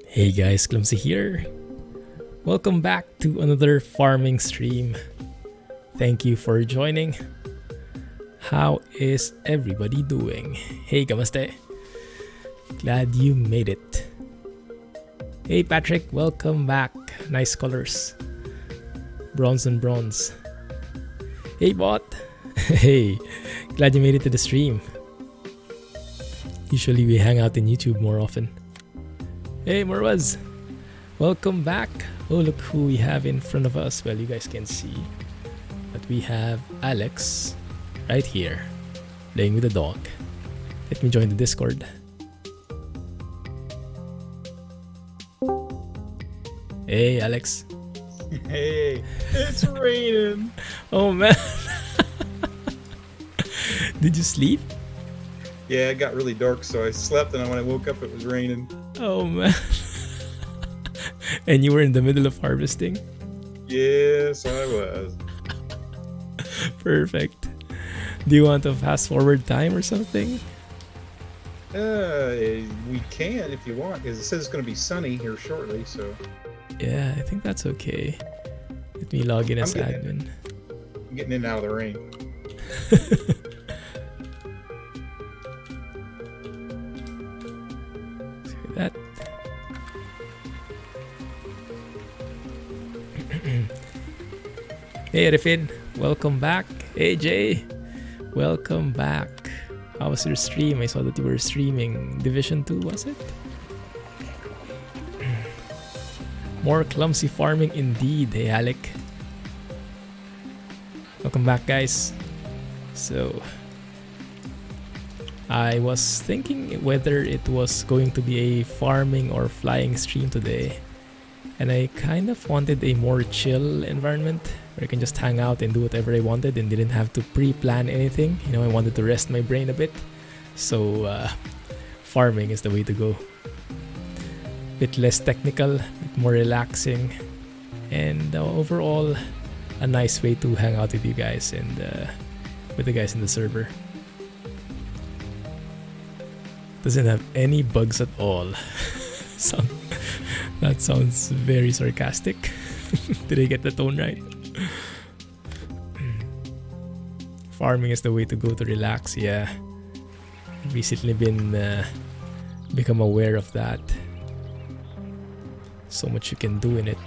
Hey guys, Clumsy here. Welcome back to another farming stream. Thank you for joining. How is everybody doing? Hey, kamusta? Glad you made it. Hey Patrick, welcome back. Nice colors. Bronze and bronze. Hey bot. Hey, glad you made it to the stream. Usually we hang out in YouTube more often. Hey Morwaz, welcome back. Oh, look who we have in front of us. Well, you guys can see, but we have Alex right here playing with the dog. Let me join the Discord. Hey Alex. Hey, it's raining. Oh man. Did you sleep? Yeah, it got really dark, so I slept, and when I woke up, it was raining. Oh man. And you were in the middle of harvesting? Yes, I was. Perfect. Do you want to fast forward time or something? We can if you want, because it says it's going to be sunny here shortly, so. Yeah, I think that's okay. Let me log in as admin. I'm getting in and out of the rain. That. Hey Rifin, welcome back. Hey Jay, welcome back. How was your stream? I saw that you were streaming Division 2, was it? More clumsy farming indeed. Hey Alec. Welcome back guys. So I was thinking whether it was going to be a farming or flying stream today, and I kind of wanted a more chill environment where I can just hang out and do whatever I wanted and didn't have to pre-plan anything. You know, I wanted to rest my brain a bit, so farming is the way to go. Bit less technical, bit more relaxing, and overall a nice way to hang out with you guys and with the guys in the server. Doesn't have any bugs at all. That sounds very sarcastic. Did I get the tone right? Farming is the way to go to relax. Yeah, recently become aware of that. So much you can do in it.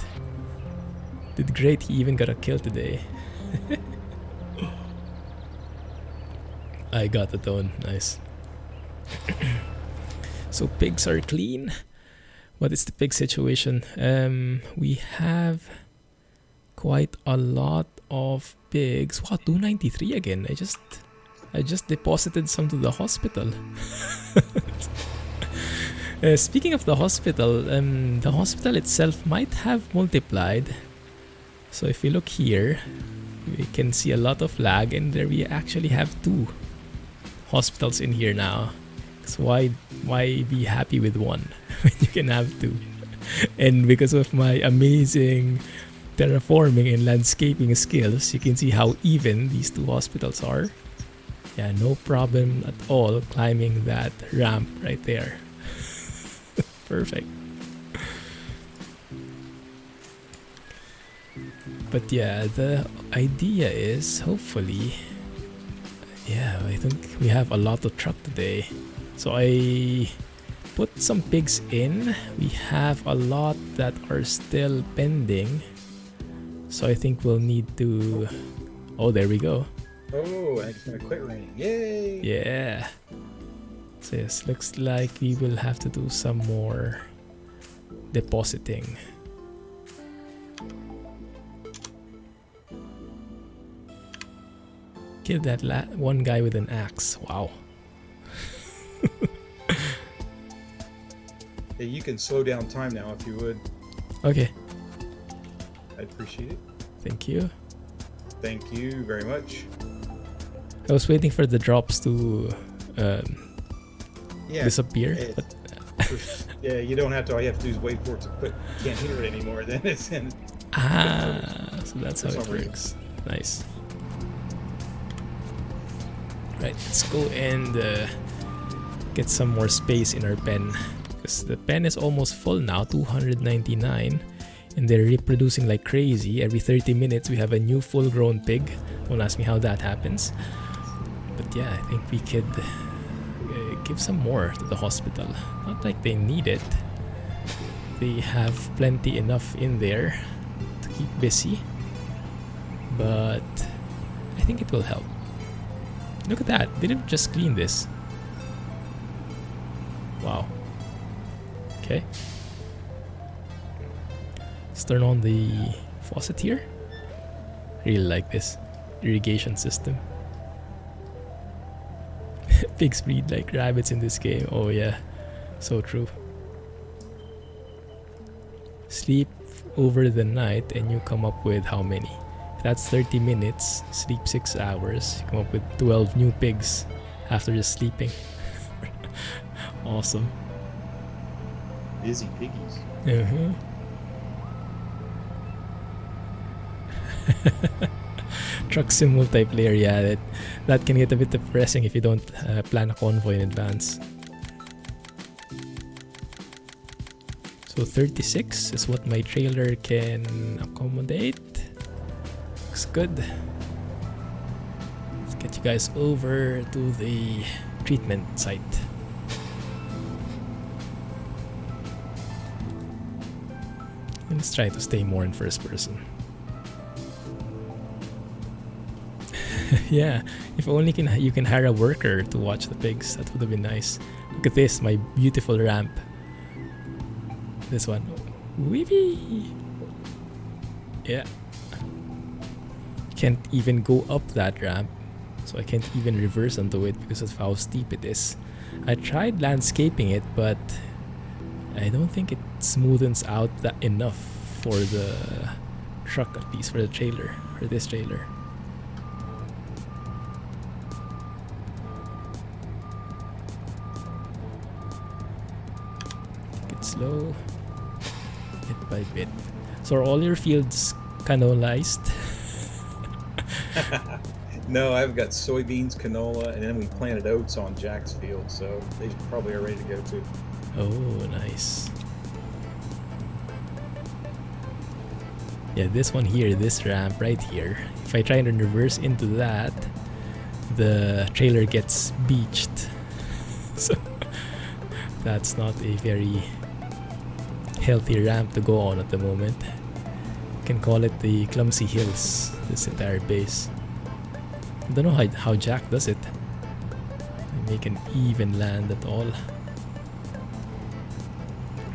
Did great. He even got a kill today. I got the tone. Nice. So pigs are clean. What is the pig situation? We have quite a lot of pigs. Wow, 293 again. I just deposited some to the hospital. Speaking of the hospital itself might have multiplied. So if you look here, we can see a lot of lag, and there we actually have 2 hospitals in here now. So why be happy with one when you can have 2? And because of my amazing terraforming and landscaping skills, you can see how even these 2 hospitals are. Yeah, no problem at all climbing that ramp right there. Perfect. But yeah, the idea is hopefully, yeah, I think we have a lot of truck today. So I put some pigs in. We have a lot that are still pending. So I think we'll need to... Oh, there we go. Oh, it's gonna quit raining. Yay! Yeah. So yes, looks like we will have to do some more depositing. Kill that one guy with an axe. Wow. Hey, you can slow down time now if you would. Okay. I appreciate it. Thank you. Thank you very much. I was waiting for the drops to disappear. But yeah, you don't have to. All you have to do is wait for it to quit. You can't hear it anymore. Then it's in. So that's how it works. Nice. Right, let's go and get some more space in our pen. because the pen is almost full now, 299, and they're reproducing like crazy. Every 30 minutes we have a new full-grown pig. Don't ask me how that happens, but yeah, I think we could give some more to the hospital. Not like they need it. They have plenty enough in there to keep busy, but I think it will help. Look at that, they didn't just clean this. Wow. Okay. Let's turn on the faucet here. Really like this irrigation system. Pigs breed like rabbits in this game. Oh yeah, so true. Sleep over the night and you come up with how many? If that's 30 minutes, sleep 6 hours, you come up with 12 new pigs after just sleeping. Awesome. Busy piggies. Truck sim multiplayer, yeah, that can get a bit depressing if you don't plan a convoy in advance. So 36 is what my trailer can accommodate. Looks good. Let's get you guys over to the treatment site. And let's try to stay more in first person. Yeah, if only you can hire a worker to watch the pigs. That would have been nice. Look at this, my beautiful ramp. This one. Weepy! Yeah. Can't even go up that ramp, so I can't even reverse onto it because of how steep it is. I tried landscaping it, but I don't think it smoothens out that enough for the truck, at least for the trailer, for this trailer. Slow, bit by bit. So are all your fields canolized? No, I've got soybeans, canola, and then we planted oats on Jack's field, so they probably are ready to go too. Oh, nice. Yeah, this one here, this ramp right here, if I try and reverse into that, the trailer gets beached. So that's not a very healthy ramp to go on at the moment. You can call it the Clumsy Hills, this entire base. I don't know how Jack does it. Make an even land at all.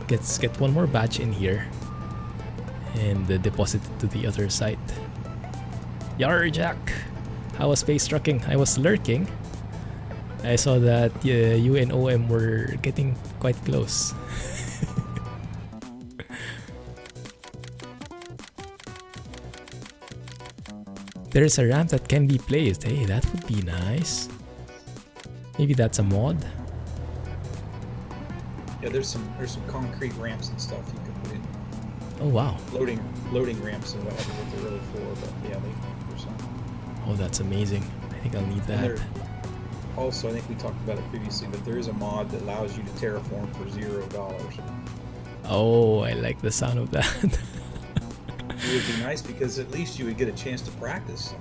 Let's get one more batch in here and deposit it to the other site. Yar, Jack! How was space trucking? I was lurking. I saw that you and OM were getting quite close. There's a ramp that can be placed. Hey, that would be nice. Maybe that's a mod. Yeah, there's some concrete ramps and stuff you can put in. Oh wow. Loading ramps and whatever what they're really for, but yeah, there's some. Oh, that's amazing. I think I'll need that. Also, I think we talked about it previously, but there is a mod that allows you to terraform for $0. Oh, I like the sound of that. It would be nice because at least you would get a chance to practice.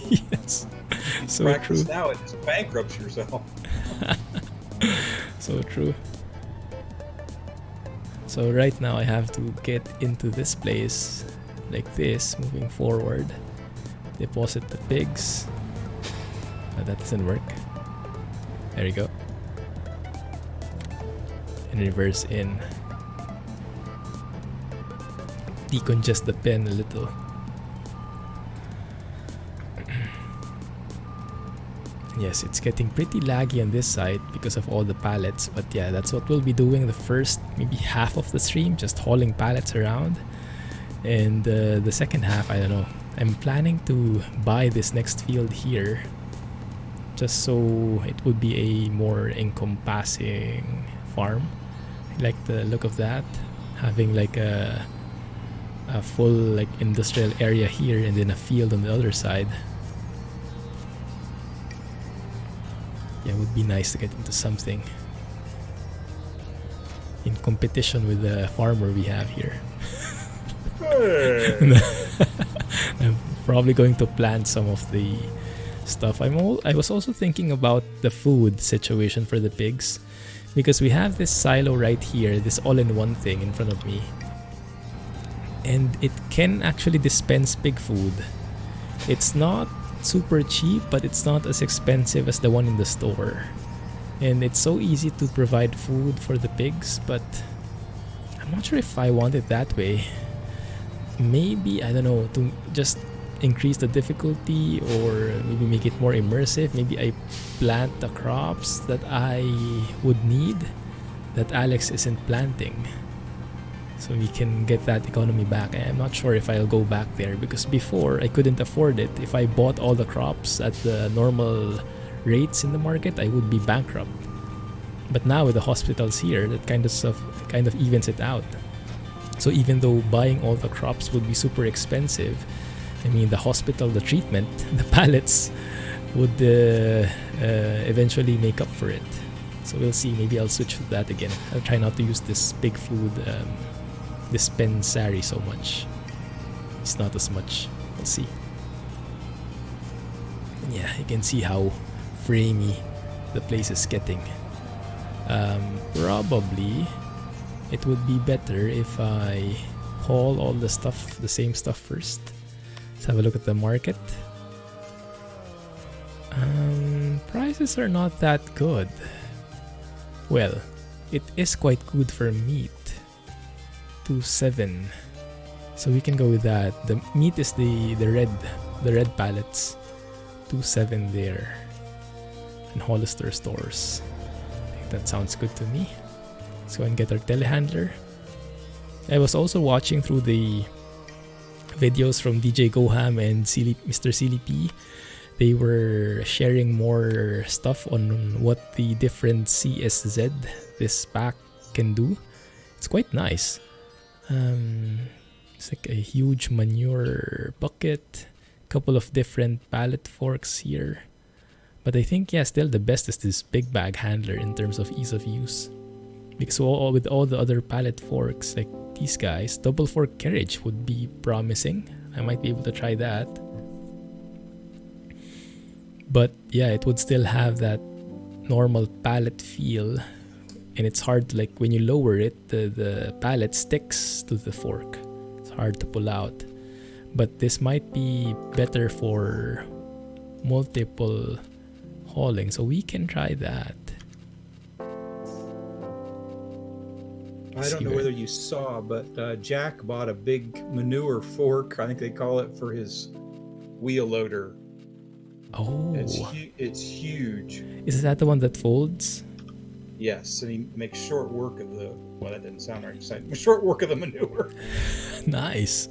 Yes. So practice true. now, it just bankrupts yourself. So true. So right now I have to get into this place like this, moving forward. Deposit the pigs. That doesn't work. There you go. And reverse in. Decongest the pen a little. Yes, it's getting pretty laggy on this side because of all the pallets, but yeah, that's what we'll be doing the first maybe half of the stream, just hauling pallets around. And the second half, I don't know. I'm planning to buy this next field here just so it would be a more encompassing farm. I like the look of that, having like a full like industrial area here and then a field on the other side. Yeah, it would be nice to get into something. competition with the farmer we have here. Hey. I'm probably going to plant some of the stuff. I was also thinking about the food situation for the pigs, because we have this silo right here, this all-in-one thing in front of me, and it can actually dispense pig food. It's not super cheap, but it's not as expensive as the one in the store, and it's so easy to provide food for the pigs. But I'm not sure if I want it that way. Maybe, I don't know, to just increase the difficulty or maybe make it more immersive. Maybe I plant the crops that I would need that Alex isn't planting, so we can get that economy back. I'm not sure if I'll go back there, because before I couldn't afford it. If I bought all the crops at the normal rates in the market, I would be bankrupt. But now with the hospitals here, that kind of stuff kind of evens it out. So even though buying all the crops would be super expensive, I mean, the hospital, the treatment, the pallets would eventually make up for it. So we'll see. Maybe I'll switch to that again. I'll try not to use this pig food dispensary so much. It's not as much. We'll see. Yeah, you can see how framey the place is getting. Probably it would be better if I haul all the stuff, the same stuff first. Let's have a look at the market. Prices are not that good. Well, it is quite good for meat. 2.7. So we can go with that. The meat is the red pallets. 2.7 there. And Hollister stores. I think that sounds good to me. Let's go and get our telehandler. I was also watching through the videos from DJ Goham and Mr. Silly P. They were sharing more stuff on what the different CSZ, this pack, can do. It's quite nice. It's like a huge manure bucket, couple of different pallet forks here. But I think, yeah, still the best is this big bag handler in terms of ease of use. Because with all the other pallet forks, like these guys, double fork carriage would be promising. I might be able to try that. But yeah, it would still have that normal pallet feel. And it's hard to, like, when you lower it, the pallet sticks to the fork. It's hard to pull out. But this might be better for multiple hauling, so we can try that. I don't know whether you saw, but Jack bought a big manure fork, I think they call it, for his wheel loader. Oh. It's huge. Is that the one that folds? Yes, and he makes short work of the... Well, that didn't sound right. Short work of the manure. Nice.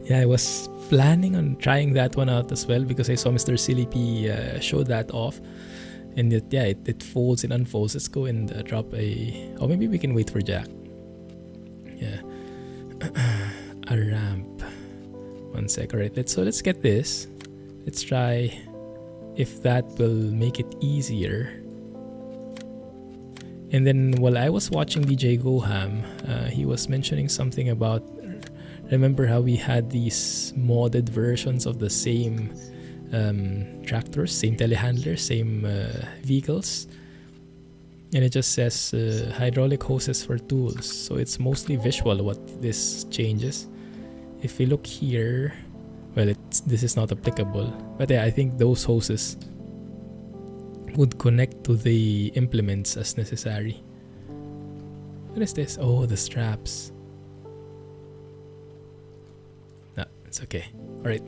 Yeah, I was planning on trying that one out as well, because I saw Mr. Silly P show that off. And it folds and unfolds. Let's go and drop a... Oh, maybe we can wait for Jack. Yeah. A ramp. 1 sec. Alright, let's get this. Let's try if that will make it easier. And then while I was watching DJ Goham, he was mentioning something about... Remember how we had these modded versions of the same tractors, same telehandlers, same vehicles, and it just says hydraulic hoses for tools. So it's mostly visual what this changes. If we look here, well, this is not applicable, but yeah, I think those hoses would connect to the implements as necessary. What is this? Oh, the straps. No, it's okay. All right.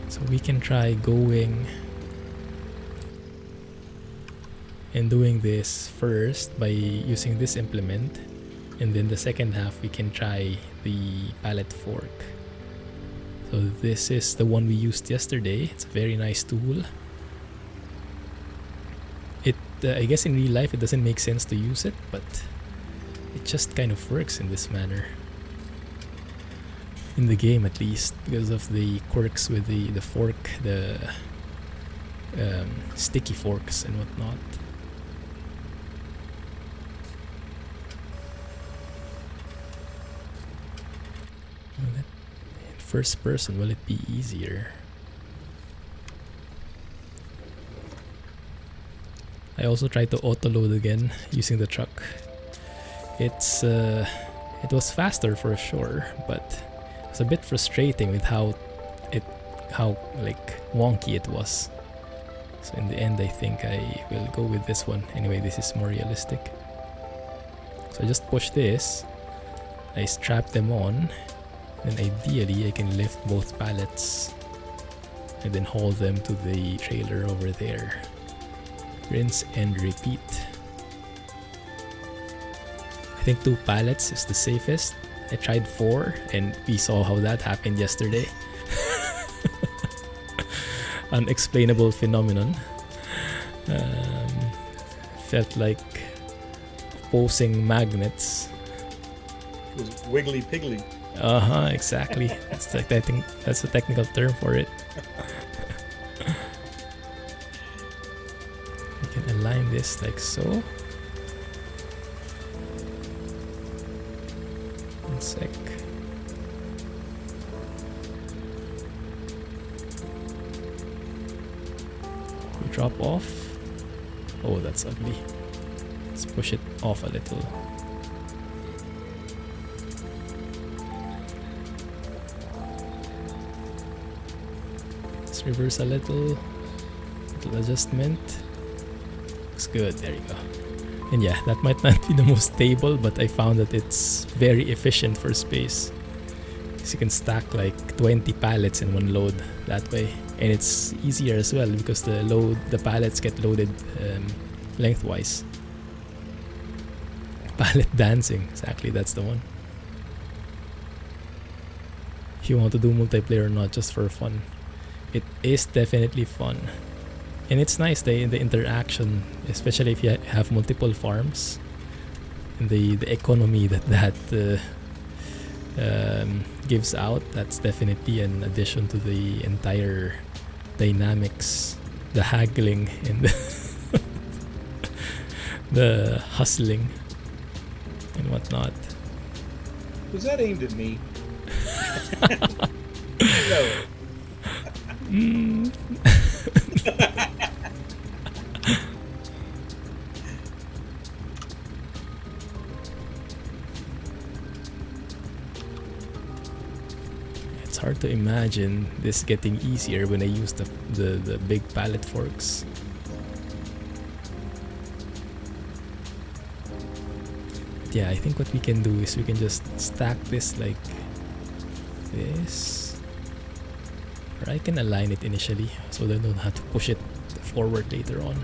So we can try going and doing this first by using this implement, and then the second half we can try the pallet fork. So this is the one we used yesterday. It's a very nice tool. I guess in real life it doesn't make sense to use it, but it just kind of works in this manner. In the game, at least, because of the quirks with the fork, the sticky forks and whatnot. In first person, will it be easier? I also tried to auto load again using the truck. It was faster for sure, but it's a bit frustrating with how like wonky it was. So in the end, I think I will go with this one. Anyway, this is more realistic. So I just push this, I strap them on, and ideally I can lift both pallets and then haul them to the trailer over there. Rinse and repeat. I think 2 pallets is the safest. I tried 4 and we saw how that happened yesterday. Unexplainable phenomenon. Felt like opposing magnets. It was wiggly piggly. Exactly. That's the that's a technical term for it. We can align this like so. One sec. We drop off. Oh, that's ugly. Let's push it off a little. Let's reverse a little adjustment. Looks good. There you go. And yeah, that might not be the most stable, but I found that it's very efficient for space. So you can stack like 20 pallets in one load that way, and it's easier as well because the pallets get loaded lengthwise. Pallet dancing, exactly, that's the one. If you want to do multiplayer or not, just for fun, it is definitely fun, and it's nice the interaction, especially if you have multiple farms, and the economy that gives out. That's definitely an addition to the entire dynamics, the haggling and the hustling and whatnot. Was that aimed at me? No. It's hard to imagine this getting easier when I use the big pallet forks. But yeah, I think what we can do is we can just stack this like this. Or I can align it initially so they don't have to push it forward later on.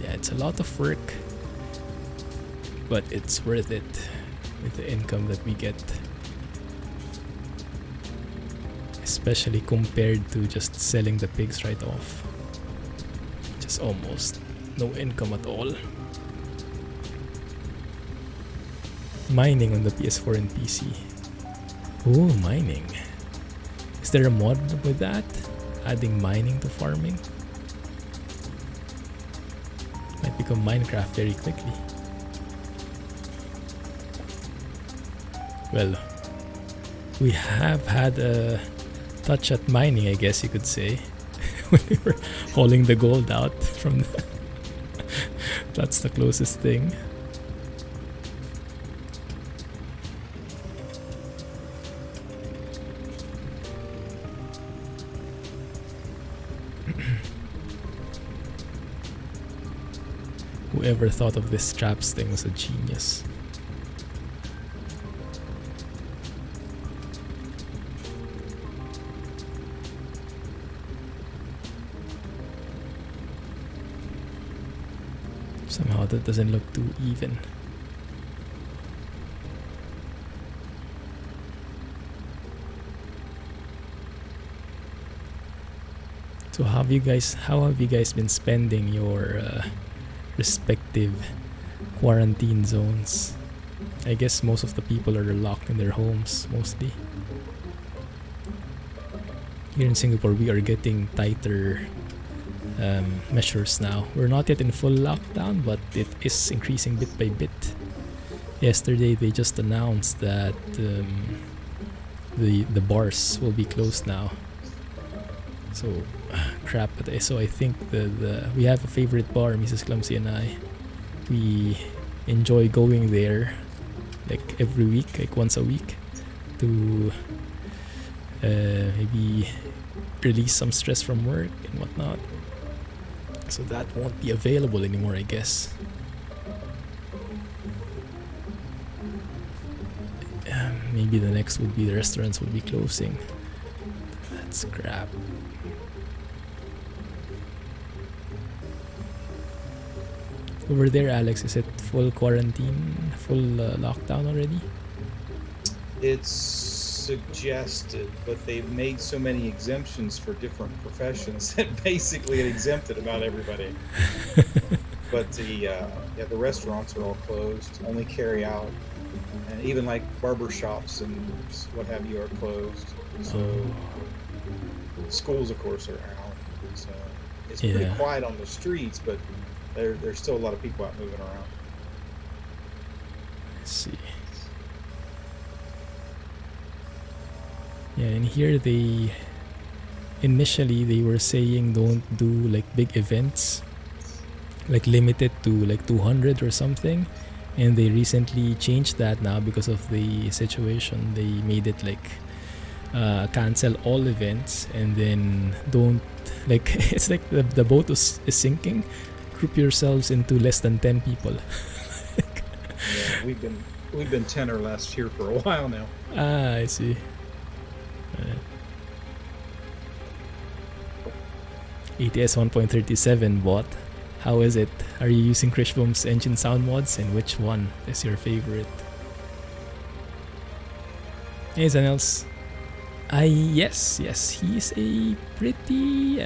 Yeah, it's a lot of work, but it's worth it with the income that we get, especially compared to just selling the pigs right off. Just almost no income at all. Mining on the PS4 and PC. Oh, mining. Is there a mod with that? Adding mining to farming? Might become Minecraft very quickly. Well, we have had a touch at mining, I guess you could say, when we were hauling the gold out from the that's the closest thing. Whoever thought of this straps thing was a genius. Somehow that doesn't look too even. So how have you guys been spending your respective quarantine zones? I guess most of the people are locked in their homes mostly. Here in Singapore, we are getting tighter measures now. We're not yet in full lockdown, but it is increasing bit by bit. Yesterday, they just announced that the bars will be closed now. So, crap. So I think we have a favorite bar, Mrs. Clumsy and I. We enjoy going there like every week, like once a week, to maybe release some stress from work and whatnot. So that won't be available anymore, I guess. Maybe the next would be the restaurants will be closing. That's crap. Over there, Alex, is it full quarantine, full lockdown already? It's suggested, but they've made so many exemptions for different professions that basically it exempted about everybody. But the restaurants are all closed, only carry out, and even like barber shops and what have you are closed. So schools, of course, are out. So it's pretty quiet on the streets, but there's still a lot of people out moving around. Let's see. Yeah, and here initially they were saying don't do like big events, like limited to like 200 or something, and they recently changed that now because of the situation. They made it like cancel all events, and then don't like it's like the boat is sinking. Group yourselves into less than 10 people. Yeah, we've been 10 or less here for a while now. I see. ATS 1.37 bot. How is it? Are you using Krishbom's engine sound mods, and which one is your favorite? Anything else? Yes, he's a pretty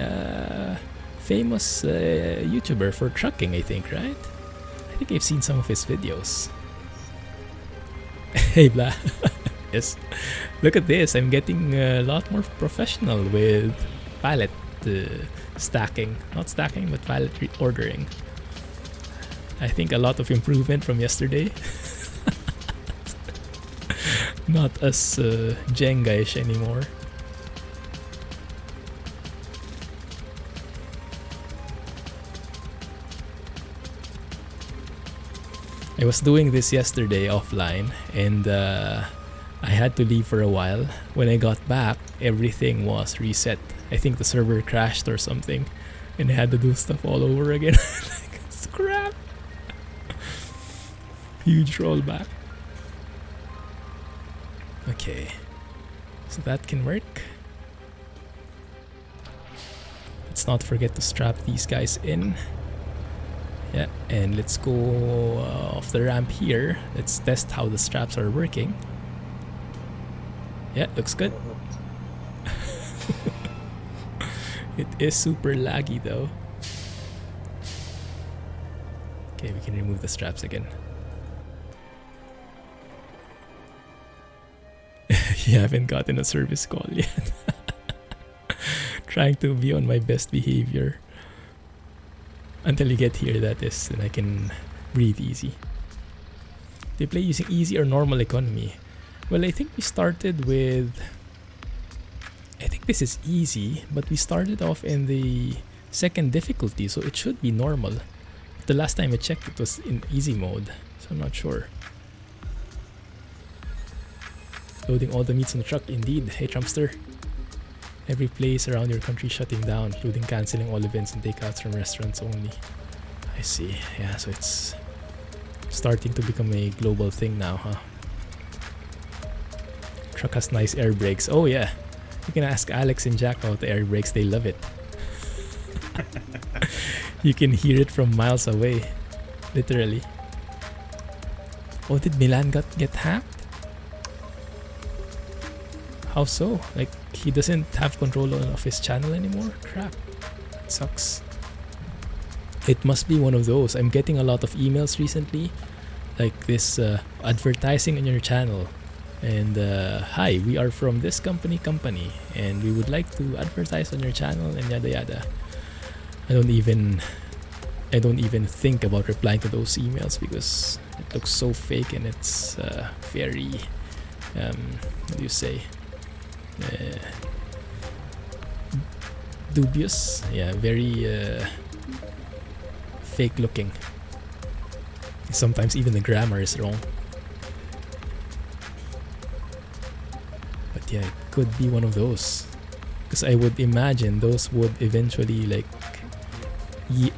famous YouTuber for trucking, I think, right? I think I've seen some of his videos. Hey, blah. Yes. Look at this. I'm getting a lot more professional with pallet stacking. Not stacking, but pallet ordering. I think a lot of improvement from yesterday. Not as Jenga-ish anymore. I was doing this yesterday offline, and I had to leave for a while. When I got back, everything was reset. I think the server crashed or something, and I had to do stuff all over again. Like, crap. Huge rollback. Okay, so that can work. Let's not forget to strap these guys in. Yeah, and let's go off the ramp here. Let's test how the straps are working. Yeah, looks good. It is super laggy though. Okay, we can remove the straps again. You haven't gotten a service call yet. Trying to be on my best behavior. Until you get here, that is, then I can breathe easy. They play using easy or normal economy. Well, I think we started with... I think this is easy, but we started off in the second difficulty, so it should be normal. The last time I checked, it was in easy mode, so I'm not sure. Loading all the meats on the truck, indeed. Hey, Trumpster. Every place around your country shutting down, including cancelling all events and takeouts from restaurants only. I see. Yeah, so it's starting to become a global thing now, huh? Truck has nice air brakes. Oh yeah. You can ask Alex and Jack about the air brakes. They love it. You can hear it from miles away. Literally. Oh, did Milan get hacked? How so? Like, he doesn't have control of his channel anymore? Crap. That sucks. It must be one of those. I'm getting a lot of emails recently like this advertising on your channel, and hi, we are from this company, and we would like to advertise on your channel and yada yada. I don't even think about replying to those emails because it looks so fake and it's very what do you say, dubious. Yeah, very fake looking. Sometimes even the grammar is wrong. But yeah, it could be one of those, because I would imagine those would eventually like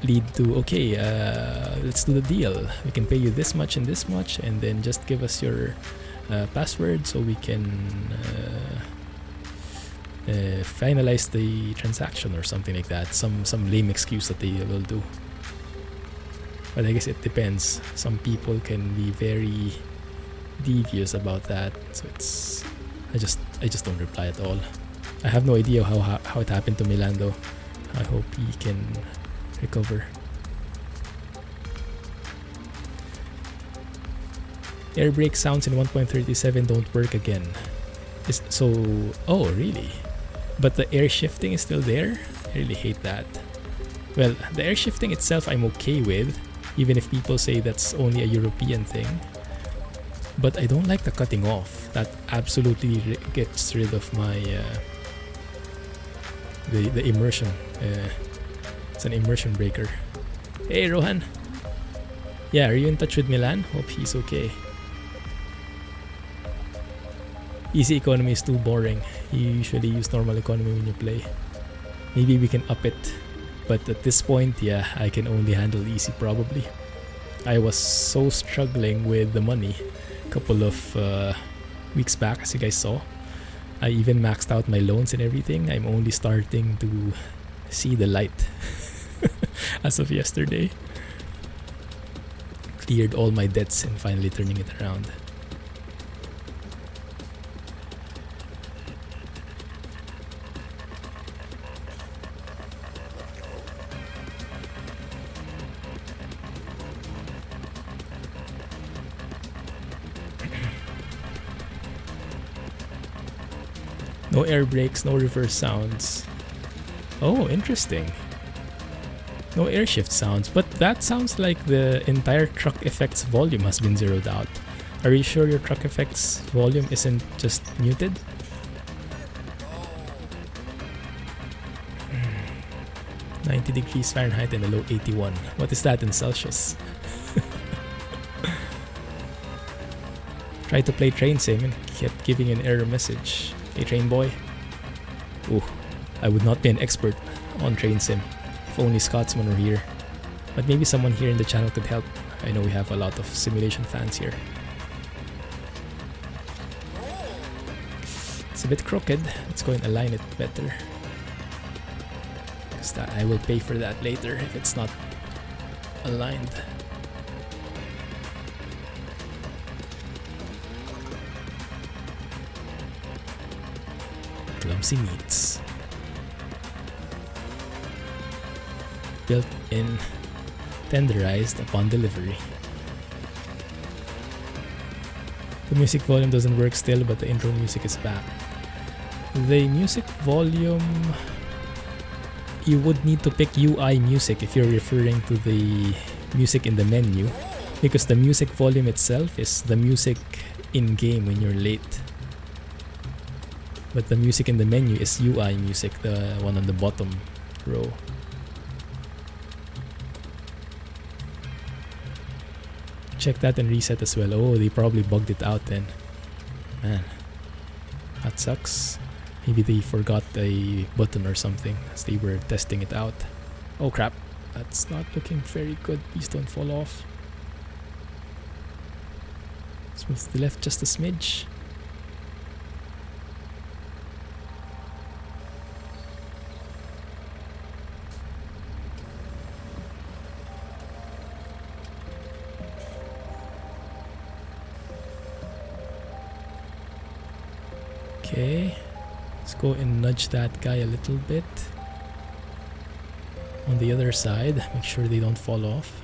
lead to, okay, let's do the deal, we can pay you this much and this much, and then just give us your password so we can finalize the transaction or something like that. Some lame excuse that they will do. But I guess it depends. Some people can be very devious about that, so it's I just don't reply at all. I have no idea how it happened to Milan though. I hope he can recover. Air brake sounds in 1.37 don't work again. Oh really? But the air shifting is still there? I really hate that. Well, the air shifting itself I'm okay with, even if people say that's only a European thing. But I don't like the cutting off. That absolutely gets rid of my the immersion. It's an immersion breaker. Hey Rohan. Yeah, are you in touch with Milan? Hope he's okay. Easy economy is too boring. You usually use normal economy when you play. Maybe we can up it. But at this point, yeah, I can only handle easy probably. I was so struggling with the money a couple of weeks back, as you guys saw. I even maxed out my loans and everything. I'm only starting to see the light as of yesterday. Cleared all my debts and finally turning it around. No air brakes, no reverse sounds. Oh, interesting. No air shift sounds, but that sounds like the entire truck effects volume has been zeroed out. Are you sure your truck effects volume isn't just muted? — 90 degrees Fahrenheit and a low 81. What is that in Celsius? Tried to play train sim and kept giving an error message. Hey train boy. Ooh, I would not be an expert on train sim. If only Scotsman were here. But maybe someone here in the channel could help. I know we have a lot of simulation fans here. It's a bit crooked. Let's go and align it better. Because I will pay for that later if it's not aligned. Clumsy meats. Built in, tenderized upon delivery. The music volume doesn't work still, but the intro music is back. The music volume, you would need to pick UI music if you're referring to the music in the menu, because the music volume itself is the music in game when you're late. But the music in the menu is UI music, the one on the bottom row. Check that and reset as well. Oh, they probably bugged it out then. Man, that sucks. Maybe they forgot a button or something as they were testing it out. Oh crap, that's not looking very good. Please don't fall off. Let's move to the left just a smidge. Okay, let's go and nudge that guy a little bit on the other side, make sure they don't fall off.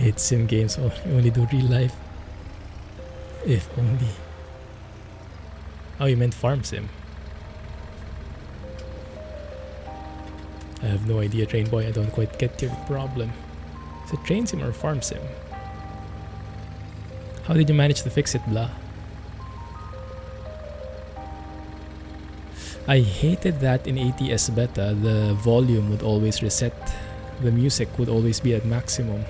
hate sim games. Oh, you only do real life. If only. Oh, you meant farm sim. I have no idea, Train Boy. I don't quite get your problem. Is it train sim or farm sim? How did you manage to fix it, blah? I hated that in ATS beta, the volume would always reset. The music would always be at maximum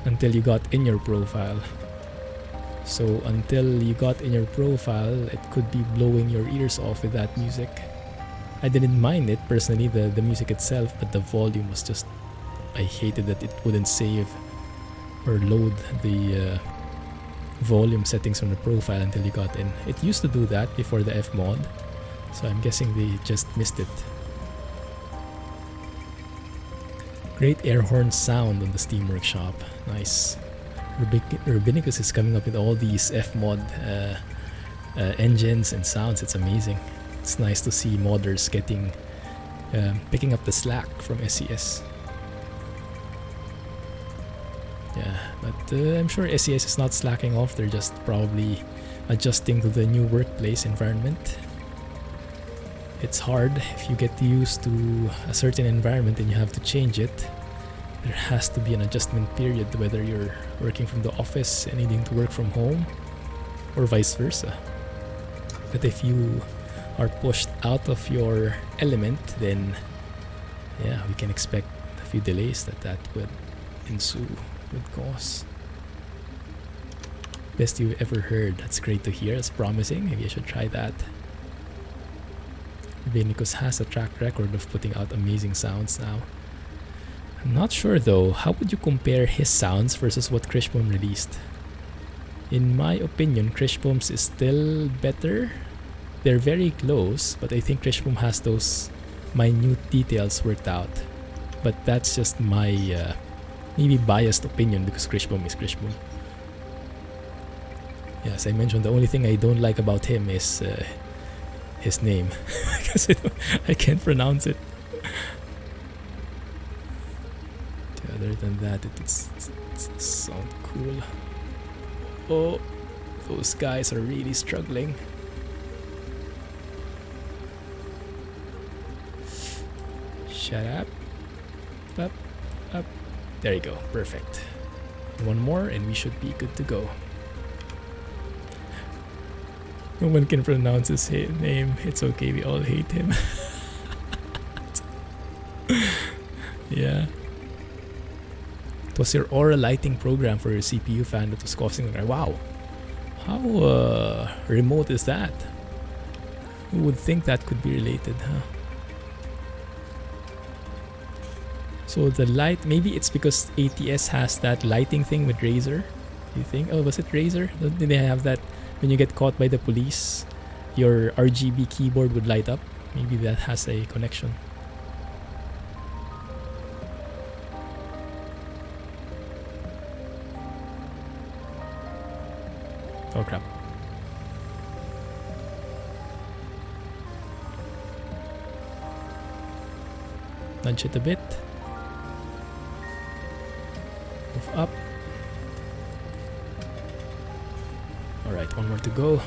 until you got in your profile. So until you got in your profile, it could be blowing your ears off with that music. I didn't mind it personally, the music itself, but the volume was just... I hated that it wouldn't save or load the volume settings from the profile until you got in. It used to do that before the F mod, so I'm guessing they just missed it. Great air horn sound on the Steam Workshop. Nice. Rabbinicus is coming up with all these F mod engines and sounds. It's amazing. It's nice to see modders getting picking up the slack from SES. Yeah, but I'm sure SES is not slacking off. They're just probably adjusting to the new workplace environment. It's hard if you get used to a certain environment and you have to change it. There has to be an adjustment period, whether you're working from the office and needing to work from home or vice versa. But if you are pushed out of your element, then yeah, we can expect a few delays that would ensue, would cause. Best you've ever heard. That's great to hear. That's promising. Maybe I should try that. Vinicus has a track record of putting out amazing sounds now. I'm not sure though, how would you compare his sounds versus what Krishbom released? In my opinion, Krishbom's is still better. They're very close, but I think Krishbom has those minute details worked out. But that's just my maybe biased opinion because Krishbom is Krishbom. Yeah, as I mentioned, the only thing I don't like about him is his name because I can't pronounce it. Other than that, it's sound cool. Oh, those guys are really struggling. Shut up. Up, up. There you go. Perfect. One more and we should be good to go. No one can pronounce his name. It's okay, we all hate him. Yeah. It was your aura lighting program for your CPU fan that was causing... Wow. How remote is that? Who would think that could be related, huh? So the light... Maybe it's because ATS has that lighting thing with Razer. Do you think? Oh, was it Razer? Did they have that when you get caught by the police? Your RGB keyboard would light up? Maybe that has a connection. Oh crap. Nudge it a bit. Move up. Alright, one more to go.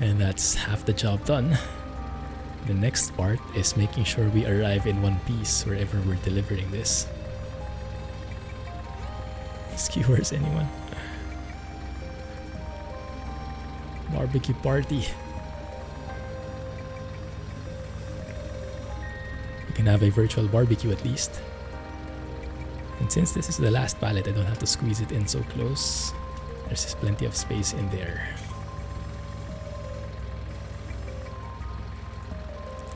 And that's half the job done. The next part is making sure we arrive in one piece wherever we're delivering this. Skewers, anyone? Barbecue party. We can have a virtual barbecue at least. And since this is the last pallet, I don't have to squeeze it in so close. There's just plenty of space in there.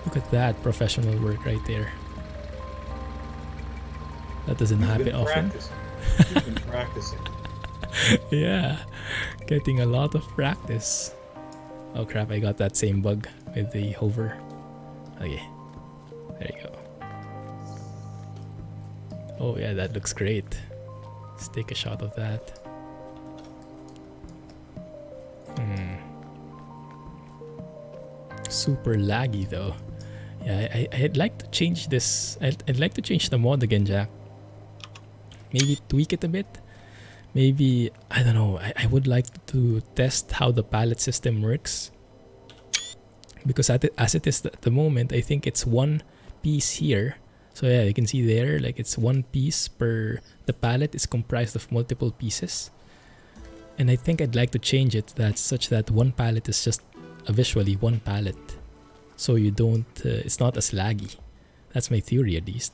Look at that professional work right there. That doesn't happen often. You've been practicing. Yeah, getting a lot of practice. Oh crap, I got that same bug with the hover. Okay, there you go. Oh yeah, that looks great. Let's take a shot of that. Super laggy though. Yeah, I'd like to change this. I'd like to change the mod again, Jack. maybe tweak it a bit. Maybe, I don't know, I would like to test how the pallet system works. Because as it is at the moment, I think it's one piece here. So yeah, you can see there, like it's one piece per, the pallet is comprised of multiple pieces. And I think I'd like to change it that such that one pallet is just visually one pallet. So you don't, it's not as laggy. That's my theory at least.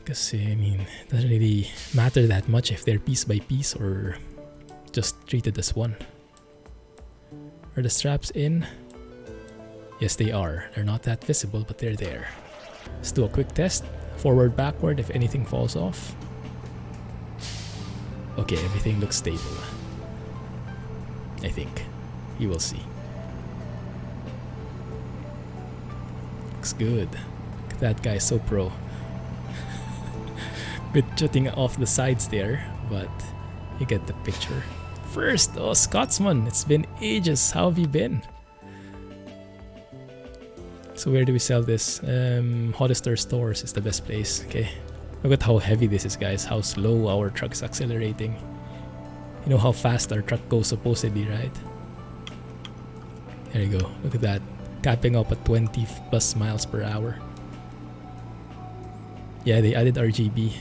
Because I mean, it doesn't really matter that much if they're piece by piece or just treated as one. Are the straps in? Yes, they are. They're not that visible, but they're there. Let's do a quick test. Forward, backward, if anything falls off. Okay, everything looks stable. I think. You will see. Looks good. Look at that guy, so pro. Bit jutting off the sides there, but you get the picture. First, oh Scotsman, it's been ages. How have you been? So where do we sell this? Hollister stores is the best place. Okay, look at how heavy this is, guys. How slow our truck's accelerating. You know how fast our truck goes supposedly, right? There you go. Look at that, capping up at 20 plus miles per hour. Yeah, they added RGB.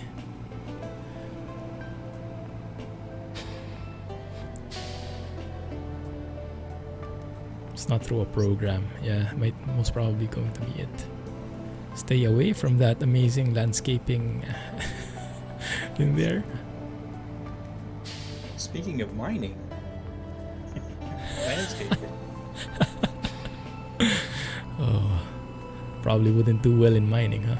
It's not through a program. Yeah, most probably going to be it. Stay away from that amazing landscaping in there. Speaking of mining, landscaping. Oh, probably wouldn't do well in mining, huh?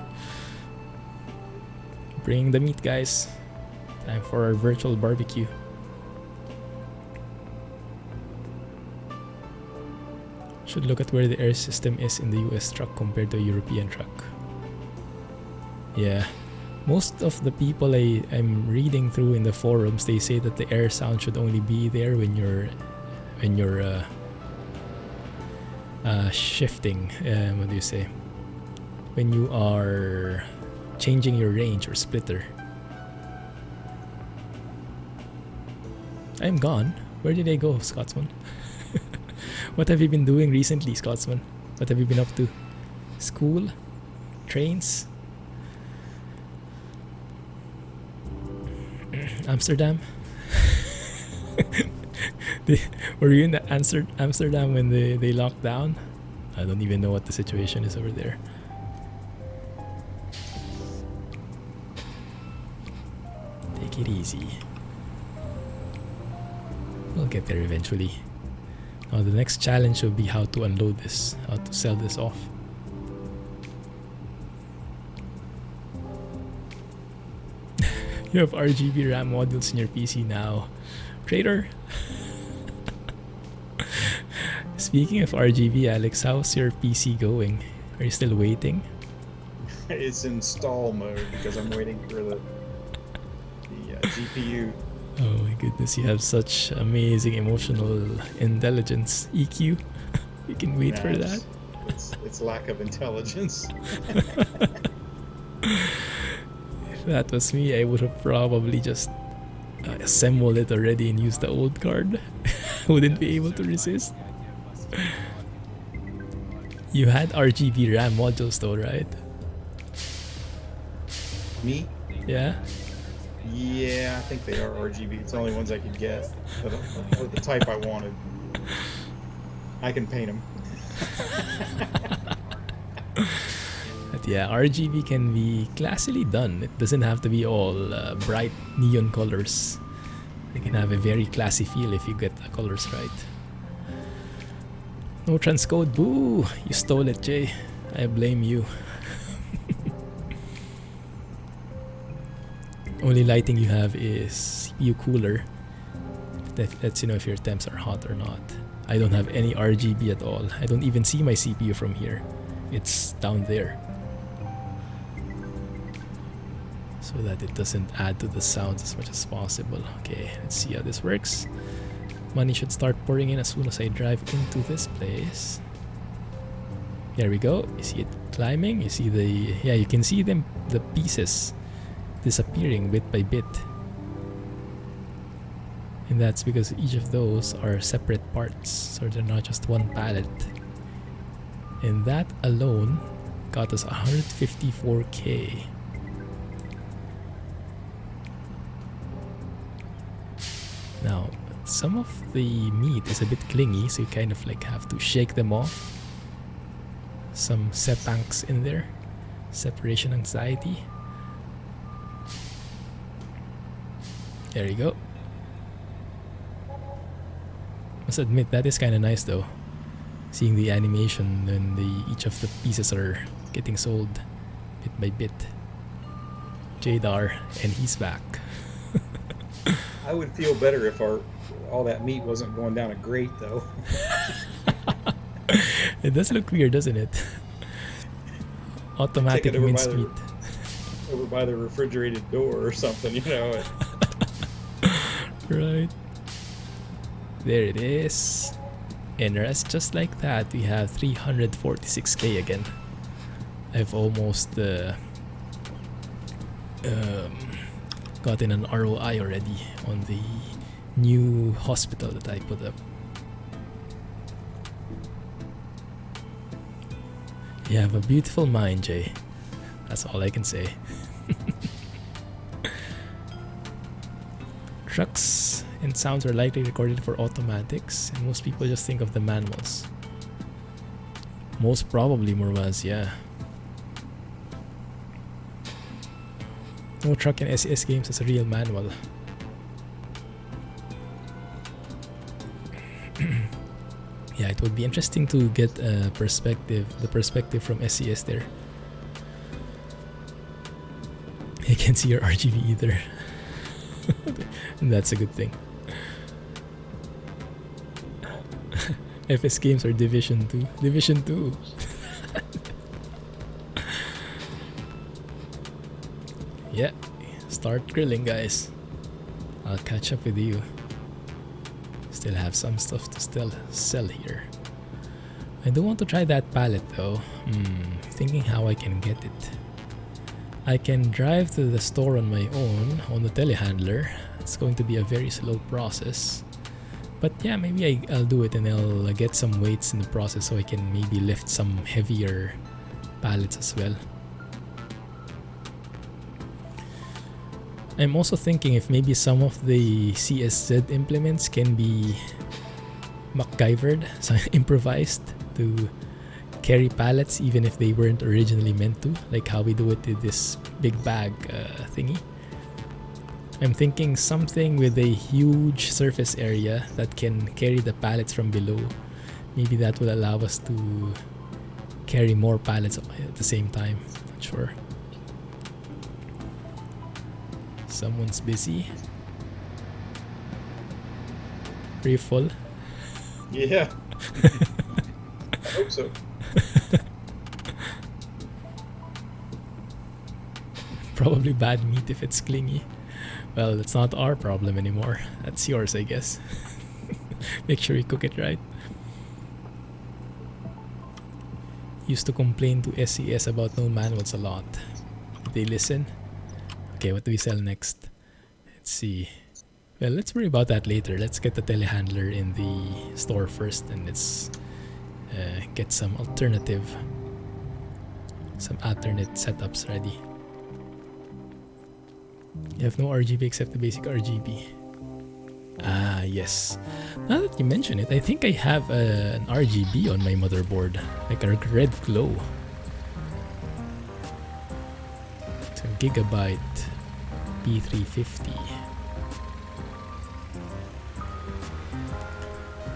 Bring the meat, guys. Time for our virtual barbecue. Should look at where the air system is in the US truck compared to a European truck. Yeah, most of the people I'm reading through in the forums, they say that the air sound should only be there when you're shifting. What do you say? When you are changing your range or splitter. I'm gone. Where did I go, Scotsman? What have you been doing recently, Scotsman? What have you been up to? School? Trains? Amsterdam? Were you in Amsterdam when they locked down? I don't even know what the situation is over there. Take it easy. We'll get there eventually. Now the next challenge will be how to unload this, how to sell this off. You have RGB RAM modules in your PC now. Trader! Speaking of RGB, Alex, how's your PC going? Are you still waiting? It's in stall mode because I'm waiting for the GPU. Oh my goodness, you have such amazing emotional intelligence. EQ. You can wait for that. It's lack of intelligence. If that was me, I would have probably just assembled it already and used the old card. Wouldn't be able to resist. You had RGB RAM modules though, right? Me? Yeah? Yeah, I think they are RGB. It's the only ones I could get. The type I wanted. I can paint them. But yeah, RGB can be classily done. It doesn't have to be all bright neon colors. It can have a very classy feel if you get the colors right. No transcode, boo! You stole it, Jay. I blame you. Only lighting you have is CPU cooler. That lets you know if your temps are hot or not. I don't have any RGB at all. I don't even see my CPU from here. It's down there. So that it doesn't add to the sounds as much as possible. Okay, let's see how this works. Money should start pouring in as soon as I drive into this place. There we go. You see it climbing. You see the, yeah, you can see them, the pieces disappearing bit by bit. And that's because each of those are separate parts, so they're not just one pallet. And that alone got us 154k. Now, some of the meat is a bit clingy, so you kind of like have to shake them off. Some setbacks in there. Separation anxiety. There you go. Must admit, that is kind of nice though. Seeing the animation when each of the pieces are getting sold bit by bit. Jadar, and he's back. I would feel better if all that meat wasn't going down a grate, though. It does look weird, doesn't it? Automatic mince meat. Over by the refrigerated door or something, you know. Right. There it is. And just like that, we have 346k again. I've almost gotten an ROI already on the new hospital that I put up. You have a beautiful mind, Jay. That's all I can say. Trucks and sounds are likely recorded for automatics, and most people just think of the manuals. Most probably, Murwaz, yeah. No truck in SES games has a real manual. Yeah, it would be interesting to get the perspective from SES there. I can't see your RGB either. And that's a good thing. FS games are Division 2. Division 2. Yeah, start grilling, guys. I'll catch up with you. Still have some stuff to still sell here. I do want to try that pallet though. Thinking how I can get it. I can drive to the store on my own on the telehandler. It's going to be a very slow process. But yeah, maybe I'll do it and I'll get some weights in the process so I can maybe lift some heavier pallets as well. I'm also thinking if maybe some of the CSZ implements can be MacGyvered, so improvised to carry pallets even if they weren't originally meant to, like how we do it with this big bag thingy. I'm thinking something with a huge surface area that can carry the pallets from below. Maybe that will allow us to carry more pallets at the same time. Not sure. Someone's busy. Are you full? Yeah. I hope so. Probably bad meat if it's clingy. Well, it's not our problem anymore. That's yours, I guess. Make sure you cook it right. Used to complain to SES about no manuals a lot. Did they listen? Okay, what do we sell next? Let's see. Well, let's worry about that later. Let's get the telehandler in the store first, and let's get some alternate setups ready. You have no RGB except the basic RGB. Ah, yes. Now that you mention it, I think I have an RGB on my motherboard, like a red glow. It's a Gigabyte P350.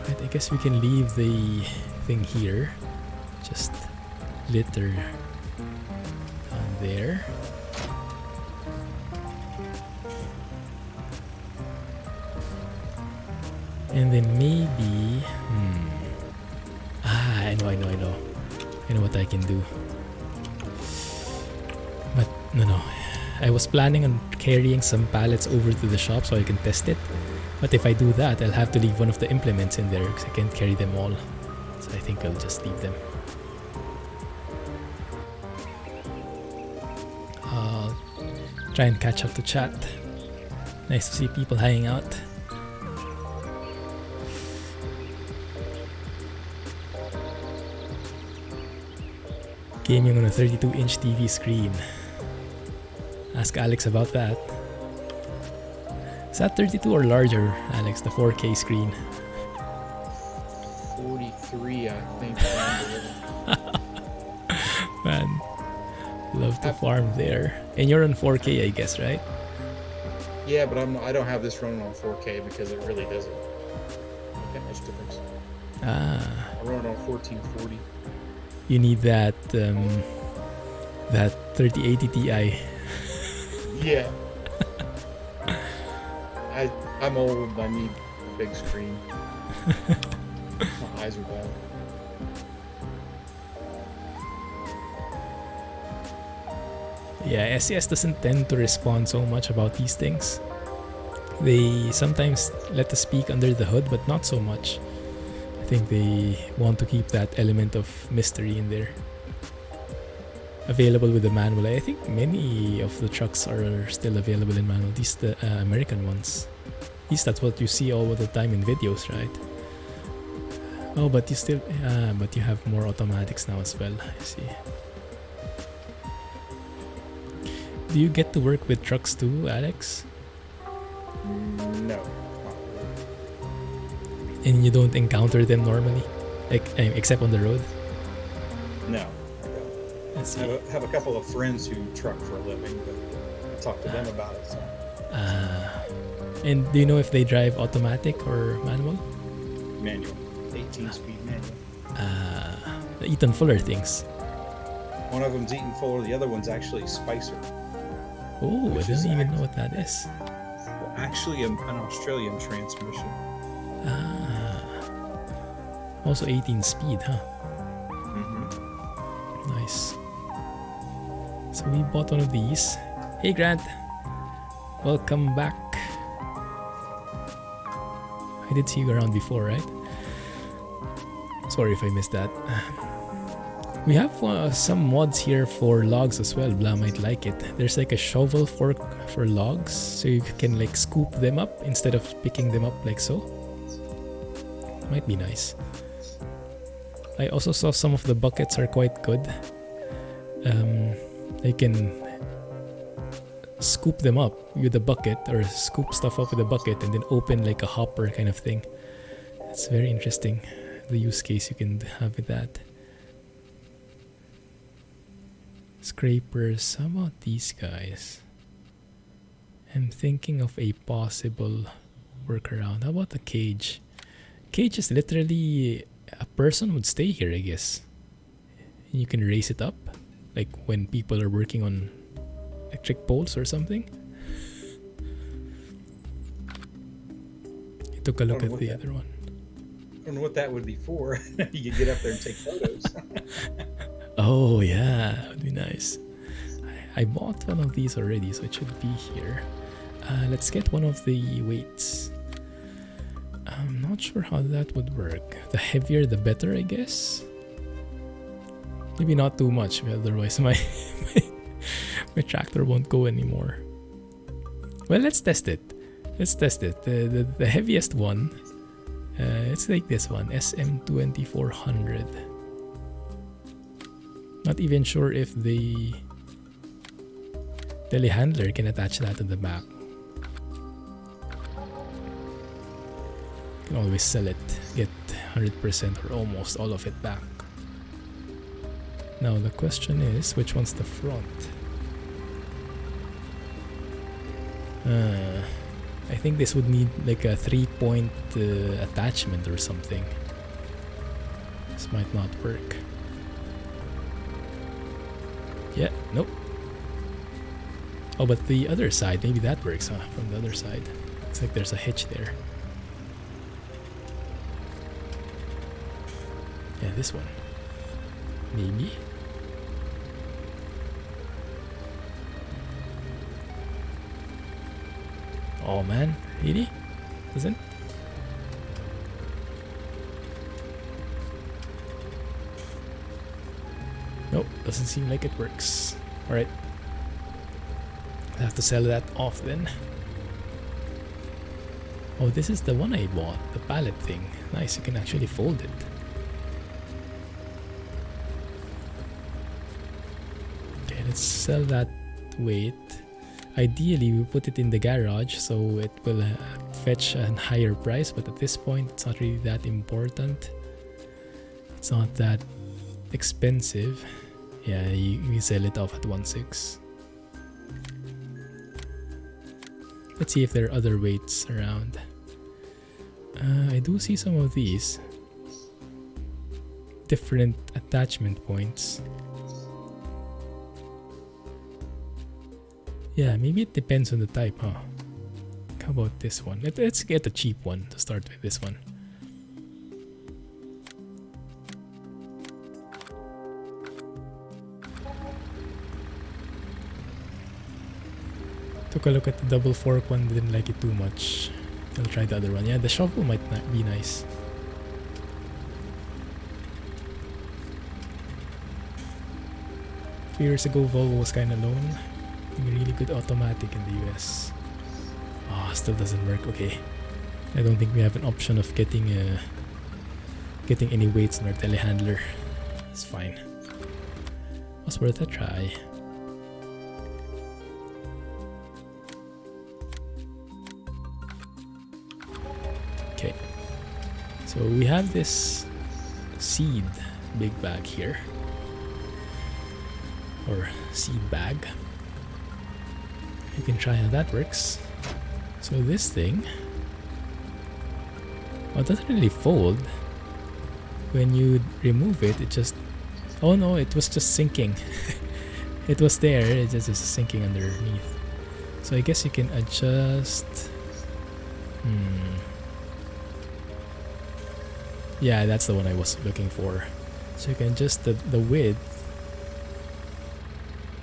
But I guess we can leave the thing here. Just litter down there. And then maybe... I know. I know what I can do. But no. I was planning on carrying some pallets over to the shop so I can test it. But if I do that, I'll have to leave one of the implements in there because I can't carry them all. So I think I'll just leave them. I'll Try and catch up to chat. Nice to see people hanging out. Gaming on a 32-inch TV screen. Ask Alex about that. Is that 32 or larger, Alex, the 4K screen? 43, I think. Man, love to farm there. And you're on 4K, I guess, right? Yeah, but I don't have this running on 4K because it really doesn't make that much difference. I run it on 1440. You need that that 3080 Ti. Yeah. I'm old. I need a big screen. My eyes are bad. Yeah, SES doesn't tend to respond so much about these things. They sometimes let us speak under the hood, but not so much. I think they want to keep that element of mystery in there. Available with the manual. I think many of the trucks are still available in manual. These the American ones. At least that's what you see all the time in videos, right? Oh, but you still, but you have more automatics now as well. I see. Do you get to work with trucks too, Alex? No. And you don't encounter them normally, like except on the road? No, I don't. I see. I have a couple of friends who truck for a living, but I talk to them about it. So. And do you know if they drive automatic or manual? Manual. 18-speed manual. The Eaton Fuller things. One of them's Eaton Fuller, the other one's actually Spicer. Oh, I don't even know what that is. Well, actually, an Australian transmission. Also 18 speed, huh? Mm-hmm. Nice. So we bought one of these. Hey Grant, welcome back. I did see you around before, right? Sorry if I missed that. We have some mods here for logs as well. Blah might like it. There's like a shovel fork for logs, so you can like scoop them up instead of picking them up like so. Might be nice. I also saw some of the buckets are quite good. You can scoop them up with a bucket or scoop stuff up with a bucket and then open like a hopper kind of thing. It's very interesting, the use case you can have with that. Scrapers, how about these guys? I'm thinking of a possible workaround. How about the cage? Cage is literally a person would stay here, I guess. You can raise it up, like when people are working on electric poles or something. I took a look at the other one. I don't know what that would be for. You could get up there and take photos. Oh yeah, that would be nice. I bought one of these already, so it should be here. Let's get one of the weights. I'm not sure how that would work. The heavier the better, I guess. Maybe not too much, otherwise my tractor won't go anymore. Well, let's test it. The heaviest one, it's like this one, SM2400. Not even sure if the telehandler can attach that to the back. You can always sell it, get 100% or almost all of it back. Now the question is, which one's the front? I think this would need like a 3-point attachment or something. This might not work. Yeah, nope. Oh, but the other side, maybe that works, huh? From the other side. Looks like there's a hitch there. Yeah, this one. Maybe. Oh man, really? Doesn't? Nope, doesn't seem like it works. Alright. I'll have to sell that off then. Oh, this is the one I bought, the pallet thing. Nice, you can actually fold it. Okay, let's sell that weight. Ideally, we put it in the garage so it will fetch a higher price, but at this point, it's not really that important. It's not that expensive. Yeah, we sell it off at 1.6. Let's see if there are other weights around. I do see some of these. Different attachment points. Yeah, maybe it depends on the type, huh? How about this one? Let's get a cheap one to start with, this one. Took a look at the double fork one, didn't like it too much. I'll try the other one. Yeah, the shovel might not be nice. A few years ago, Volvo was kind of known. Really good automatic in the US. Ah, still doesn't work. Okay, I don't think we have an option of getting any weights in our telehandler. It's fine. Was worth a try. Okay, so we have this seed big bag here, or seed bag. You can try how that works. So this thing, well, it doesn't really fold. When you remove it, it just, oh no, it was just sinking. It was there, it just is sinking underneath. So I guess you can adjust. Yeah, that's the one I was looking for. So you can adjust the width.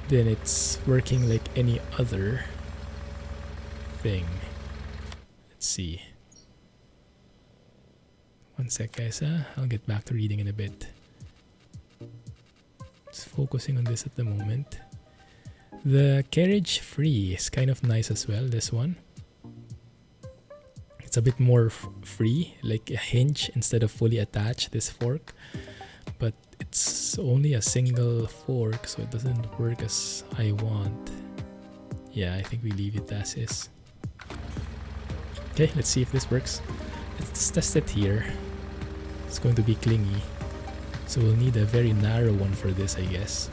Then it's working like any other thing. Let's see. One sec, guys. I'll get back to reading in a bit. Just focusing on this at the moment. The carriage free is kind of nice as well, this one. It's a bit more free, like a hinge instead of fully attached, this fork. But it's only a single fork, so it doesn't work as I want. Yeah, I think we leave it as is. Okay, let's see if this works. Let's test it here. It's going to be clingy, so we'll need a very narrow one for this, I guess.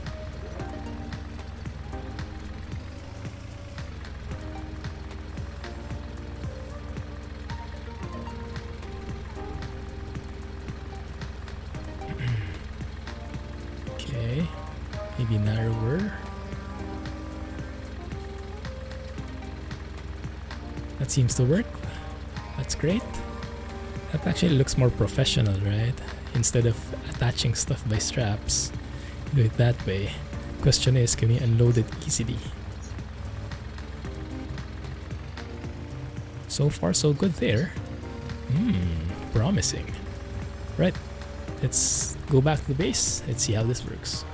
Okay, maybe narrower. That seems to work. That's great. That actually looks more professional, right? Instead of attaching stuff by straps, do it that way. Question is, can we unload it easily? So far, so good there. Promising. Right, let's go back to the base. Let's see how this works.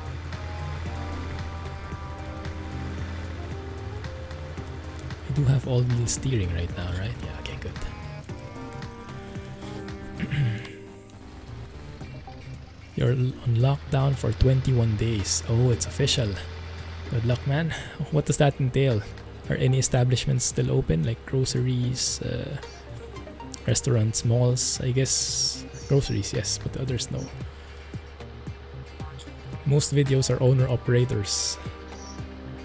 I do have all-wheel steering right now, right? Yeah, okay, good. You're on lockdown for 21 days. Oh, it's official. Good luck, man. What does that entail? Are any establishments still open, like groceries, restaurants, malls? I guess groceries, yes, but the others, no. Most videos are owner-operators.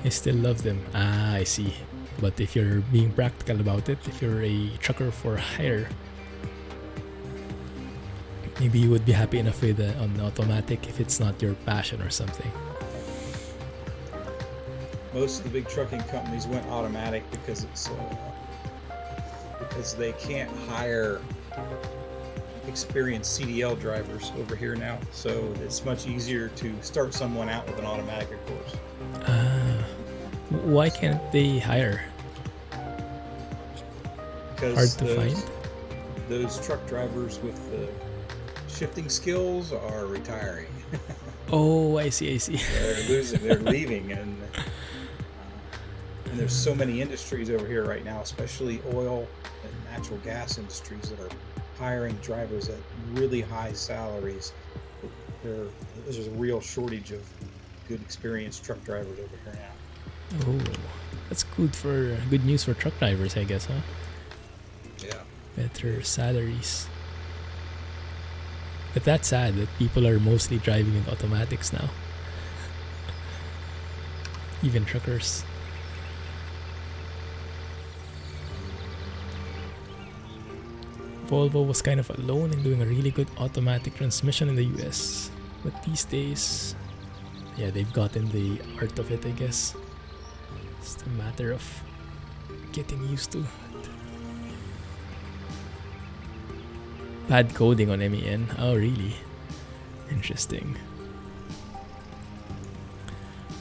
I still love them. Ah, I see. But if you're being practical about it, if you're a trucker for hire, maybe you would be happy enough with on automatic if it's not your passion or something. Most of the big trucking companies went automatic because they can't hire experienced CDL drivers over here now. So it's much easier to start someone out with an automatic, of course. Why can't they hire? Because hard to find. Those truck drivers with the shifting skills are retiring. Oh, I see. They're losing. They're leaving, and And there's so many industries over here right now, especially oil and natural gas industries, that are hiring drivers at really high salaries. There's a real shortage of good experienced truck drivers over here now. Oh, that's good news for truck drivers, I guess, huh? Yeah. Better salaries. But that's sad that people are mostly driving in automatics now. Even truckers. Volvo was kind of alone in doing a really good automatic transmission in the US. But these days, yeah, they've gotten the art of it, I guess. It's a matter of getting used to it. Bad coding on MEN. Oh, really? Interesting.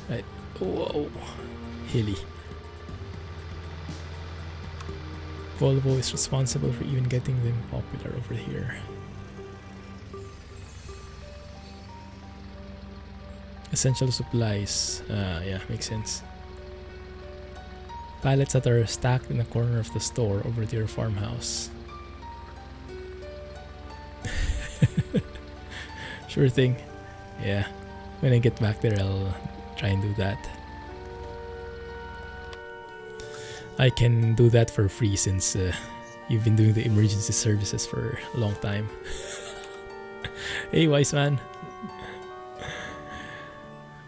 Right. Whoa. Hilly. Volvo is responsible for even getting them popular over here. Essential supplies. Yeah, makes sense. Pallets that are stacked in the corner of the store over to your farmhouse. Sure thing. Yeah. When I get back there, I'll try and do that. I can do that for free since you've been doing the emergency services for a long time. Hey, wise man.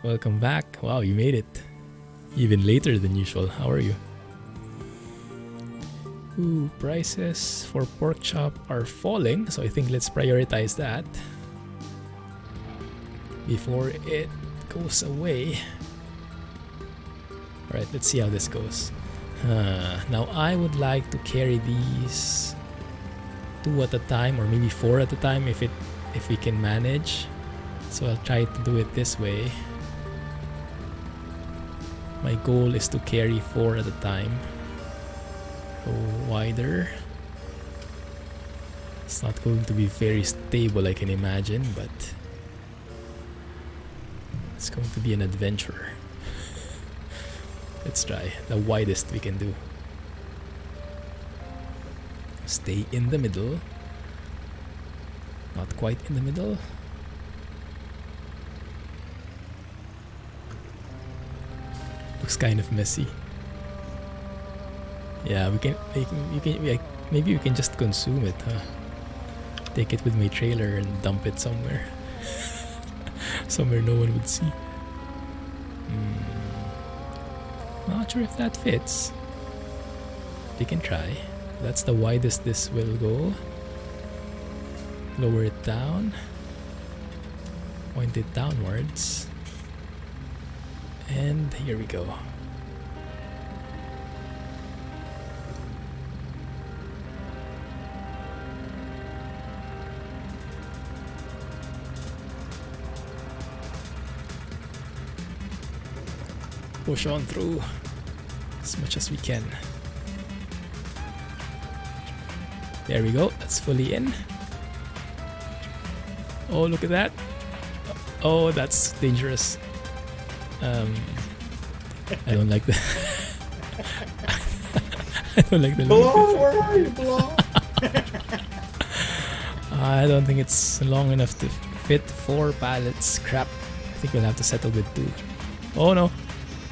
Welcome back. Wow, you made it. Even later than usual. How are you? Ooh, prices for pork chop are falling, so I think let's prioritize that before it goes away. Alright, let's see how this goes. Now I would like to carry these 2 at a time, or maybe 4 at a time if we can manage. So I'll try to do it this way. My goal is to carry 4 at a time. Go wider. It's not going to be very stable, I can imagine, but it's going to be an adventure. Let's try the widest we can do. Stay in the middle. Not quite in the middle. Looks kind of messy. Yeah, maybe we can just consume it, huh? Take it with my trailer and dump it somewhere. Somewhere no one would see. Not sure if that fits. We can try. That's the widest this will go. Lower it down. Point it downwards. And here we go. Push on through as much as we can. There we go, that's fully in. Oh, look at that. Oh, that's dangerous. I don't like that. I don't like the look. Blow, where are you, Blow? I don't think it's long enough to fit 4 pallets. Crap. I think we'll have to settle with 2. Oh no.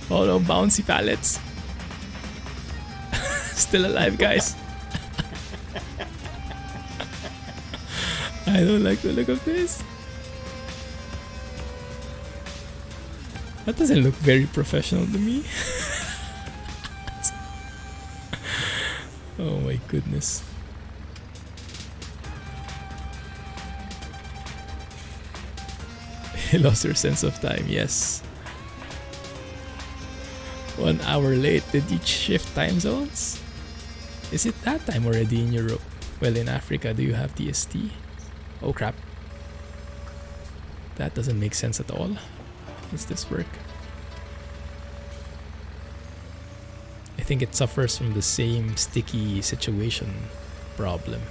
Oh no, bouncy pallets. Still alive, guys. I don't like the look of this. That doesn't look very professional to me. Oh my goodness. You lost your sense of time, yes. 1 hour late. Did you shift time zones? Is it that time already in Europe? Well, in Africa, do you have TST? Oh crap. That doesn't make sense at all. Does this work? I think it suffers from the same sticky situation problem.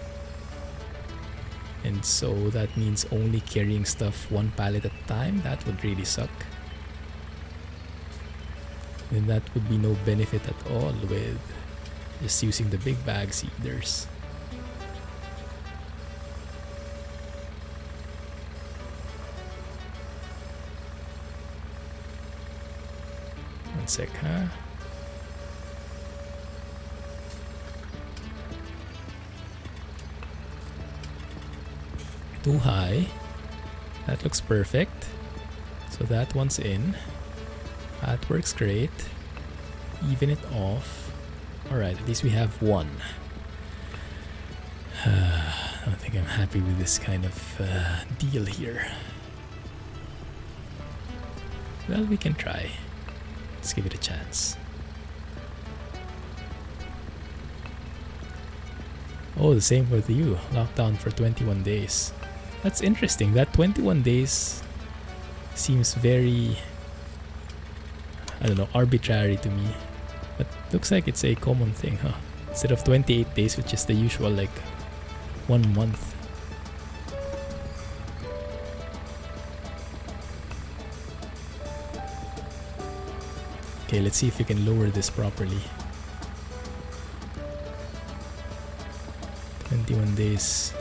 And so that means only carrying stuff 1 pallet at a time. That would really suck. then that would be no benefit at all with just using the big bag seeders. One sec, huh? Too high. That looks perfect. So that one's in. That works great. Even it off. Alright, at least we have one. I don't think I'm happy with this kind of deal here. Well, we can try. Let's give it a chance. Oh, the same with you. Lockdown for 21 days. That's interesting. That 21 days seems very, I don't know, arbitrary to me. But looks like it's a common thing, huh? Instead of 28 days, which is the usual, like, 1 month. Okay, let's see if we can lower this properly. 21 days.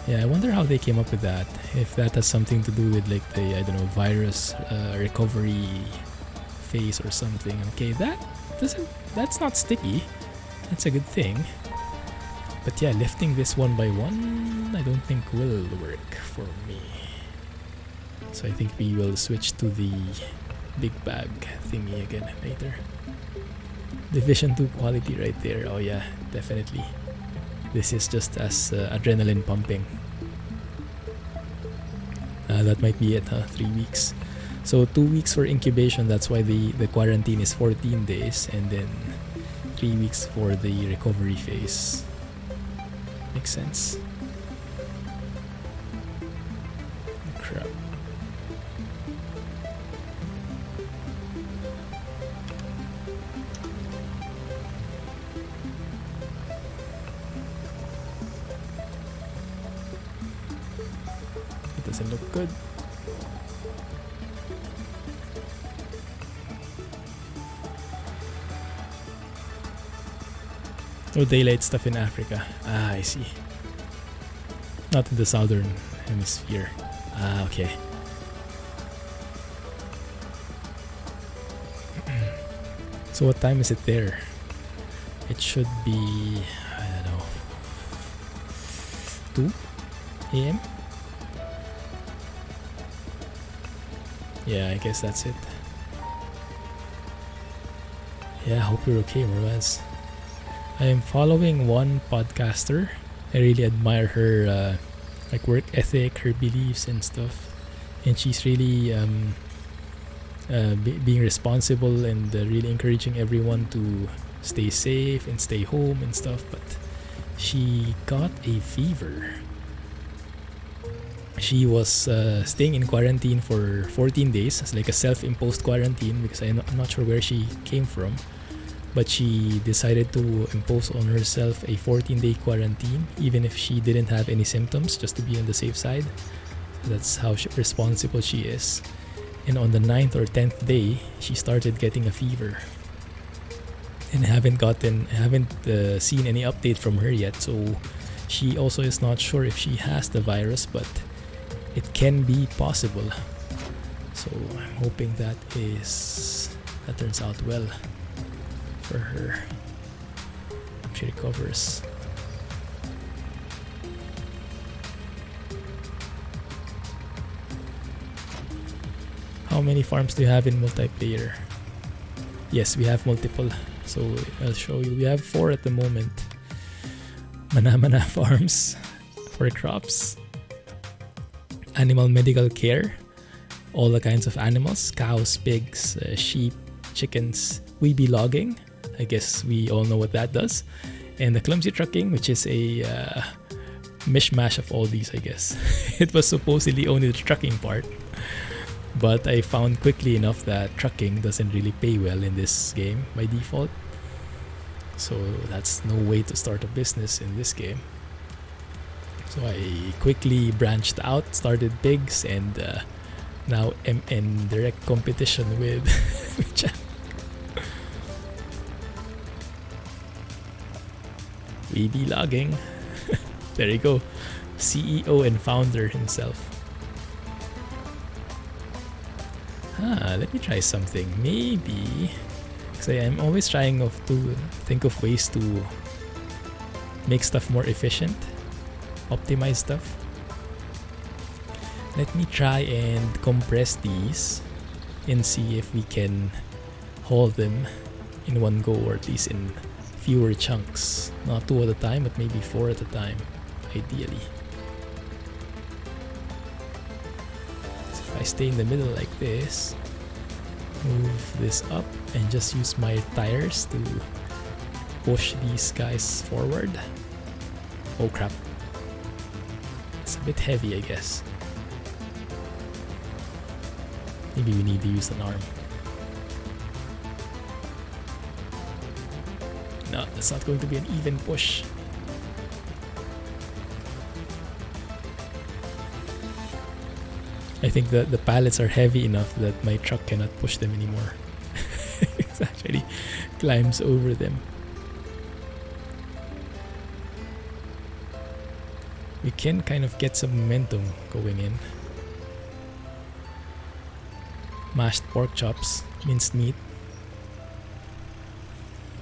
Yeah, I wonder how they came up with that. If that has something to do with like the, I don't know, virus recovery phase or something. Okay, that's not sticky. That's a good thing. But yeah, lifting this one by one, I don't think will work for me. So I think we will switch to the big bag thingy again later. Division 2 quality right there. Oh yeah, definitely. This is just as adrenaline pumping. That might be it, huh? 3 weeks. So 2 weeks for incubation, that's why the quarantine is 14 days, and then 3 weeks for the recovery phase. Makes sense. Crap. It doesn't look good. No daylight stuff in Africa. Ah, I see. Not in the southern hemisphere. Ah, okay. So what time is it there? It should be, I don't know, 2 a.m.? Yeah, I guess that's it. Yeah, hope you're okay, Mervaz. I am following one podcaster. I really admire her like work ethic, her beliefs and stuff. And she's really being responsible and really encouraging everyone to stay safe and stay home and stuff. But she got a fever. She was staying in quarantine for 14 days. It's like a self-imposed quarantine because I'm not sure where she came from. But she decided to impose on herself a 14-day quarantine, even if she didn't have any symptoms, just to be on the safe side. So that's how responsible she is. And on the 9th or 10th day, she started getting a fever. And haven't seen any update from her yet. So she also is not sure if she has the virus, but it can be possible. So I'm hoping that turns out well for her. She recovers. How many farms do you have in multiplayer? Yes, we have multiple. So I'll show you. We have 4 at the moment. Mana farms for crops. Animal medical care. All the kinds of animals. Cows, pigs, sheep, chickens. Weeby logging. I guess we all know what that does. And the clumsy trucking, which is a mishmash of all these, I guess. It was supposedly only the trucking part. But I found quickly enough that trucking doesn't really pay well in this game by default. So that's no way to start a business in this game. So I quickly branched out, started pigs, and now am in direct competition with We be logging. There you go. CEO and founder himself. Let me try something. Maybe, because I'm always trying to think of ways to make stuff more efficient, optimize stuff. Let me try and compress these and see if we can haul them in one go, or at least in fewer chunks. Not 2 at a time, but maybe 4 at a time, ideally. So if I stay in the middle like this, move this up and just use my tires to push these guys forward. Oh crap. It's a bit heavy, I guess. Maybe we need to use an arm. No, that's not going to be an even push. I think that the pallets are heavy enough that my truck cannot push them anymore. It actually climbs over them. We can kind of get some momentum going in. Mashed pork chops, minced meat.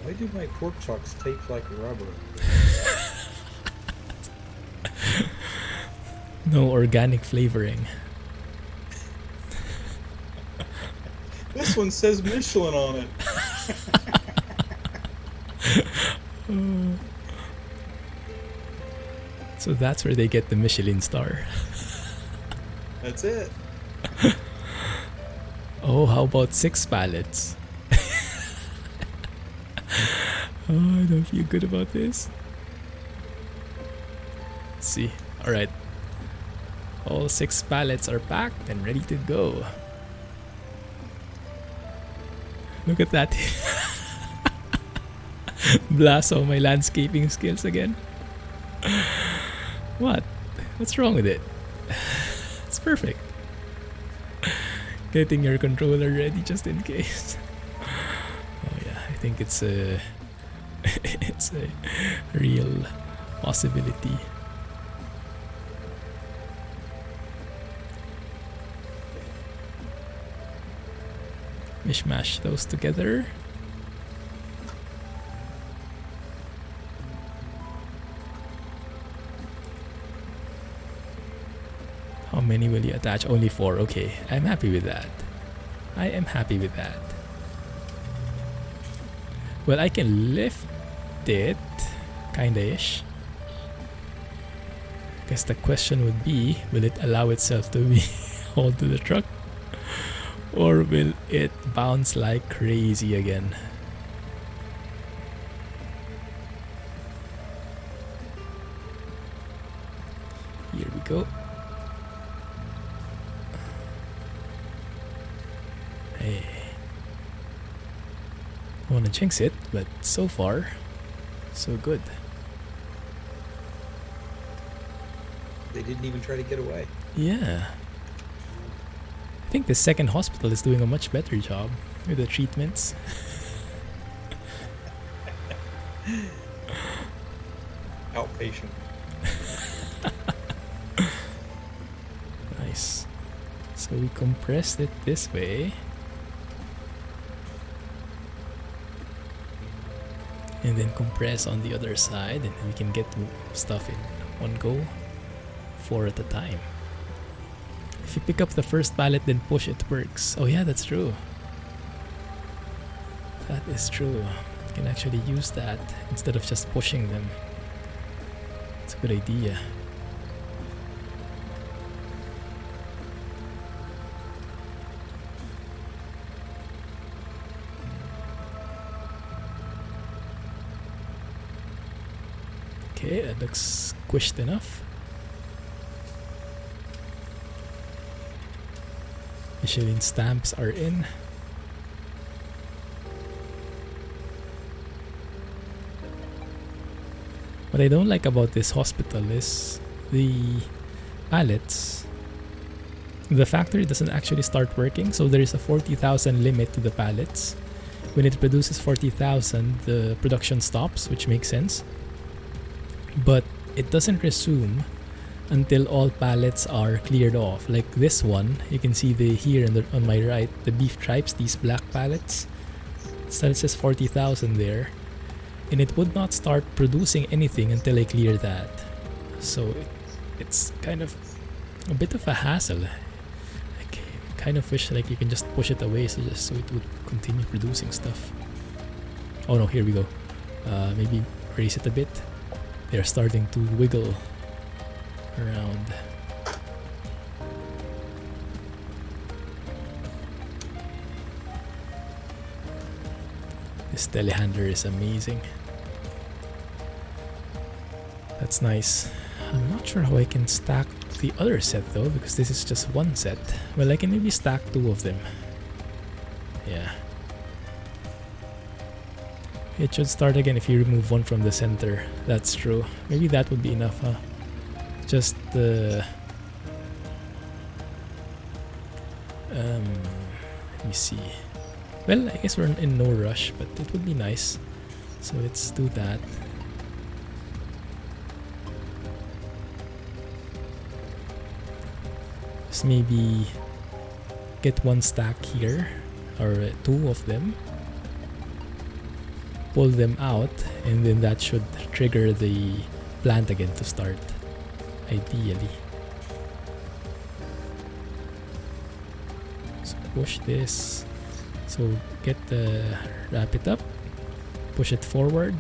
Why do my pork chops taste like rubber? No organic flavoring. This one says Michelin on it. So that's where they get the Michelin star. That's it. Oh, how about 6 pallets? Oh, I don't feel good about this. Let's see. Alright. All 6 pallets are packed and ready to go. Look at that. Blast all my landscaping skills again. What? What's wrong with it? It's perfect. Getting your controller ready just in case. Oh yeah, I think it's a it's a real possibility. Mishmash those together. How many will you attach? Only 4. Okay, I'm happy with that. I am happy with that. Well, I can lift it, kinda-ish. Guess the question would be, will it allow itself to be hauled to the truck? Or will it bounce like crazy again? Here we go. Hey. I want to jinx it, but so far, so good. They didn't even try to get away. Yeah. I think the second hospital is doing a much better job with the treatments. Outpatient. Nice. So we compressed it this way. And then compress on the other side, and we can get stuff in one go, 4 at a time. If you pick up the first pallet then push, it works. Oh yeah, that's true. That is true. You can actually use that instead of just pushing them. It's a good idea. Okay, that looks squished enough. Michelin stamps are in. What I don't like about this hospital is the pallets. The factory doesn't actually start working, so there is a 40,000 limit to the pallets. When it produces 40,000, the production stops, which makes sense. but it doesn't resume until all pallets are cleared off. Like this one, you can see here on my right, the beef tripes, these black pallets. So it says 40,000 there, and it would not start producing anything until I clear that. So it's kind of a bit of a hassle. I kind of wish like you can just push it away so it would continue producing stuff. Oh no, here we go. Maybe raise it a bit. They're starting to wiggle around. This telehandler is amazing. That's nice. I'm not sure how I can stack the other set though, because this is just one set. Well, I can maybe stack two of them. Yeah. It should start again if you remove one from the center. That's true. Maybe that would be enough, huh? Just let me see. Well, I guess we're in no rush, but it would be nice. So let's do that. Just maybe get one stack here, or two of them. Pull them out, and then that should trigger the plant again to start, ideally. So push this. So wrap it up, push it forward,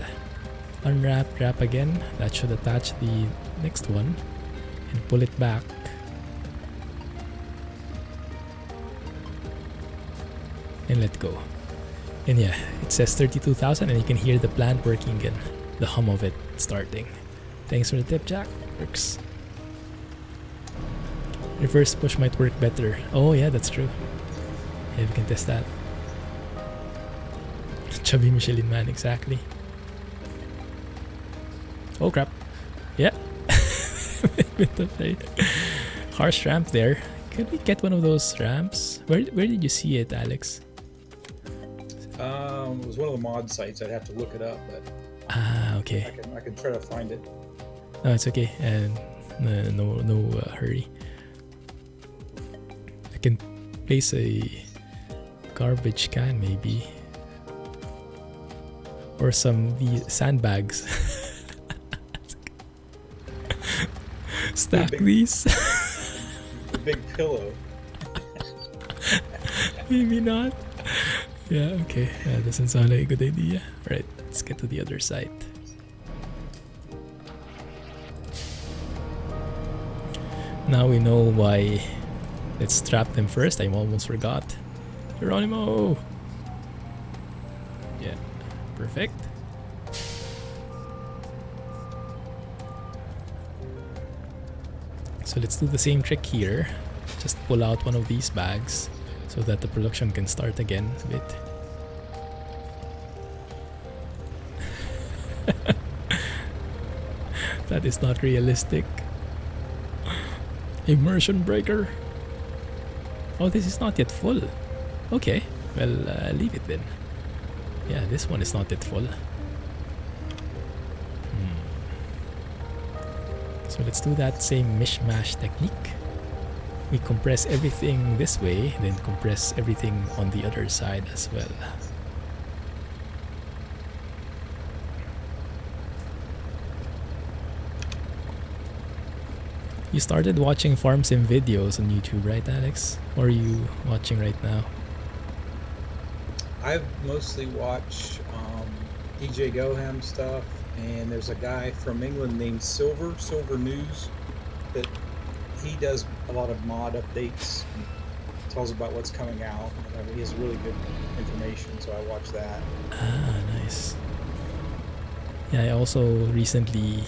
unwrap, wrap again. That should attach the next one, and pull it back. And let go. And yeah, it says 32,000, and you can hear the plant working again, the hum of it starting. Thanks for the tip, Jack. Works. Reverse push might work better. Oh yeah, that's true. Yeah, we can test that. Chubby Michelin man, exactly. Oh crap. Yeah. Bit of a harsh ramp there. Could we get one of those ramps? Where did you see it, Alex? It was one of the mod sites. I'd have to look it up, but okay. I can try to find it. No, it's okay. And no hurry. I can place a garbage can maybe, or these sandbags. Stack these. The big pillow. Maybe not. Yeah, okay. That doesn't sound like a good idea. Right, let's get to the other side. Now we know why. Let's strap them first. I almost forgot. Geronimo! Yeah, perfect. So let's do the same trick here. Just pull out one of these bags so that the production can start again a bit. That is not realistic. Immersion breaker. Oh, this is not yet full. Okay, well, leave it then. Yeah, this one is not yet full. So let's do that same mishmash technique. We compress everything this way, then compress everything on the other side as well. You started watching farm sim videos on YouTube, right, Alex? Or are you watching right now? I've mostly watched DJ Goham stuff, and there's a guy from England named Silver News, that he does a lot of mod updates and tells about what's coming out. He has really good information, so I watch that. Ah, nice. Yeah, I also recently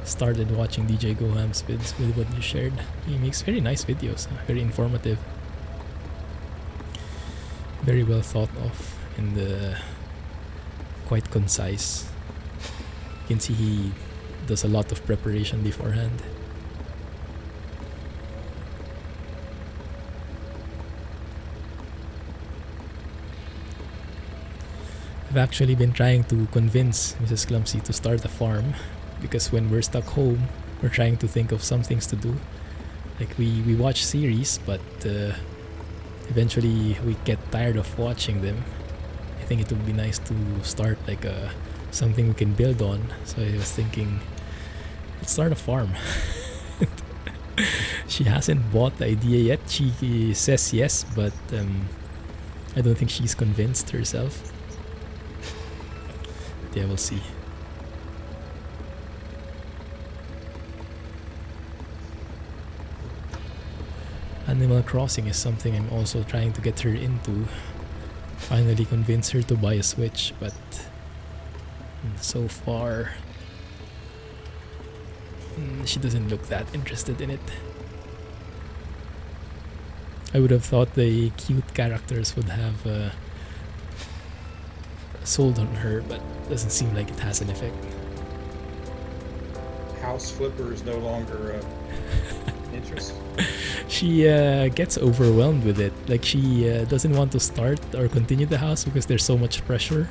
started watching DJ Goham's vids with what you shared. He makes very nice videos, very informative, very well thought of, and quite concise. You can see he does a lot of preparation beforehand. I've actually been trying to convince Mrs. Clumsy to start a farm. because when we're stuck home, we're trying to think of some things to do. Like we watch series, but eventually we get tired of watching them. I think it would be nice to start like something we can build on. So I was thinking, let's start a farm. She hasn't bought the idea yet. She says yes, but I don't think she's convinced herself. But yeah, we'll see. Animal Crossing is something I'm also trying to get her into. Finally convince her to buy a Switch, but so far she doesn't look that interested in it. I would have thought the cute characters would have sold on her, but doesn't seem like it has an effect. House Flipper is no longer interest. She gets overwhelmed with it. Like she doesn't want to start or continue the house because there's so much pressure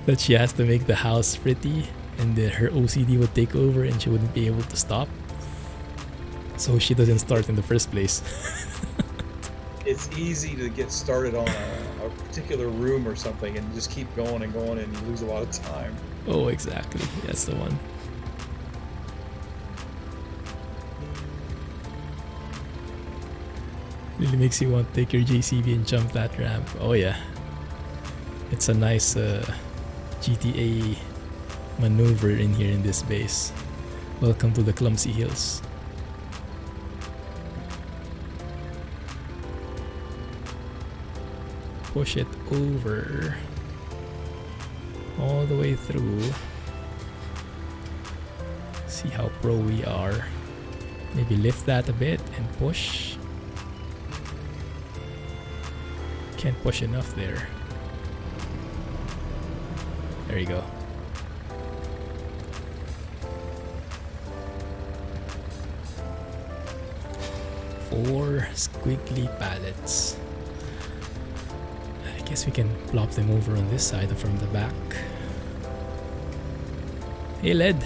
that she has to make the house pretty, and her OCD would take over and she wouldn't be able to stop. So she doesn't start in the first place. It's easy to get started on a particular room or something and just keep going and going, and you lose a lot of time. Oh, exactly. That's the one. Really makes you want to take your JCB and jump that ramp. Oh yeah. It's a nice GTA maneuver in here in this base. Welcome to the Clumsy Hills. Push it over all the way through. See how pro we are. Maybe lift that a bit and push. Can't push enough there. There you go. Four squiggly pallets. I guess we can plop them over on this side from the back. Hey, Led.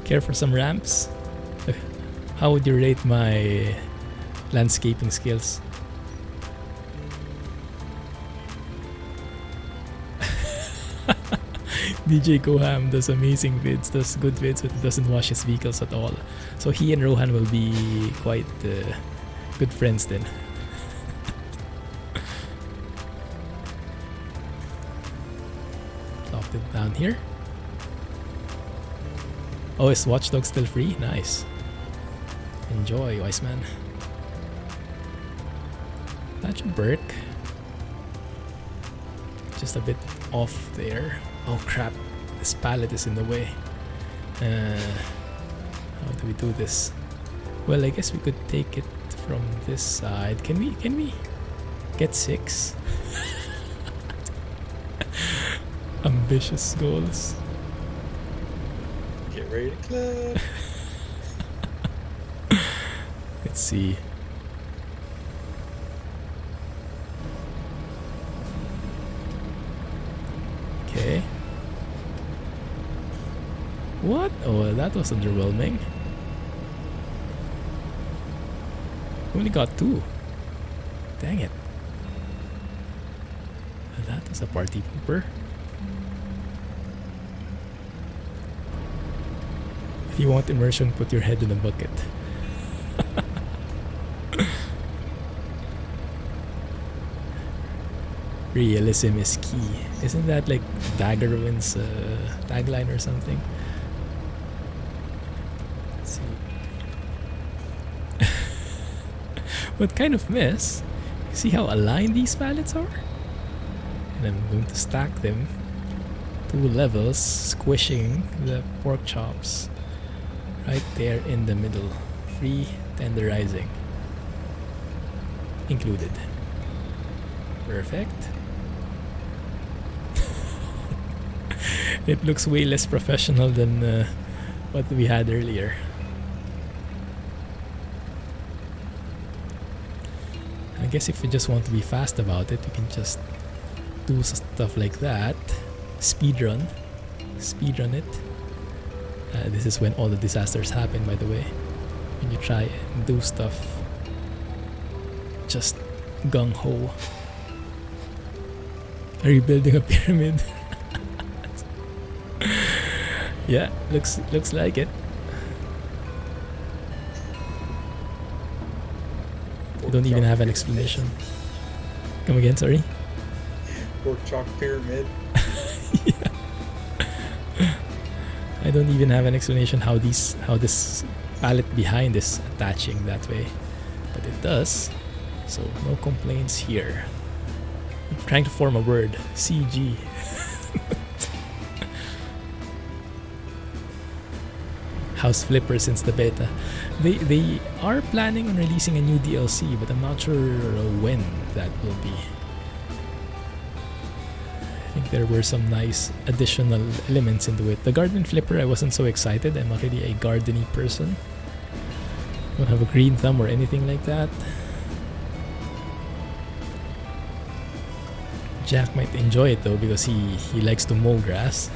Care for some ramps? How would you rate my landscaping skills? DJ Goham does amazing vids, does good vids, but doesn't wash his vehicles at all. So he and Rohan will be quite good friends then. Plop it down here. Oh, is Watchdog still free? Nice. Enjoy, wise man. That should work. Just a bit off there. Oh crap, this pallet is in the way. How do we do this? Well, I guess we could take it from this side. Can we get 6? Ambitious goals. Get ready to club. Let's see. Okay. What? Oh, that was underwhelming. Only got 2. Dang it. That was a party pooper. If you want immersion, put your head in a bucket. Realism is key. Isn't that like Daggerwin's tagline or something? Let's see. What kind of mess? See how aligned these pallets are? And I'm going to stack them 2 levels, squishing the pork chops right there in the middle. Free tenderizing included. Perfect. It looks way less professional than what we had earlier. I guess if we just want to be fast about it, we can just do stuff like that. speedrun it. This is when all the disasters happen, by the way. When you try and do stuff just gung-ho. Are you building a pyramid? Yeah, looks like it. I don't even have an explanation. Come again, sorry? Pork chop pyramid. Yeah. I don't even have an explanation how this pallet behind is attaching that way, but it does. So no complaints here. I'm trying to form a word. CG. House flipper since the beta. They are planning on releasing a new DLC, but I'm not sure when that will be. I think there were some nice additional elements into it. The garden flipper, I wasn't so excited. I'm not really a gardening person. Don't have a green thumb or anything like that. Jack might enjoy it though because he likes to mow grass.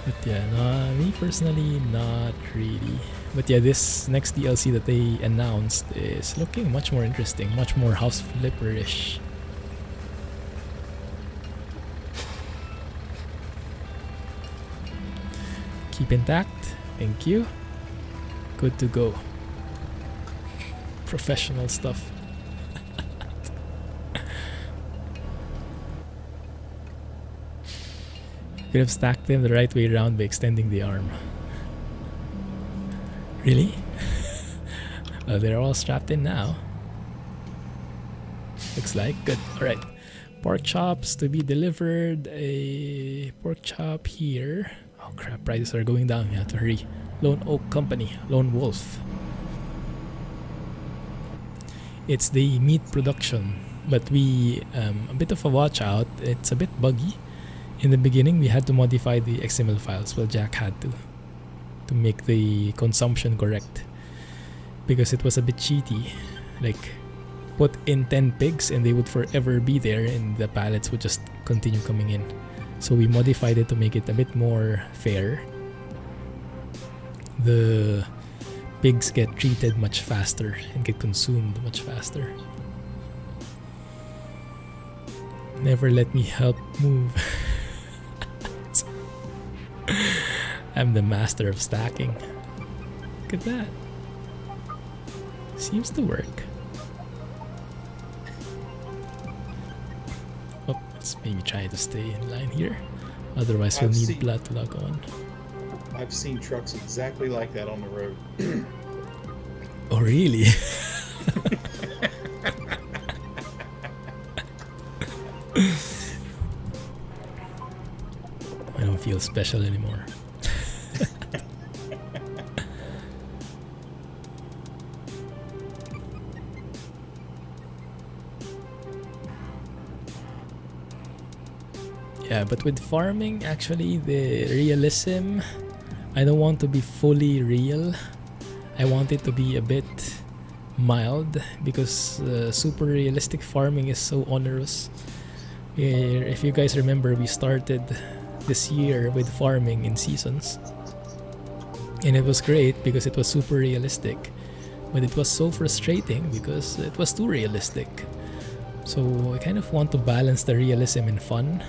But yeah, no, me personally, not really. But yeah, this next DLC that they announced is looking much more interesting, much more house flipper-ish. Keep intact, thank you. Good to go. Professional stuff. Could have stacked them the right way around by extending the arm. Really? Well, they're all strapped in now. Looks like. Good. Alright. Pork chops to be delivered. A pork chop here. Oh crap, prices are going down. We have to hurry. Lone Oak Company. Lone Wolf. It's the meat production. But we, a bit of a watch out. It's a bit buggy. In the beginning, we had to modify the XML files. Well, Jack had to make the consumption correct because it was a bit cheaty. Like, put in 10 pigs and they would forever be there and the pallets would just continue coming in. So we modified it to make it a bit more fair. The pigs get treated much faster and get consumed much faster. Never let me help move. I'm the master of stacking. Look at that. Seems to work. Oh, let's maybe try to stay in line here. Otherwise we'll need blood to log on. I've seen trucks exactly like that on the road. Oh really? I don't feel special anymore. Yeah, but with farming, actually, the realism, I don't want to be fully real. I want it to be a bit mild because super realistic farming is so onerous. If you guys remember, we started this year with farming in seasons. And it was great because it was super realistic. But it was so frustrating because it was too realistic. So I kind of want to balance the realism and fun.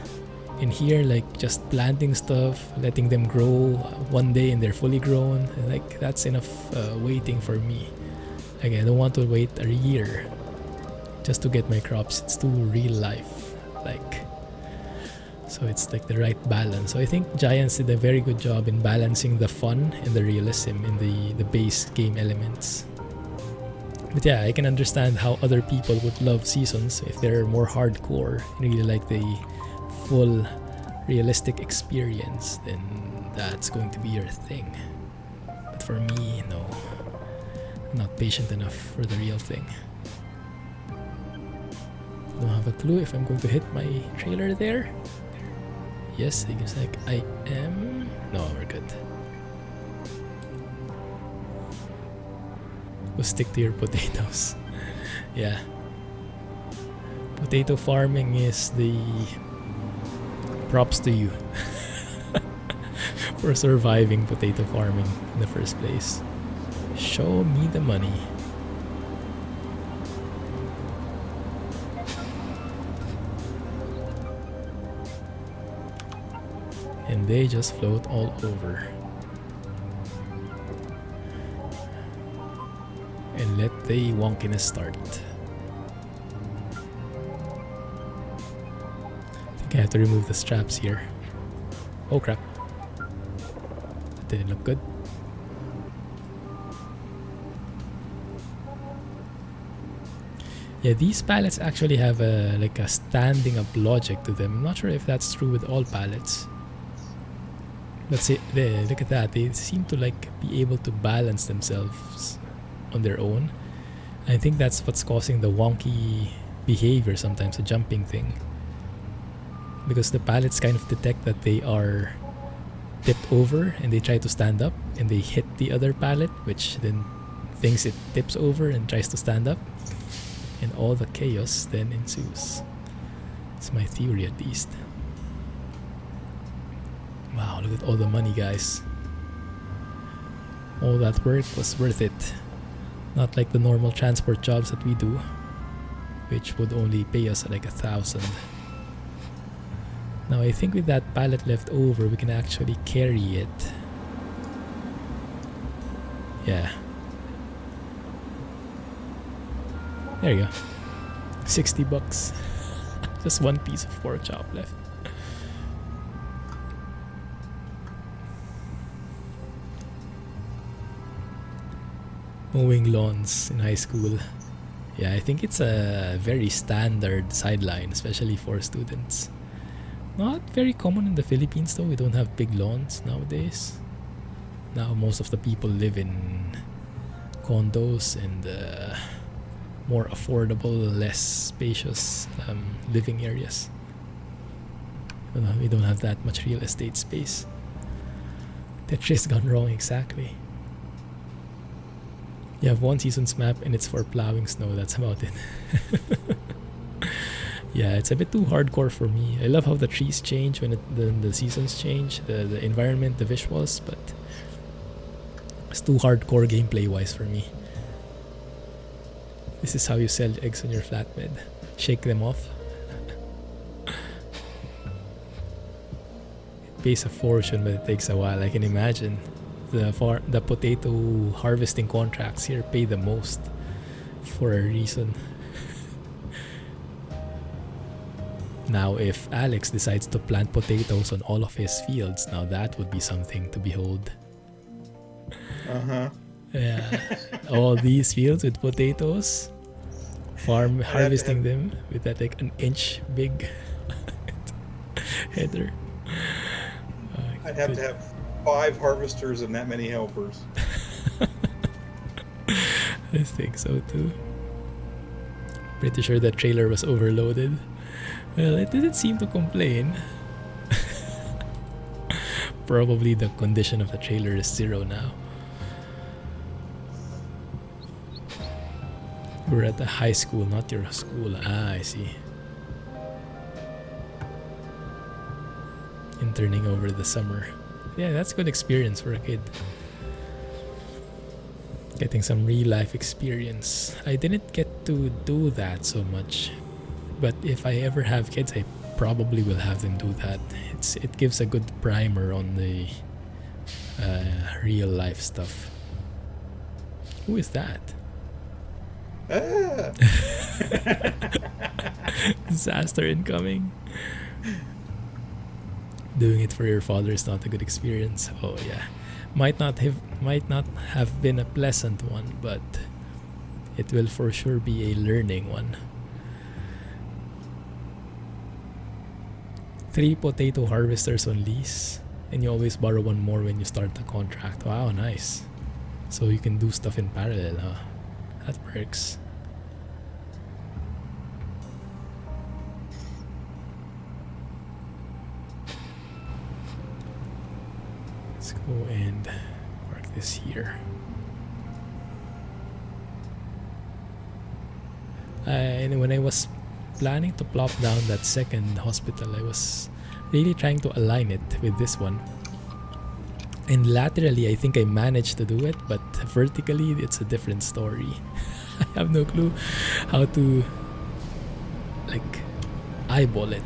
In here, like just planting stuff, letting them grow one day and they're fully grown, like that's enough waiting for me. Like I don't want to wait a year just to get my crops. It's too real life, like. So it's like the right balance. So I think Giants did a very good job in balancing the fun and the realism in the base game elements. But yeah, I can understand how other people would love seasons if they're more hardcore and really like the full realistic experience, then that's going to be your thing. But for me, no. I'm not patient enough for the real thing. I don't have a clue if I'm going to hit my trailer there. Yes, it looks like I am. No, we're good. We'll stick to your potatoes. Yeah. Potato farming is the props to you for surviving potato farming in the first place. Show me the money. And they just float all over. And let the wonkiness start. I think I have to remove the straps here. Oh crap. That didn't look good. Yeah, these pallets actually have a like a standing up logic to them. I'm not sure if that's true with all pallets. Let's see, look at that. They seem to like be able to balance themselves on their own. I think that's what's causing the wonky behavior sometimes, the jumping thing. Because the pallets kind of detect that they are tipped over and they try to stand up and they hit the other pallet, which then thinks it tips over and tries to stand up. And all the chaos then ensues. It's my theory at least. Wow, look at all the money, guys. All that work was worth it. Not like the normal transport jobs that we do, which would only pay us like 1,000. Now I think with that pallet left over, we can actually carry it. Yeah. There you go. 60 bucks. Just one piece of pork chop left. Mowing lawns in high school. Yeah, I think it's a very standard sideline, especially for students. Not very common in the Philippines though. We don't have big lawns nowadays. Now most of the people live in condos and more affordable, less spacious living areas. We don't have that much real estate space. Tetris gone wrong exactly. You have one season's map and it's for plowing snow. That's about it. Yeah, it's a bit too hardcore for me. I love how the trees change when the seasons change, the environment, the visuals, but it's too hardcore gameplay wise for me. This is how you sell eggs on your flatbed. Shake them off. It pays a fortune, but it takes a while. I can imagine. The potato harvesting contracts here pay the most for a reason. Now if Alex decides to plant potatoes on all of his fields, now that would be something to behold. Yeah, all these fields with potatoes, harvesting them with that like an inch big header. I'd have to have 5 harvesters and that many helpers. I think so too. Pretty sure that trailer was overloaded. Well, it didn't seem to complain. Probably the condition of the trailer is 0 now. We're at the high school, not your school. Ah, I see. Interning over the summer. Yeah, that's a good experience for a kid. Getting some real life experience. I didn't get to do that so much. But if I ever have kids, I probably will have them do that. It gives a good primer on the real life stuff. Who is that? Ah. Disaster incoming. Doing it for your father is not a good experience. Oh yeah, might not have been a pleasant one, but it will for sure be a learning one. 3 potato harvesters on lease, and you always borrow 1 more when you start the contract. Wow, nice. So you can do stuff in parallel, huh? That works. Let's go and park this here. And when I was planning to plop down that second hospital. I was really trying to align it with this one. And laterally, I think I managed to do it, but vertically, it's a different story. I have no clue how to like eyeball it.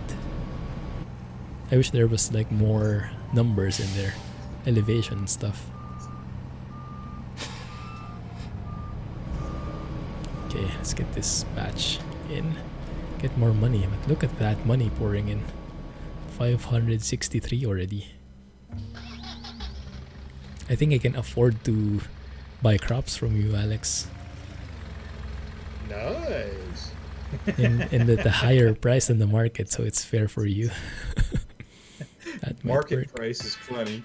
I wish there was like more numbers in there, elevation and stuff. Okay, let's get this batch in. Get more money. But look at that money pouring in. 563 already. I think I can afford to buy crops from you, Alex. Nice. in the higher price than the market, so it's fair for you. That market price is plenty.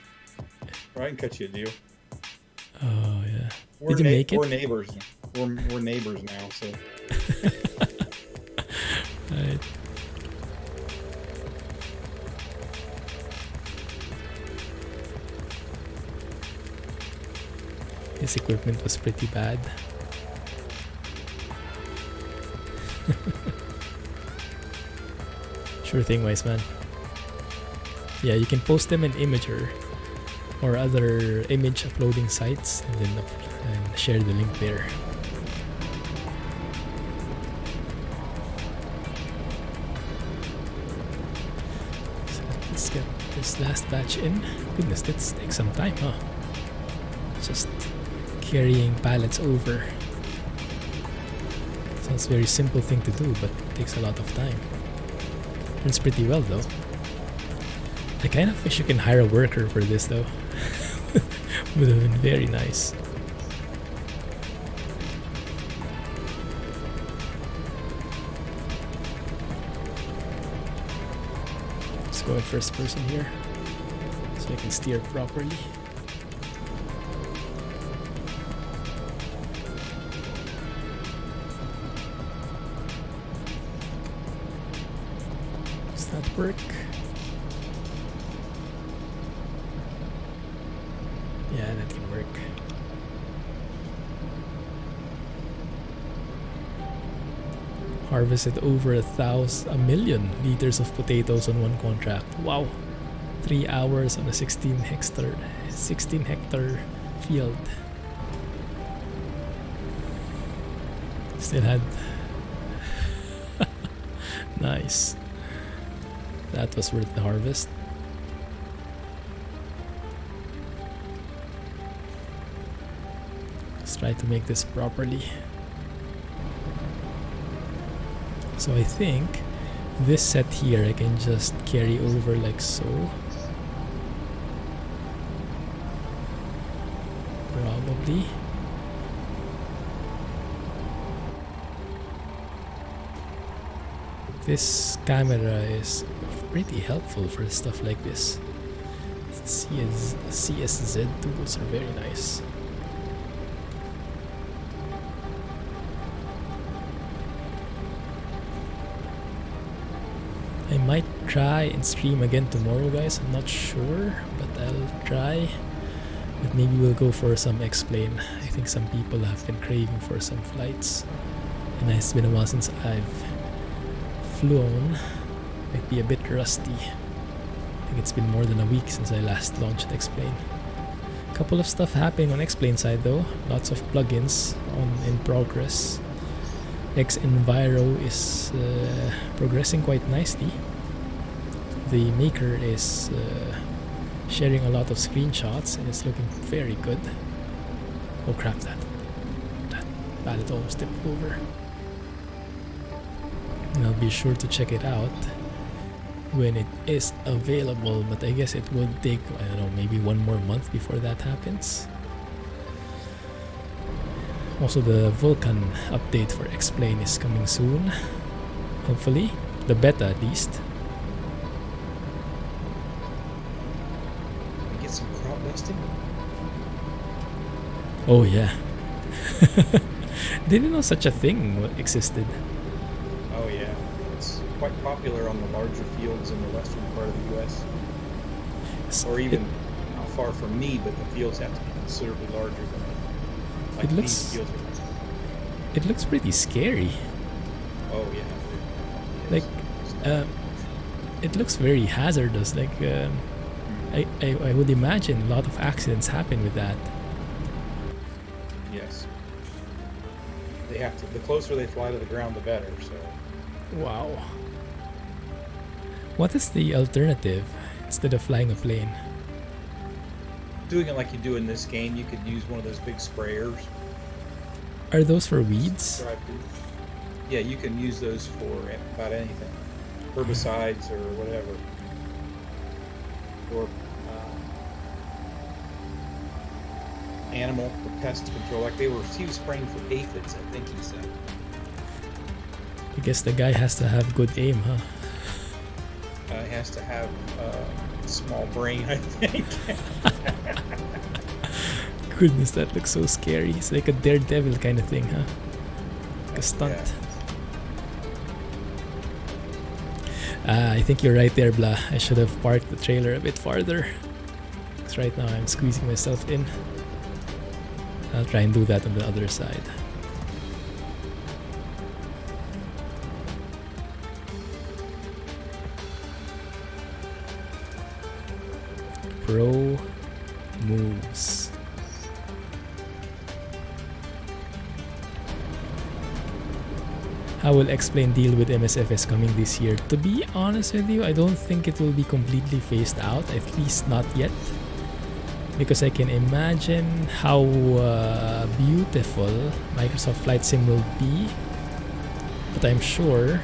I can cut you a deal. Oh yeah. Did you make it? We're neighbors. We're neighbors now, so. Right. His equipment was pretty bad. Sure thing, wise man. Yeah, you can post them in Imager or other image uploading sites, and then and share the link there. So let's get this last batch in. Goodness, this takes some time, huh? Just carrying pallets over. Sounds very simple thing to do, but it takes a lot of time. Turns pretty well though. I kind of wish you can hire a worker for this though. Would have been very nice. Let's go in first person here so I can steer properly. Does that work? Yeah, that can work. Harvested over a million liters of potatoes on one contract. Wow. 3 hours on a 16 hectare field. Still had nice. That was worth the harvest. Let's try to make this properly. So I think this set here I can just carry over like so. Probably. This camera is pretty helpful for stuff like this. CSZ tools are very nice. I might try and stream again tomorrow, guys. I'm not sure, but I'll try. But maybe we'll go for some X-Plane. I think some people have been craving for some flights. And it's been a while since I've flown. Might be a bit rusty. I think it's been more than a week since I last launched X-Plane. Couple of stuff happening on X-Plane side though. Lots of plugins in progress. X-Enviro is progressing quite nicely. The maker is sharing a lot of screenshots and it's looking very good. Oh crap, that pallet almost tipped over. And I'll be sure to check it out when it is available, but I guess it will take, I don't know, maybe one more month before that happens. Also, the Vulkan update for X-Plane is coming soon. Hopefully. The beta, at least. Get some crop dusting? Oh, yeah. Didn't know such a thing existed. Oh, yeah. It's quite popular on the larger fields in the western part of the U.S. Or even not far from me, but the fields have to be considerably larger than like it looks pretty scary. Oh yeah. Like, it looks very hazardous. Like, I would imagine a lot of accidents happen with that. Yes. They have to. The closer they fly to the ground, the better. So. Wow. What is the alternative instead of flying a plane? Doing it like you do in this game, you could use one of those big sprayers. Are those for weeds? Yeah, you can use those for about anything. Herbicides or whatever. Or animal or pest control. Like he was spraying for aphids, I think he said. I guess the guy has to have good aim, huh? He has to have a small brain, I think. Goodness, that looks so scary. It's like a daredevil kind of thing, huh? Like a stunt. Yeah. I think you're right there, Blah. I should have parked the trailer a bit farther. Because right now I'm squeezing myself in. I'll try and do that on the other side. Pro moves. How will Explain deal with MSFS coming this year? To be honest with you, I don't think it will be completely phased out, at least not yet. Because I can imagine how beautiful Microsoft Flight Sim will be. But I'm sure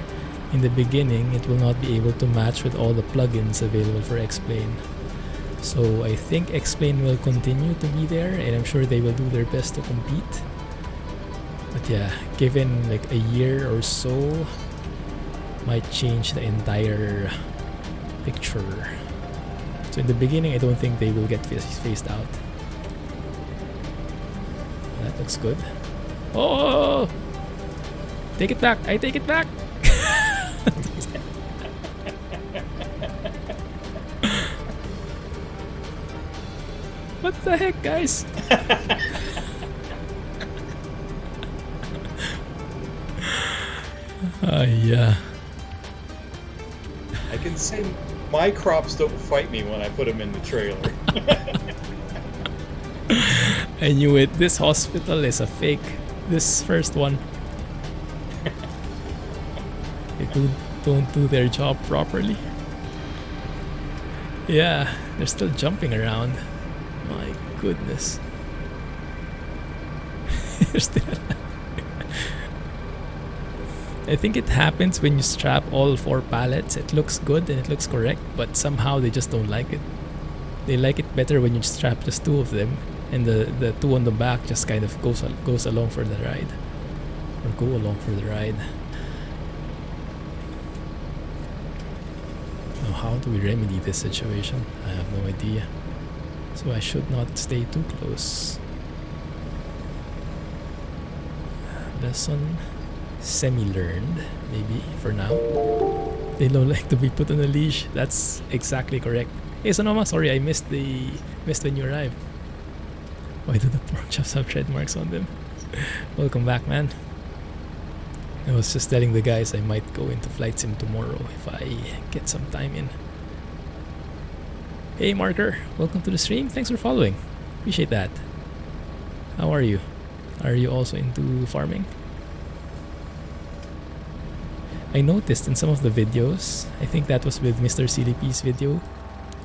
in the beginning it will not be able to match with all the plugins available for Explain. So I think Explain will continue to be there, and I'm sure they will do their best to compete. But yeah, given like a year or so, might change the entire picture. So in the beginning, I don't think they will get phased out. That looks good. Oh! Take it back! I take it back! What the heck, guys? Yeah. I can say my crops don't fight me when I put them in the trailer. I knew it. This hospital is a fake. This first one. They don't do their job properly. Yeah, they're still jumping around. My goodness. They're still I think it happens when you strap all 4 pallets. It looks good and it looks correct, but somehow they just don't like it. They like it better when you strap just 2 of them, and the 2 on the back just kind of goes along for the ride, or go along for the ride. Now, how do we remedy this situation? I have no idea. So I should not stay too close. Lesson semi-learned, maybe, for now. They don't like to be put on a leash. That's exactly correct. Hey, Sonoma, sorry I missed when you arrived. Why do the pork chops have tread marks on them? Welcome back, man. I was just telling the guys I might go into Flight Sim tomorrow if I get some time in. Hey, Marker, welcome to the stream. Thanks for following. Appreciate that. How are you? Are you also into farming? I noticed in some of the videos, I think that was with Mr. CDP's video,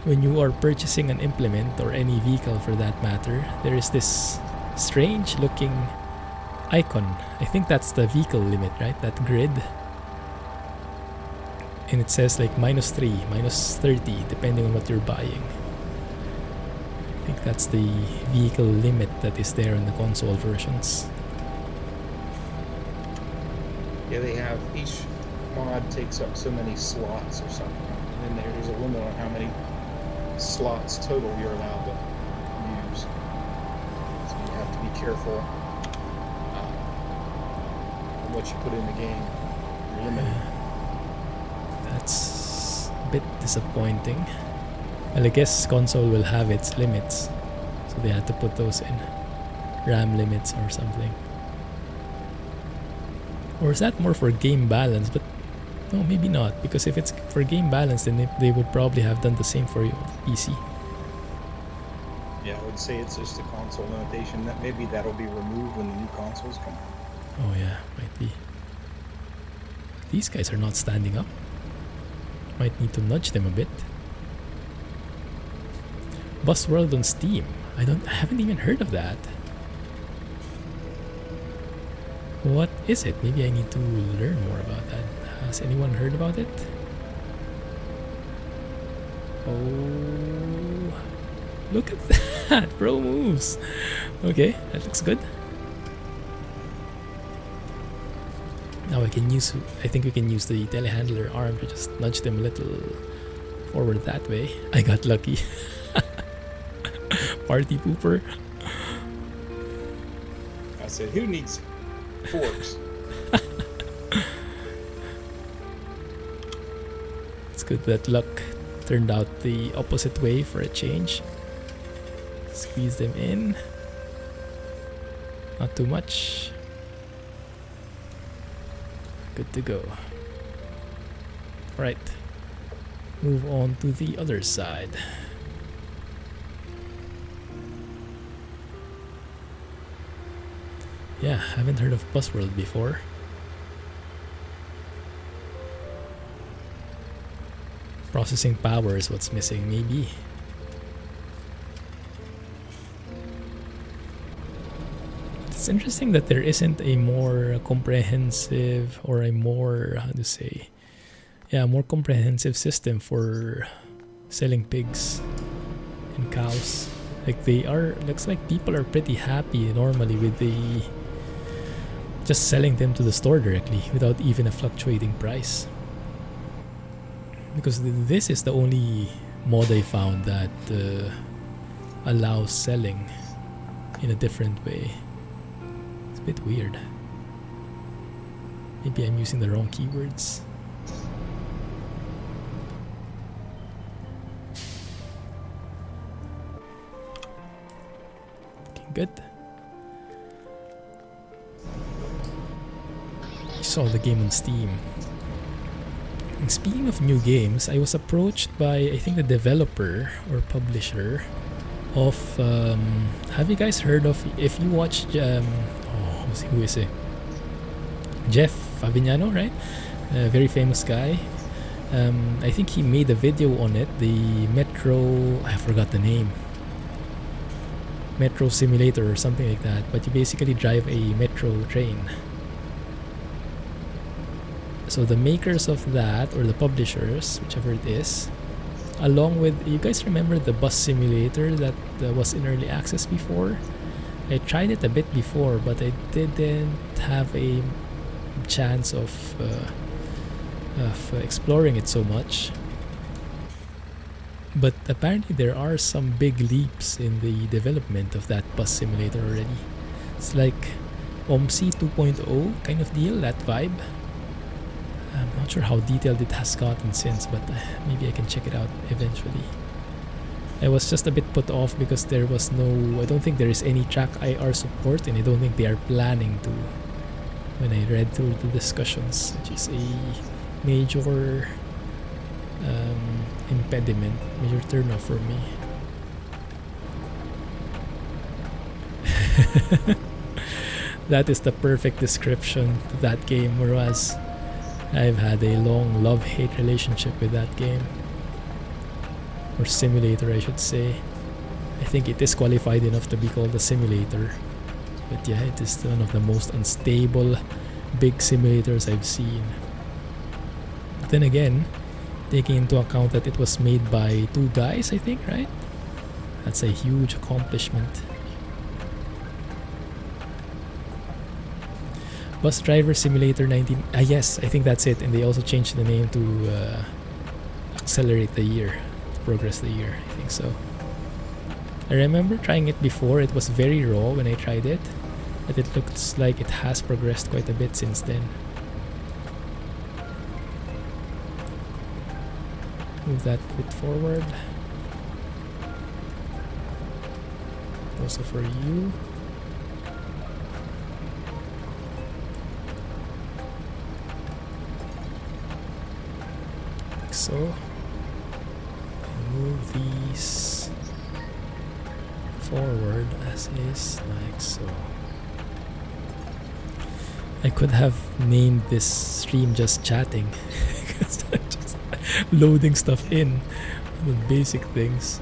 when you are purchasing an implement or any vehicle for that matter, there is this strange looking icon. I think that's the vehicle limit, right? That grid. And it says like -3, -30, depending on what you're buying. I think that's the vehicle limit that is there in the console versions. Yeah, they have each mod takes up so many slots or something, and then there's a limit on how many slots total you're allowed to use. So you have to be careful on what you put in the game. You're limited. That's a bit disappointing. Well, I guess console will have its limits, so they had to put those in. RAM limits or something. Or is that more for game balance? But No, maybe not, because if it's for game balance, then they would probably have done the same for your PC. Yeah, I would say it's just a console limitation. That maybe that'll be removed when the new consoles come out. Oh yeah, might be. These guys are not standing up. Might need to nudge them a bit. Bus World on Steam. I haven't even heard of that. What is it? Maybe I need to learn more about that. Has anyone heard about it? Oh, look at that! Pro moves. Okay, that looks good. Now I think we can use the telehandler arm to just nudge them a little forward that way. I got lucky. Party pooper. I said, who needs forks? It's good that luck turned out the opposite way for a change. Squeeze them in. Not too much. Good to go. Right. Move on to the other side. Yeah, haven't heard of Buzzworld before. Processing power is what's missing, maybe. It's interesting that there isn't a more comprehensive or a more, how to say, yeah, more comprehensive system for selling pigs and cows. Like looks like people are pretty happy normally with just selling them to the store directly without even a fluctuating price. Because this is the only mod I found that allows selling in a different way. It's a bit weird. Maybe I'm using the wrong keywords. Looking good. I saw the game on Steam. And speaking of new games, I was approached by, I think, the developer or publisher of have you guys heard of, if you watched who is it? Jeff Favignano, right? A very famous guy. I think he made a video on it, the Metro, I forgot the name, Metro Simulator or something like that, but you basically drive a metro train. So the makers of that, or the publishers, whichever it is, along with, you guys remember the bus simulator that was in early access before? I tried it a bit before, but I didn't have a chance of exploring it so much. But apparently there are some big leaps in the development of that bus simulator already. It's like OMSI 2.0 kind of deal, that vibe. I'm not sure how detailed it has gotten since, but maybe I can check it out eventually. I was just a bit put off because there was I don't think there is any TrackIR support, and I don't think they are planning to, when I read through the discussions, which is a major impediment, major turnoff for me. That is the perfect description to that game, whereas I've had a long love-hate relationship with that game. Or simulator, I should say. I think it is qualified enough to be called a simulator. But yeah, it is one of the most unstable big simulators I've seen. But then again, taking into account that it was made by 2 guys, I think, right? That's a huge accomplishment. Bus Driver Simulator 19. Yes, I think that's it. And they also changed the name to accelerate the year, to progress the year. I think so. I remember trying it before. It was very raw when I tried it, but it looks like it has progressed quite a bit since then. Move that bit forward. Also for you. so. Move these forward as is, like so. I could have named this stream just chatting because I'm just loading stuff in, the basic things.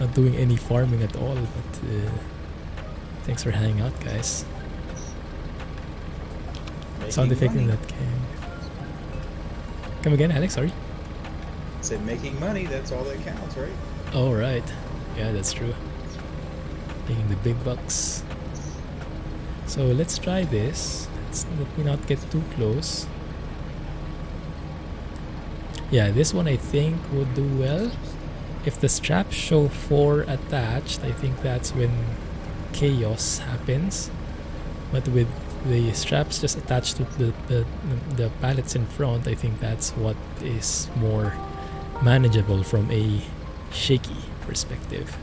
Not doing any farming at all, but thanks for hanging out, guys. Sound effect in that game. Come again, Alex, sorry? Said making money, that's all that counts, right? Oh, right. Yeah, that's true. Making the big bucks. So let's try this. Let me not get too close. Yeah, this one I think would do well. If the straps show 4 attached, I think that's when chaos happens. But with the straps just attached to the pallets in front, I think that's what is more manageable from a shaky perspective.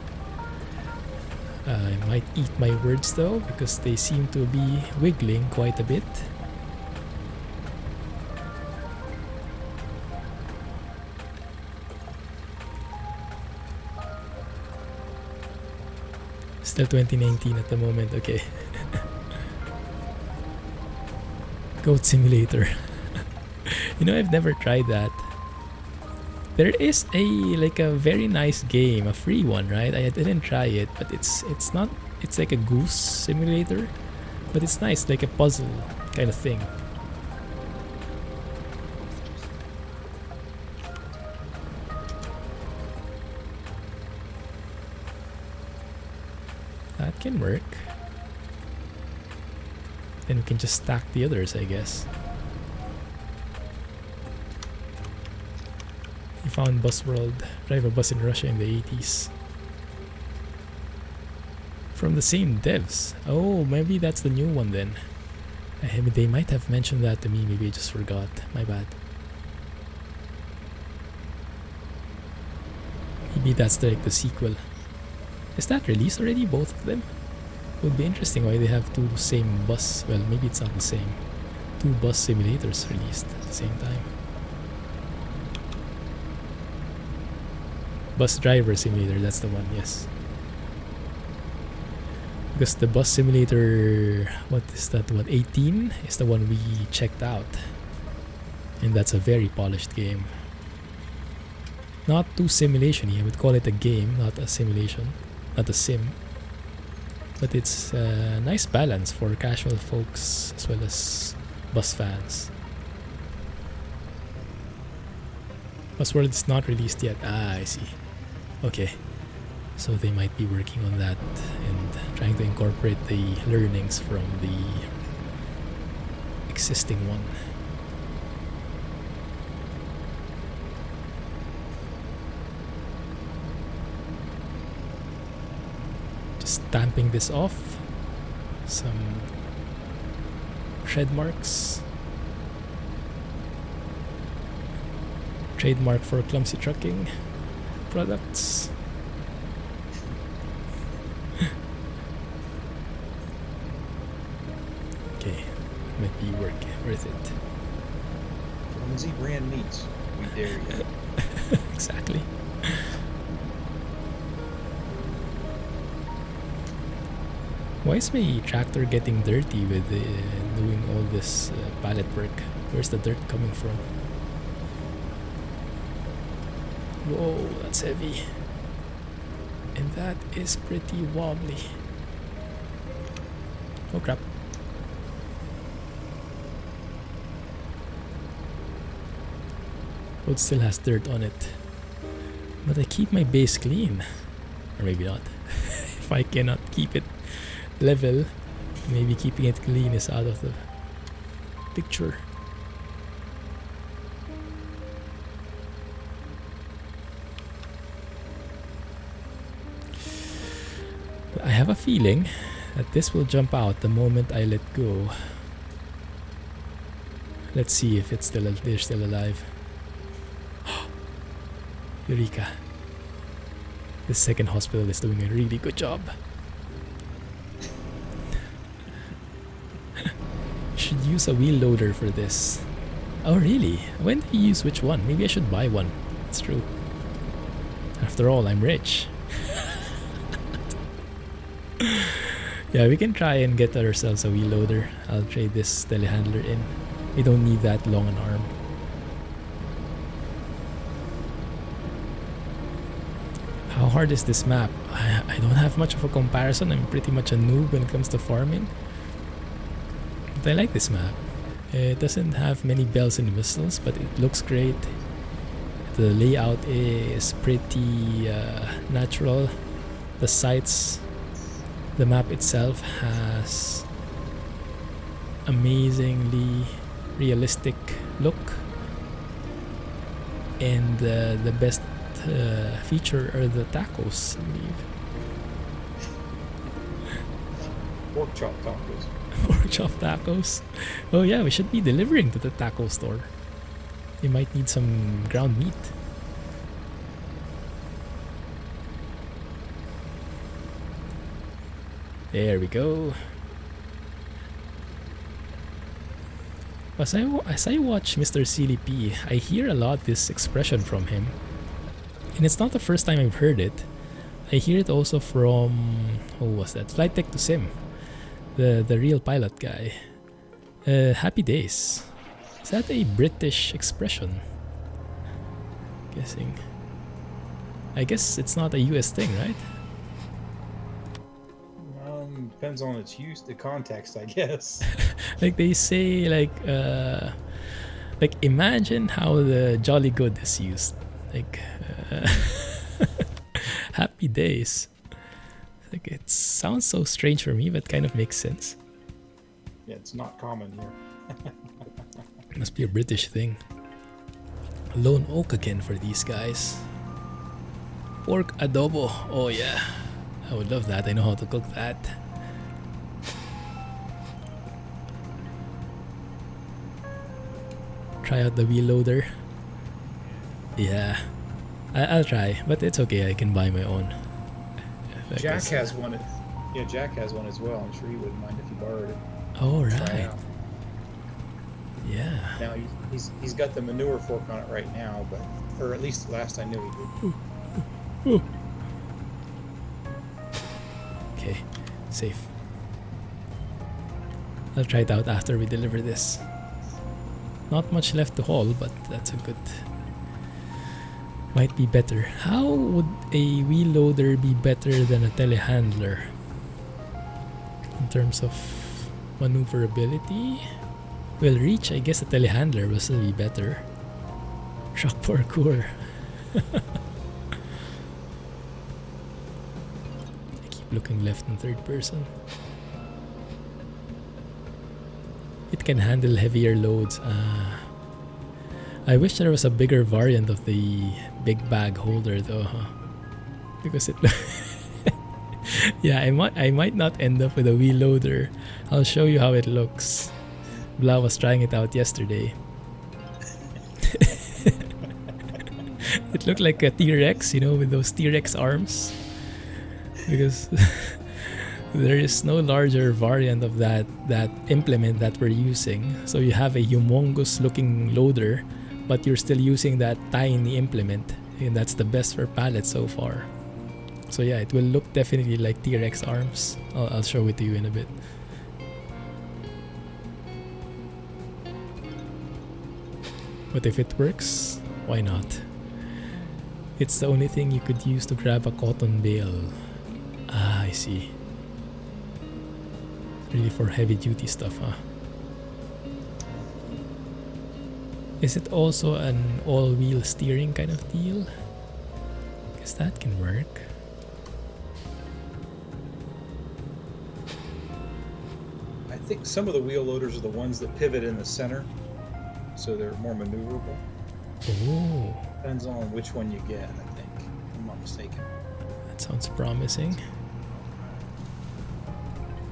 I might eat my words though, because they seem to be wiggling quite a bit. Still 2019 at the moment, okay. Goat Simulator. You know, I've never tried that. There is a very nice game, a free one, right? I didn't try it, but it's like a goose simulator, but it's nice, like a puzzle kind of thing. That can work. Then we can just stack the others, I guess. He found Bus World, drive a bus in Russia in the 80s. From the same devs. Oh, maybe that's the new one then. I mean, they might have mentioned that to me, maybe I just forgot. My bad. Maybe that's like the sequel. Is that released already, both of them? Would be interesting why they have two same bus. Well, maybe it's not the same. Two bus simulators released at the same time. Bus driver simulator, that's the one, yes. Because the bus simulator, what is that one? 18 is the one we checked out. And that's a very polished game. Not too simulation-y, I would call it a game, not a simulation. Not a sim. But it's a nice balance for casual folks as well as bus fans. Bus World is not released yet. Ah, I see. Okay. So they might be working on that and trying to incorporate the learnings from the existing one. Stamping this off, some tread marks, trademark for Clumsy trucking products. Okay, might be worth it. Clumsy brand meats, we dare you. Exactly. Why is my tractor getting dirty with doing all this pallet work? Where's the dirt coming from? Whoa, that's heavy. And that is pretty wobbly. Oh crap. Road still has dirt on it. But I keep my base clean. Or maybe not. If I cannot keep it level, maybe keeping it clean is out of the picture. I have a feeling that this will jump out the moment I let go. Let's see if it's they're still alive. Eureka. The second hospital is doing a really good job. Should use a wheel loader for this. Oh really? When do you use which one? Maybe I should buy one. It's true. After all, I'm rich. Yeah, we can try and get ourselves a wheel loader. I'll trade this telehandler in. We don't need that long an arm. How hard is this map? I don't have much of a comparison. I'm pretty much a noob when it comes to farming. But I like this map. It doesn't have many bells and whistles, but it looks great. The layout is pretty natural. The sites, the map itself has amazingly realistic look. And the best feature are the tacos, I believe. Pork chop tacos. Pork chop tacos. Oh yeah, we should be delivering to the taco store. They might need some ground meat. There we go. As I watch Mr. CLP, I hear a lot this expression from him. And it's not the first time I've heard it. I hear it also from, who was that? Flight Tech to Sim. The real pilot guy. Happy days. Is that a British expression? Guessing. I guess it's not a US thing, right? Depends on its use, the context, I guess. Like they say, like imagine how the jolly good is used. Like happy days. Like it sounds so strange for me, but kind of makes sense. Yeah, it's not common here. Must be a British thing. Lone oak again for these guys. Pork adobo. Oh yeah, I would love that. I know how to cook that. Try out the wheel loader. Yeah, I'll try, but it's okay. I can buy my own. Jack has one. Yeah, Jack has one as well. I'm sure he wouldn't mind if you borrowed it. Oh right. Yeah. Now he's got the manure fork on it right now, but or at least last I knew he did. Ooh. Okay, safe. I'll try it out after we deliver this. Not much left to haul, but that's a good. Might be better. How would a wheel loader be better than a telehandler in terms of maneuverability? Well, reach, I guess a telehandler will still be better. Truck parkour. I keep looking left in third person. It can handle heavier loads. I wish there was a bigger variant of the big bag holder though, huh? Because it yeah, I might not end up with a wheel loader. I'll show you how it looks. Blah was trying it out yesterday. It looked like a T-Rex, you know, with those T-Rex arms. Because there is no larger variant of that implement that we're using. So you have a humongous looking loader, but you're still using that tiny implement, and that's the best for pallets so far. So yeah, it will look definitely like T-Rex arms. I'll show it to you in a bit. But if it works, why not? It's the only thing you could use to grab a cotton bale. Ah, I see. Really for heavy duty stuff, huh? Is it also an all-wheel steering kind of deal? Guess that can work. I think some of the wheel loaders are the ones that pivot in the center, so they're more maneuverable. Oh, Depends on which one you get, I think. If I'm not mistaken. that sounds promising.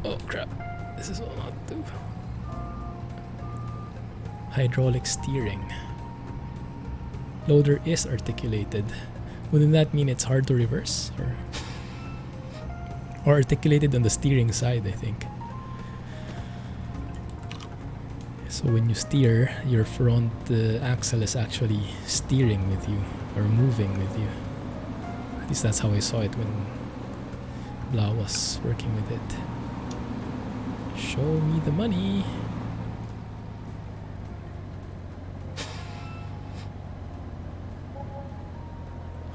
Oh crap, this is all not do. Hydraulic steering. Loader is articulated. Wouldn't that mean it's hard to reverse? Or articulated on the steering side, I think. So when you steer, your front axle is actually steering with you or moving with you. At least that's how I saw it when Blah was working with it. Show me the money.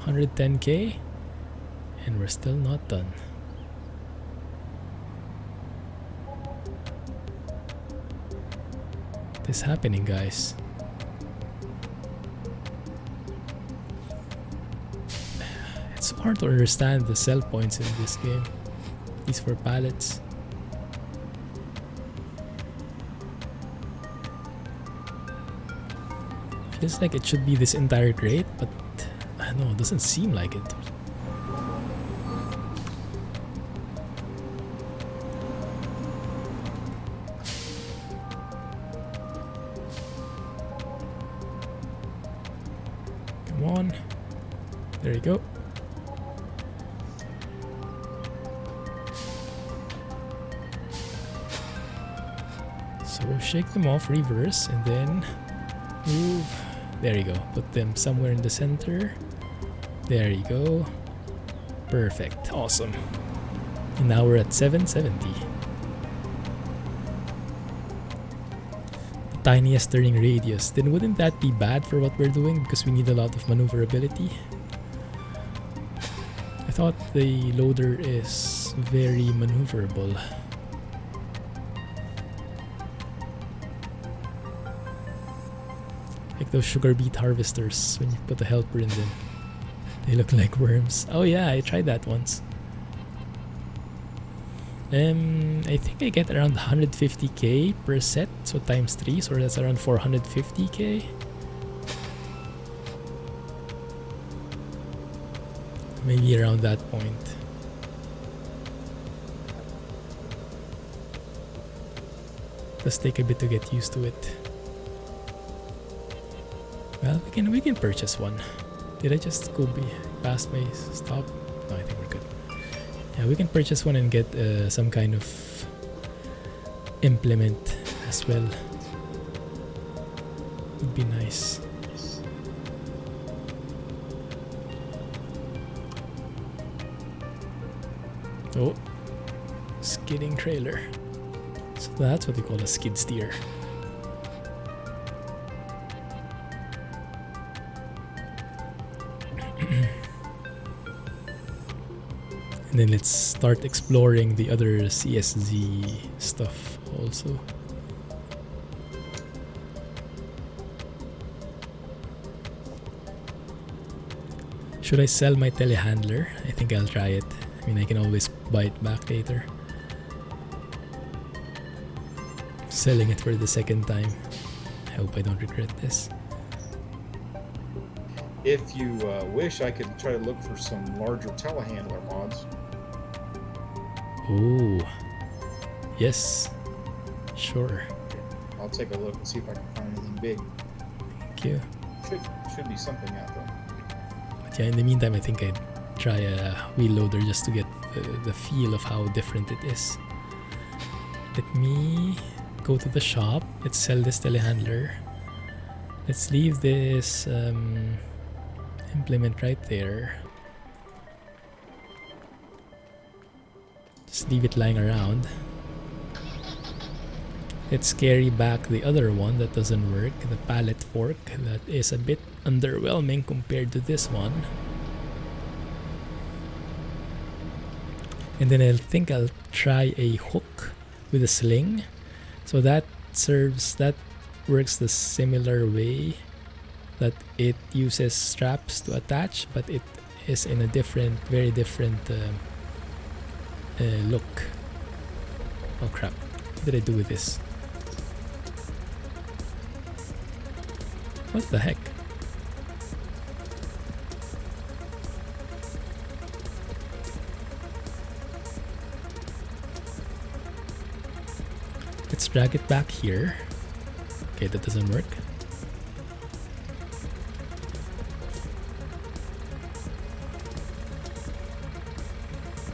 $110K, and we're still not done. What is happening, guys? It's hard to understand the sell points in this game. These for pallets. Feels like it should be this entire crate, but I don't know, it doesn't seem like it. Come on. There you go. So shake them off, reverse, and then move. There you go. Put them somewhere in the center. There you go. Perfect. Awesome. And now we're at 770. The tiniest turning radius. Then wouldn't that be bad for what we're doing because we need a lot of maneuverability? I thought the loader is very maneuverable. Like those sugar beet harvesters when you put a helper in them. They look like worms. Oh yeah, I tried that once. I think I get around 150k per set, so times 3, so that's around 450k. Maybe around that point. Does take a bit to get used to it. Well, we can purchase one. Did I just go past my stop? No, I think we're good. Yeah, we can purchase one and get some kind of implement as well. Would be nice. Oh, skidding trailer. So that's what we call a skid steer. And then let's start exploring the other CSZ stuff also. Should I sell my telehandler? I think I'll try it. I mean, I can always buy it back later. Selling it for the second time. I hope I don't regret this. If you wish, I could try to look for some larger telehandler mods. Oh, yes, sure. I'll take a look and see if I can find anything big. Thank you. Should be something out there. But yeah, in the meantime, I think I'd try a wheel loader just to get the feel of how different it is. Let me go to the shop. Let's sell this telehandler. Let's leave this implement right there. Just leave it lying around. Let's carry back the other one that doesn't work, the pallet fork. That is a bit underwhelming compared to this one. And then I think I'll try a hook with a sling. So that works the similar way, that it uses straps to attach, but it is in a different, very different look. Oh crap, what did I do with this? What the heck? Let's drag it back here. Okay, that doesn't work.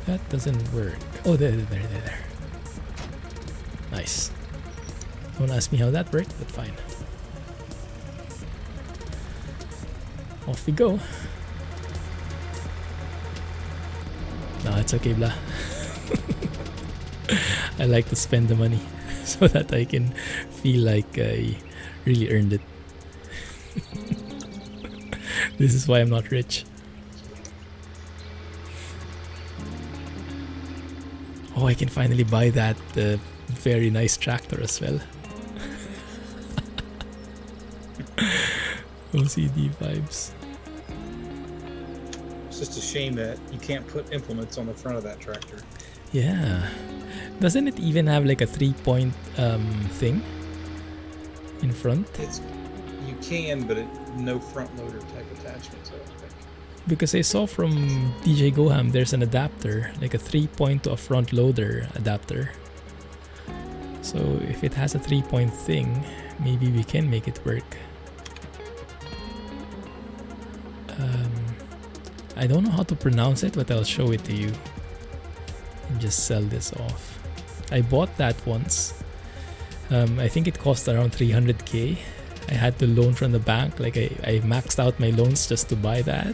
That doesn't work. Oh, there. Nice. Don't ask me how that worked, but fine. Off we go. No, it's okay, blah. I like to spend the money so that I can feel like I really earned it. This is why I'm not rich. Oh, I can finally buy that very nice tractor as well. OCD vibes. It's just a shame that you can't put implements on the front of that tractor. Yeah. Doesn't it even have like a 3-point thing in front? You can, but no front loader type attachments, I don't think. Because I saw from DJ Goham there's an adapter, like a 3-point to a front loader adapter. So if it has a 3-point thing, maybe we can make it work. I don't know how to pronounce it, but I'll show it to you. And just sell this off. I bought that once. I think it cost around 300k. I had to loan from the bank. Like I maxed out my loans just to buy that.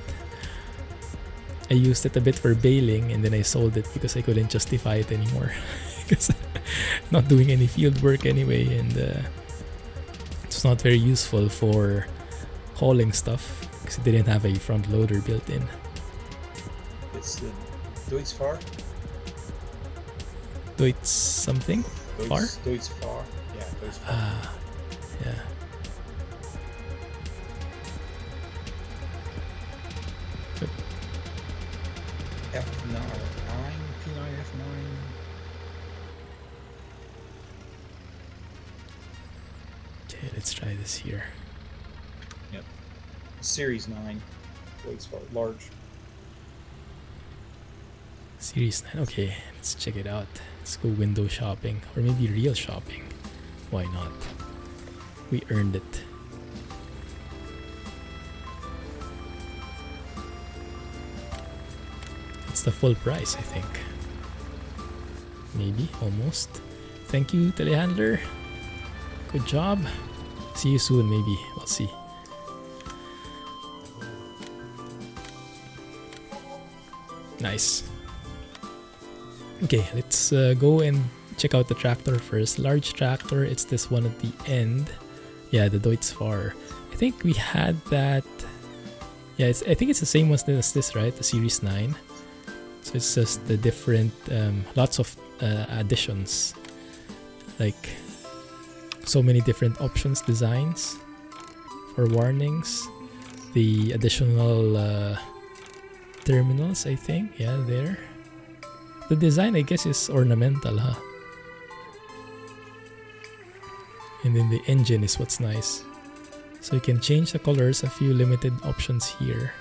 I used it a bit for baling and then I sold it because I couldn't justify it anymore. Because I'm not doing any field work anyway, and it's not very useful for hauling stuff because it didn't have a front loader built in. It's the Deutz-Fahr? Deutz something? Far? Deutz-Fahr. Yeah, Deutz-Fahr. Ah, yeah. F9, P9, F9. Okay, let's try this here. Yep. Series 9. Deutz-Fahr, large. Series 9. Okay, let's check it out. Let's go window shopping, or maybe real shopping. Why not? We earned it. It's the full price, I think. Maybe, almost. Thank you, telehandler. Good job. See you soon, maybe. We'll see. Nice. Okay, let's go and check out the tractor first. Large tractor, it's this one at the end. Yeah, the Deutz-Fahr. I think we had that. Yeah, I think it's the same one as this, right? The Series 9. So it's just the different, lots of additions. Like, so many different options, designs for warnings. The additional terminals, I think. Yeah, there. The design, I guess, is ornamental, huh? And then the engine is what's nice. So you can change the colors, a few limited options here.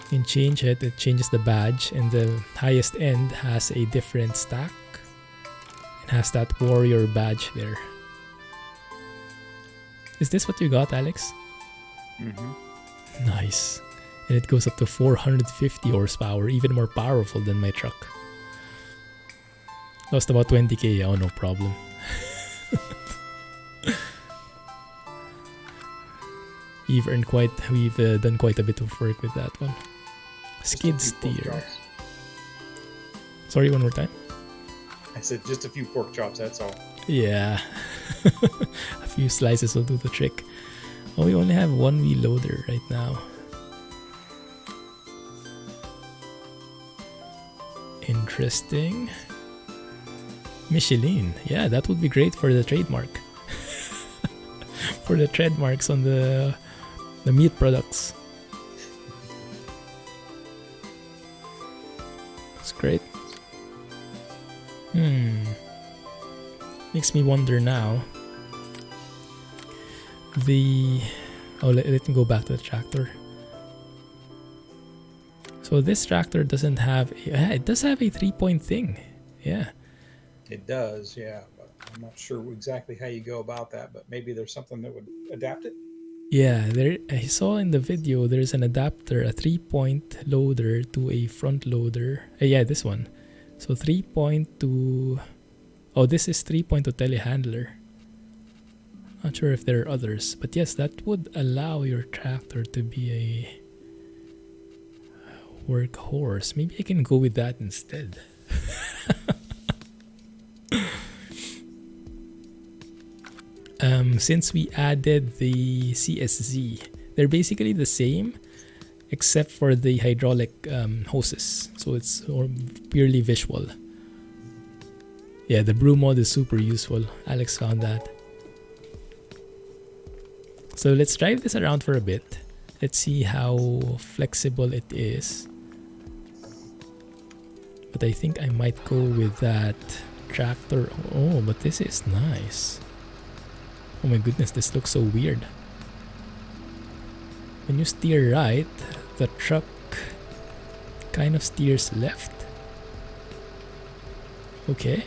You can change it, it changes the badge, and the highest end has a different stack. It has that warrior badge there. Is this what you got, Alex? Mm-hmm. Nice. And it goes up to 450 horsepower, even more powerful than my truck. Cost about 20k, oh no problem. We've done quite a bit of work with that one. Skid steer. Sorry, one more time. I said just a few pork chops, that's all. Yeah. A few slices will do the trick. Oh, we only have one wheel loader right now. Interesting. Michelin. Yeah, that would be great for the trademark. For the trademarks on the meat products. That's great. Makes me wonder now. Let me go back to the tractor. So this tractor doesn't have... it does have a 3-point thing. Yeah. It does, yeah. But I'm not sure exactly how you go about that, but maybe there's something that would adapt it. Yeah, I saw in the video there's an adapter, a 3-point loader to a front loader. Yeah, this one. So 3-point to Oh, this is 3.0 telehandler. Not sure if there are others, but yes, that would allow your tractor to be a workhorse. Maybe I can go with that instead. Since we added the CSZ, they're basically the same except for the hydraulic hoses, so it's purely visual. Yeah, the brew mod is super useful. Alex found that. So let's drive this around for a bit. Let's see how flexible it is. But I think I might go with that tractor. Oh, but this is nice. Oh my goodness, this looks so weird. When you steer right, the truck kind of steers left. Okay.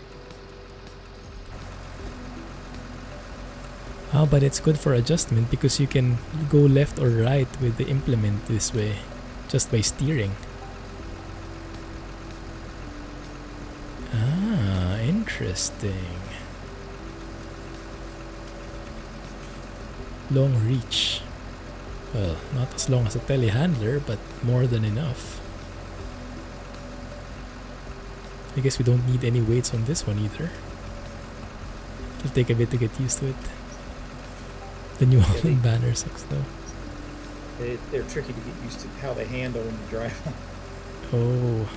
Oh, but it's good for adjustment because you can go left or right with the implement this way, just by steering. Ah, interesting. Long reach. Well, not as long as a telehandler, but more than enough. I guess we don't need any weights on this one either. It'll take a bit to get used to it. The new Holland banner sucks though. They're tricky to get used to how they handle when you drive them. Oh,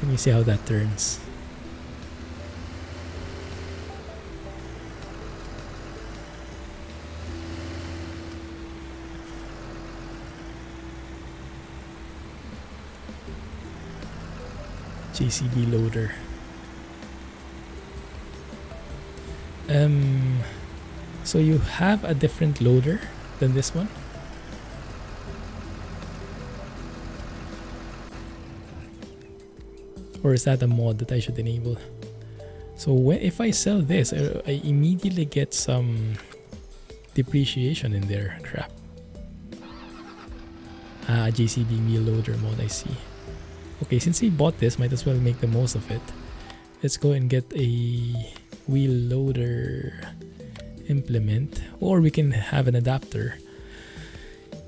let me see how that turns. JCB loader. So you have a different loader than this one? Or is that a mod that I should enable? So if I sell this, I immediately get some depreciation in there. Crap. Ah, JCB wheel loader mod, I see. Okay, since we bought this, might as well make the most of it. Let's go and get a wheel loader implement, or we can have an adapter.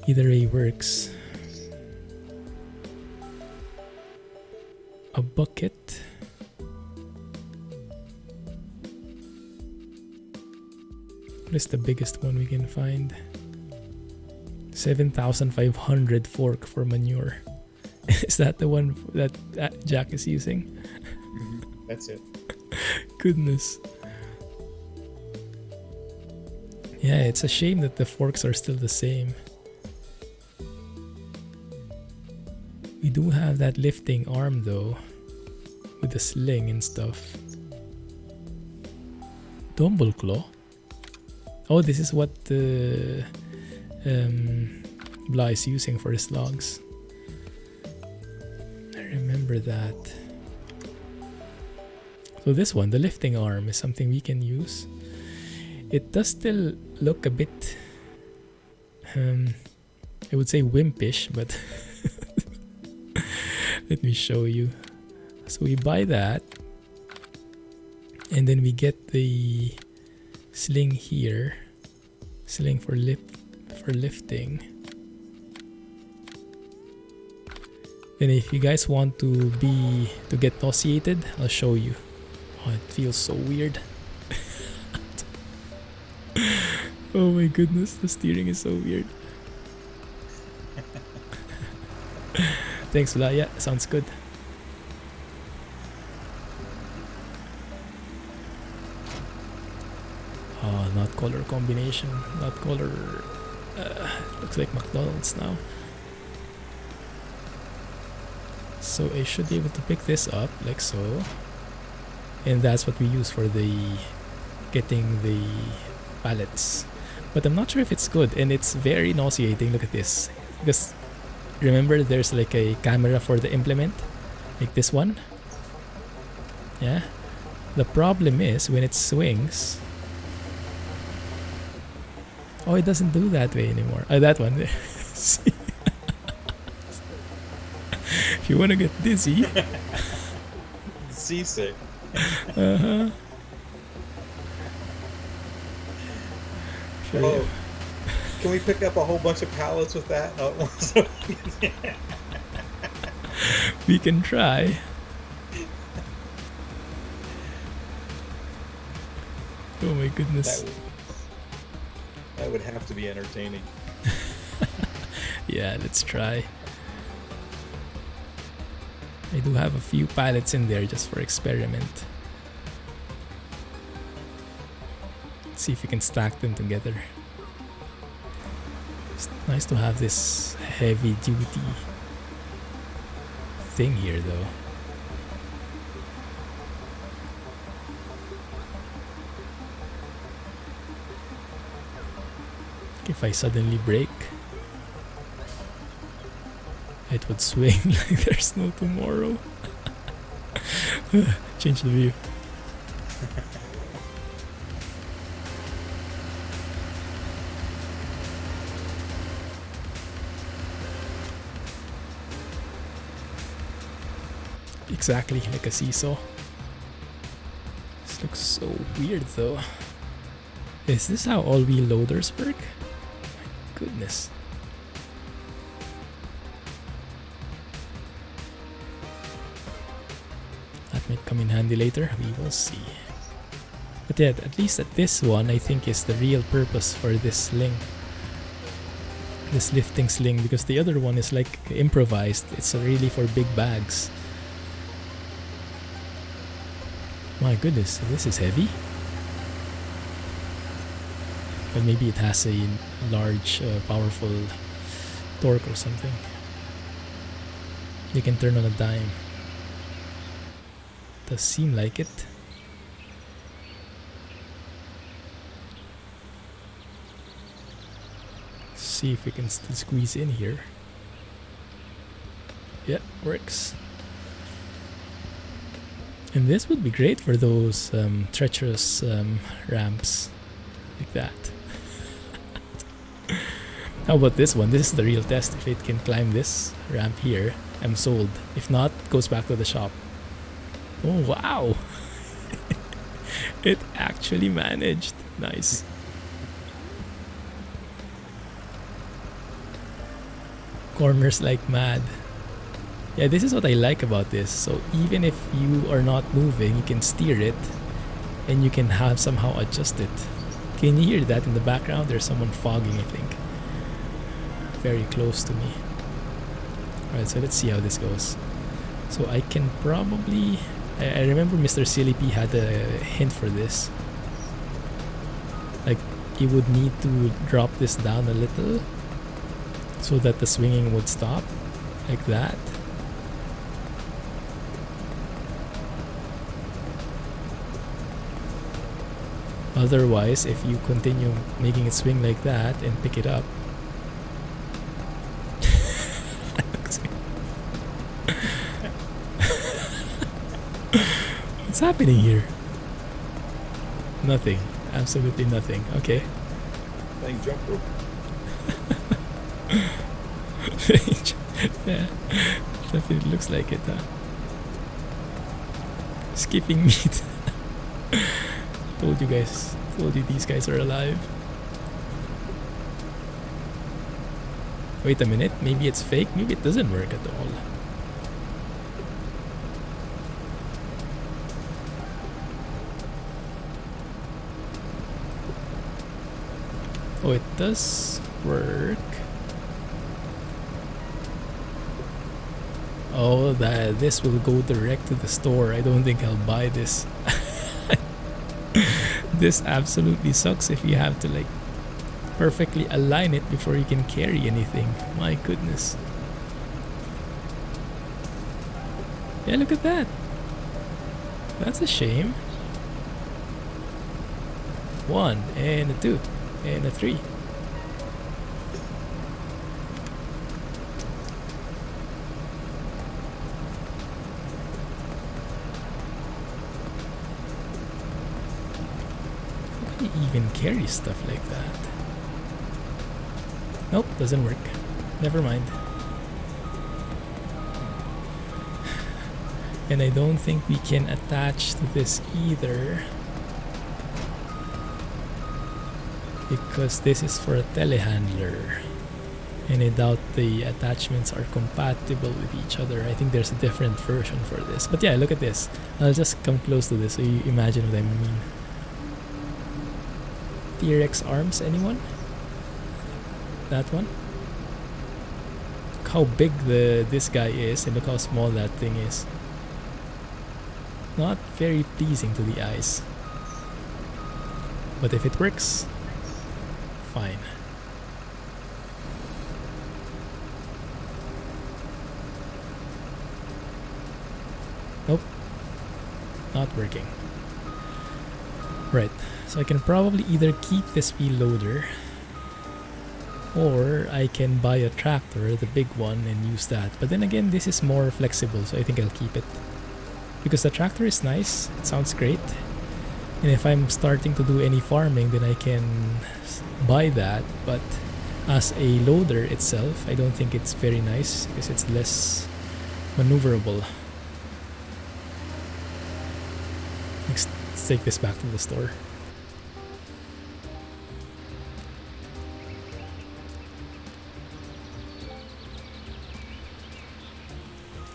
Either way works. A bucket. What is the biggest one we can find? 7,500 fork for manure. Is that the one that Jack is using? That's it. Goodness. Yeah, it's a shame that the forks are still the same. We do have that lifting arm though, with the sling and stuff. Dumble claw. Oh, this is what the Blah is using for his logs. I remember that. So this one, the lifting arm, is something we can use. It does still look a bit, I would say wimpish, but let me show you. So we buy that, and then we get the sling here, sling for lifting. Then if you guys want to get nauseated, I'll show you. Oh, it feels so weird. Oh my goodness, the steering is so weird. Thanks, Vla. Yeah, sounds good. Oh, not color combination. Not color. Looks like McDonald's now. So I should be able to pick this up like so. And that's what we use for getting the pallets. But I'm not sure if it's good, and it's very nauseating. Look at this. Because remember, there's like a camera for the implement, like this one. Yeah. The problem is when it swings. Oh, it doesn't do that way anymore. Oh, that one. See? If you want to get dizzy. Seasick. Sure. Oh, can we pick up a whole bunch of pallets with that? We can try. Oh my goodness. That would have to be entertaining. Yeah, let's try. I do have a few pallets in there just for experiment. Let's see if we can stack them together. It's nice to have this heavy duty thing here though. If I suddenly brake, it would swing like there's no tomorrow. Change the view. Exactly like a seesaw. This looks so weird though. Is this how all-wheel loaders work? My goodness. That might come in handy later, we will see. But yeah, at least at this one I think is the real purpose for this sling. This lifting sling, because the other one is like improvised. It's really for big bags. My goodness, this is heavy. But maybe it has a large, powerful torque or something. You can turn on a dime. Does seem like it. See if we can still squeeze in here. Yeah, works. And this would be great for those treacherous ramps like that. How about this one? This is the real test. If it can climb this ramp here, I'm sold. If not, it goes back to the shop. Oh wow! It actually managed. Nice. Corners like mad. Yeah, this is what I like about this. So even if you are not moving, you can steer it and you can have somehow adjust it. Can you hear that in the background? There's someone fogging, I think. Very close to me. Alright, so let's see how this goes. So I can probably... I remember Mr. Silly P had a hint for this. Like, you would need to drop this down a little so that the swinging would stop. Like that. Otherwise, if you continue making it swing like that and pick it up, what's happening here? Nothing. Absolutely nothing. Okay. Playing jump rope. Yeah, definitely looks like it. Skipping meat. Told you guys. Told you these guys are alive. Wait a minute. Maybe it's fake. Maybe it doesn't work at all. Oh, it does work. Oh, this will go direct to the store. I don't think I'll buy this. This absolutely sucks if you have to like perfectly align it before you can carry anything. My goodness. Yeah, look at that. That's a shame. 1 and a 2 and a 3. Even carry stuff like that. Nope, doesn't work. Never mind. And I don't think we can attach to this either. because this is for a telehandler. And I doubt the attachments are compatible with each other. I think there's a different version for this. But yeah, look at this. I'll just come close to this so you imagine what I mean. T-Rex arms, anyone? That one? Look how big this guy is and look how small that thing is. Not very pleasing to the eyes. But if it works, fine. Nope, not working. Right, so I can probably either keep this wheel loader or I can buy a tractor, the big one, and use that. But then again, this is more flexible, so I think I'll keep it. Because the tractor is nice, it sounds great. And if I'm starting to do any farming, then I can buy that. But as a loader itself, I don't think it's very nice because it's less maneuverable. Let's take this back to the store.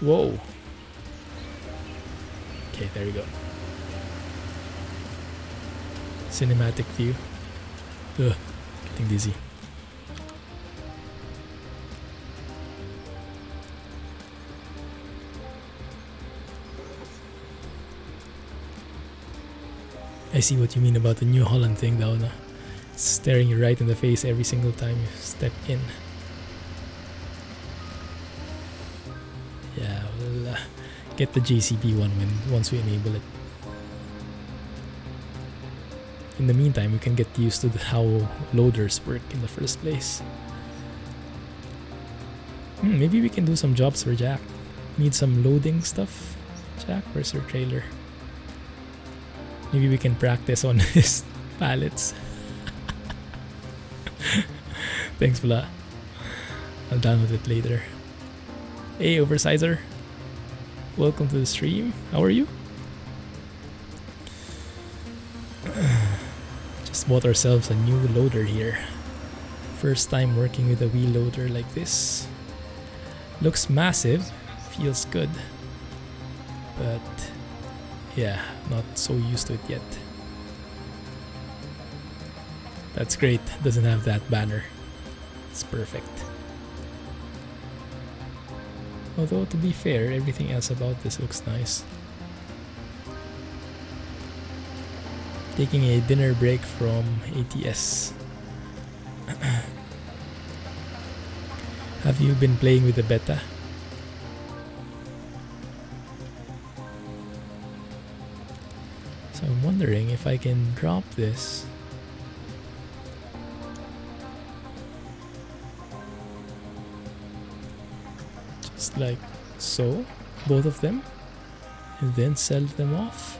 Whoa. Okay, there you go. Cinematic view. Ugh, getting dizzy. I see what you mean about the New Holland thing though, no? It's staring you right in the face every single time you step in. Yeah, we'll get the JCB one once we enable it. In the meantime, we can get used to how loaders work in the first place. Maybe we can do some jobs for Jack. Need some loading stuff. Jack, where's your trailer? Maybe we can practice on his pallets. Thanks, Vla. I'll download it later. Hey, Oversizer. Welcome to the stream. How are you? Just bought ourselves a new loader here. First time working with a wheel loader like this. Looks massive. Feels good. But yeah, not so used to it yet. That's great. Doesn't have that banner. It's perfect. Although to be fair, everything else about this looks nice. Taking a dinner break from ATS. Have you been playing with the beta? So I'm wondering if I can drop this. Just like so, both of them, and then sell them off.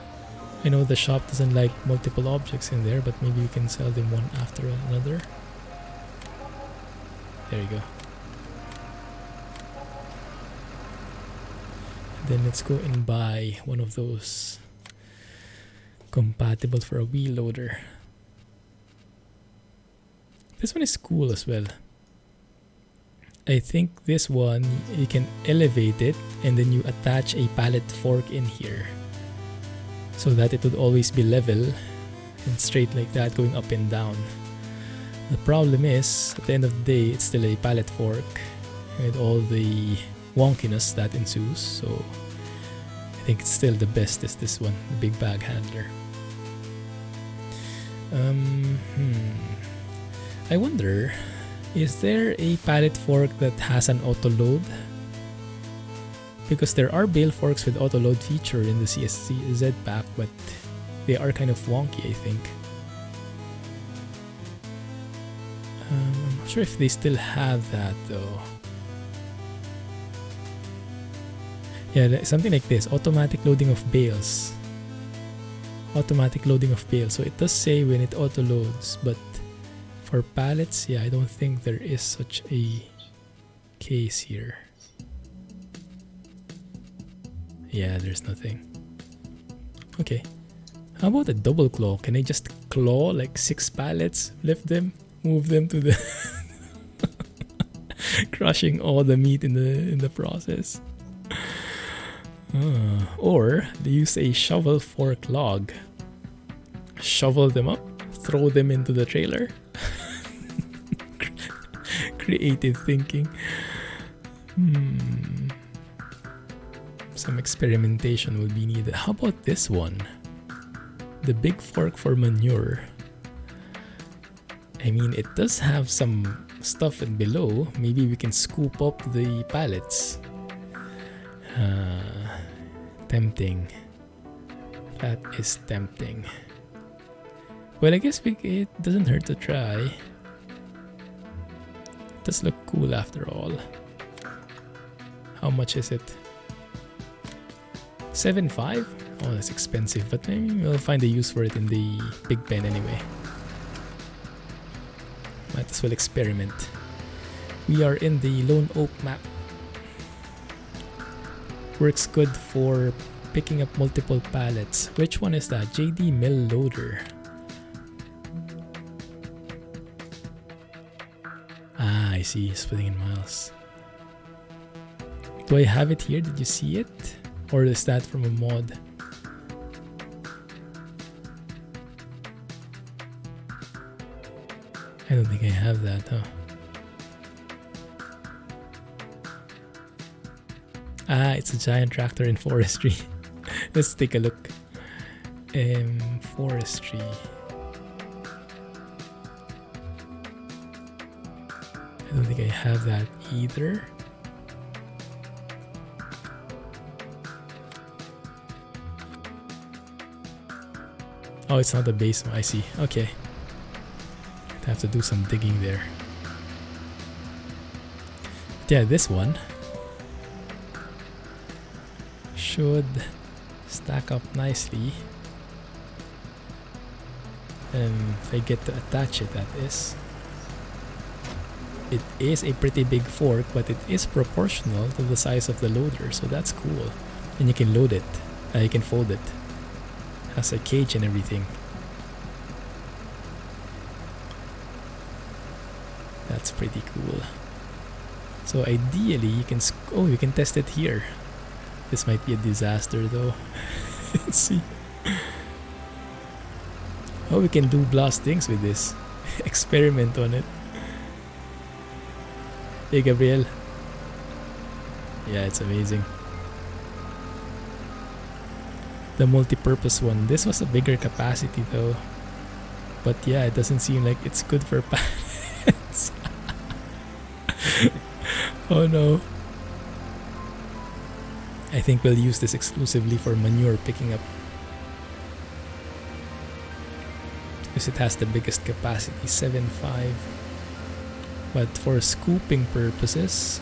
I know the shop doesn't like multiple objects in there, but maybe you can sell them one after another. There you go. And then let's go and buy one of those compatible for a wheel loader. This one is cool as well. I think this one, you can elevate it and then you attach a pallet fork in here so that it would always be level and straight like that, going up and down. The problem is, at the end of the day, it's still a pallet fork with all the wonkiness that ensues, so I think it's still the best is this one, the big bag handler. I wonder, is there a pallet fork that has an auto load? Because there are bale forks with auto load feature in the CSZ pack, but they are kind of wonky, I think. I'm not sure if they still have that though. Yeah, something like this, automatic loading of bales. Automatic loading of bales. So it does say when it auto loads, but for pallets, yeah, I don't think there is such a case here. Yeah, there's nothing. Okay. How about a double claw? Can I just claw like 6 pallets, lift them, move them to the crushing all the meat in the process. Or they use a shovel fork log, shovel them up, throw them into the trailer. Creative thinking. Some experimentation would be needed. How about this one? The big fork for manure. I mean, it does have some stuff in below. Maybe we can scoop up the pallets. Tempting. That is tempting. Well, I guess it doesn't hurt to try. It does look cool after all. How much is it? 7.5? Oh, that's expensive, but maybe we'll find a use for it in the big pen anyway. Might as well experiment. We are in the Lone Oak map. Works good for picking up multiple pallets. Which one is that? JD Mill Loader. Ah, I see. Splitting in miles. Do I have it here? Did you see it? Or is that from a mod? I don't think I have that, huh? Ah, it's a giant tractor in forestry. Let's take a look. Forestry. I don't think I have that either. Oh, it's not the base one. I see. Okay. I have to do some digging there. But yeah, this one should stack up nicely. If I get to attach it, that is. It is a pretty big fork, but it is proportional to the size of the loader, so that's cool. And you can load it. You can fold it. Has a cage and everything. That's pretty cool. So ideally you can you can test it here. This might be a disaster though. Let's see. Oh, we can do blast things with this. Experiment on it. Hey Gabriel. Yeah, it's amazing. The multi-purpose one. This was a bigger capacity though. But yeah, it doesn't seem like it's good for pallets. Oh no. I think we'll use this exclusively for manure picking up. Because it has the biggest capacity, 7.5. But for scooping purposes,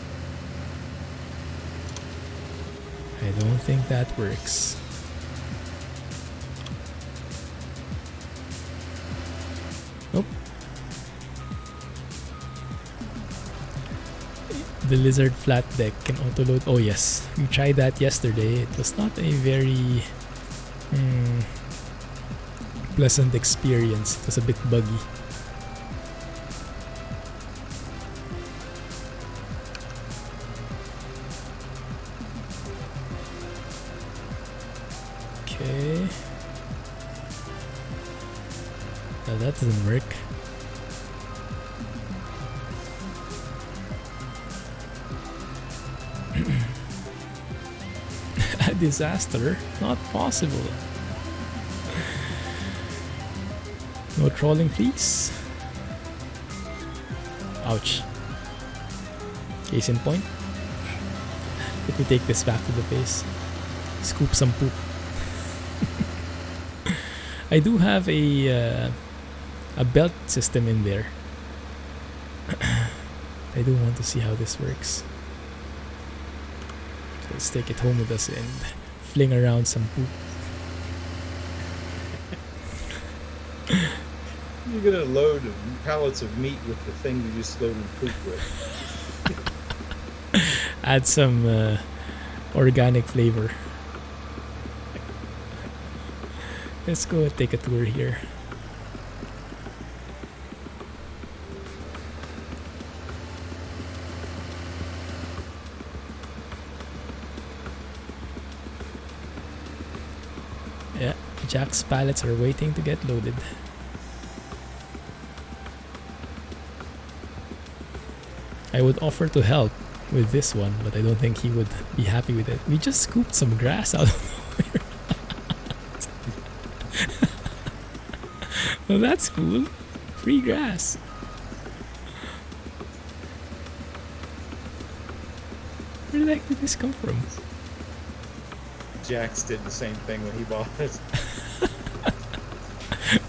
I don't think that works. Nope. The lizard flat deck can auto-load. Oh yes, we tried that yesterday. It was not a very pleasant experience. It was a bit buggy. Okay. Now that doesn't work. A disaster? Not possible. No trolling, please. Ouch. Case in point. Let me take this back to the base. Scoop some poop. I do have a belt system in there. I do want to see how this works. So let's take it home with us and fling around some poop. You're gonna load pallets of meat with the thing you just loaded poop with. Add some organic flavor. Let's go and take a tour here. Yeah, Jack's pallets are waiting to get loaded. I would offer to help with this one, but I don't think he would be happy with it. We just scooped some grass out of nowhere. Well, that's cool. Free grass. Where the heck did this come from? Jax did the same thing when he bought it.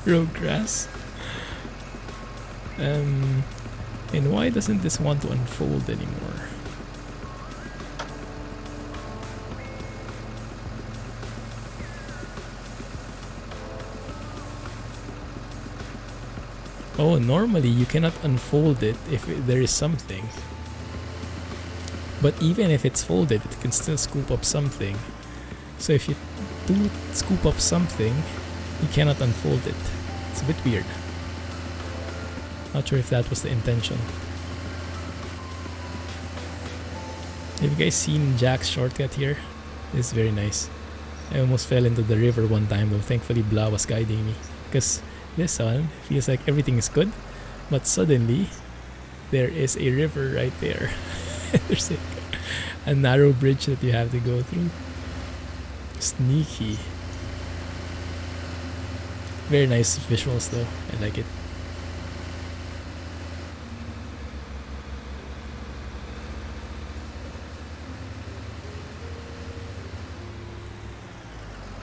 Road grass. And why doesn't this want to unfold anymore? Oh, normally you cannot unfold it if there is something. But even if it's folded, it can still scoop up something. So if you do scoop up something, you cannot unfold it. It's a bit weird. Not sure if that was the intention. Have you guys seen Jack's shortcut here? It's very nice. I almost fell into the river one time though. Thankfully Blah was guiding me. Because this one feels like everything is good. But suddenly, there is a river right there. There's a narrow bridge that you have to go through. Sneaky. Very nice visuals though. I like it.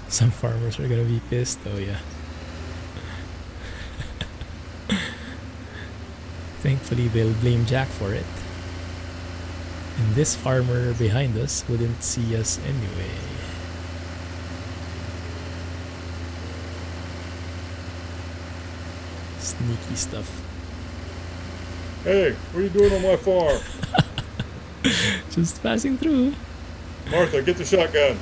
Some farmers are gonna be pissed though, yeah. Thankfully they'll blame Jack for it. And this farmer behind us wouldn't see us anyway. Sneaky stuff. Hey, what are you doing on my farm? Just passing through. Martha, get the shotgun.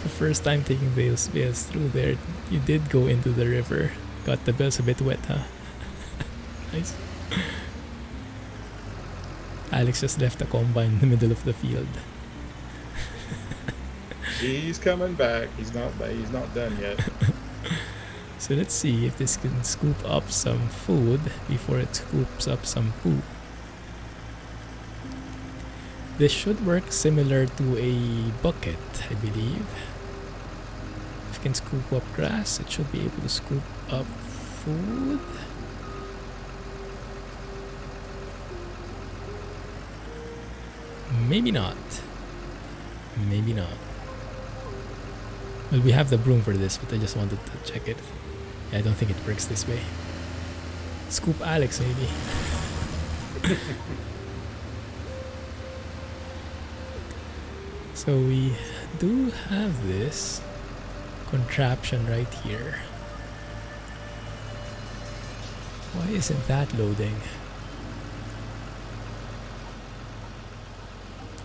The first time taking those bales through there, you did go into the river. Got the bales a bit wet, huh? Nice. Alex just left the combine in the middle of the field. He's coming back. He's not done yet. So let's see if this can scoop up some food before it scoops up some poo. This should work similar to a bucket, I believe. If it can scoop up grass, it should be able to scoop up food. Maybe not. Maybe not. Well, we have the broom for this, but I just wanted to check it. Yeah, I don't think it works this way. Scoop Alex, maybe. So we do have this contraption right here. Why isn't that loading?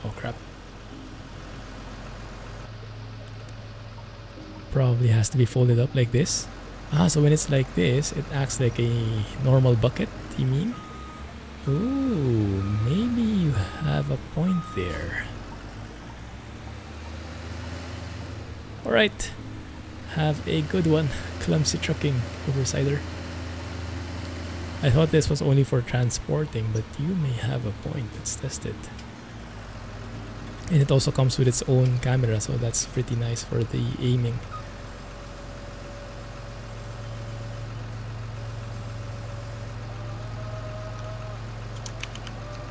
Oh crap. Probably has to be folded up like this. Ah, so when it's like this, it acts like a normal bucket, you mean? Ooh, maybe you have a point there. Alright, have a good one, Clumsy Trucking Oversider. I thought this was only for transporting, but you may have a point. Let's test it. And it also comes with its own camera, so that's pretty nice for the aiming.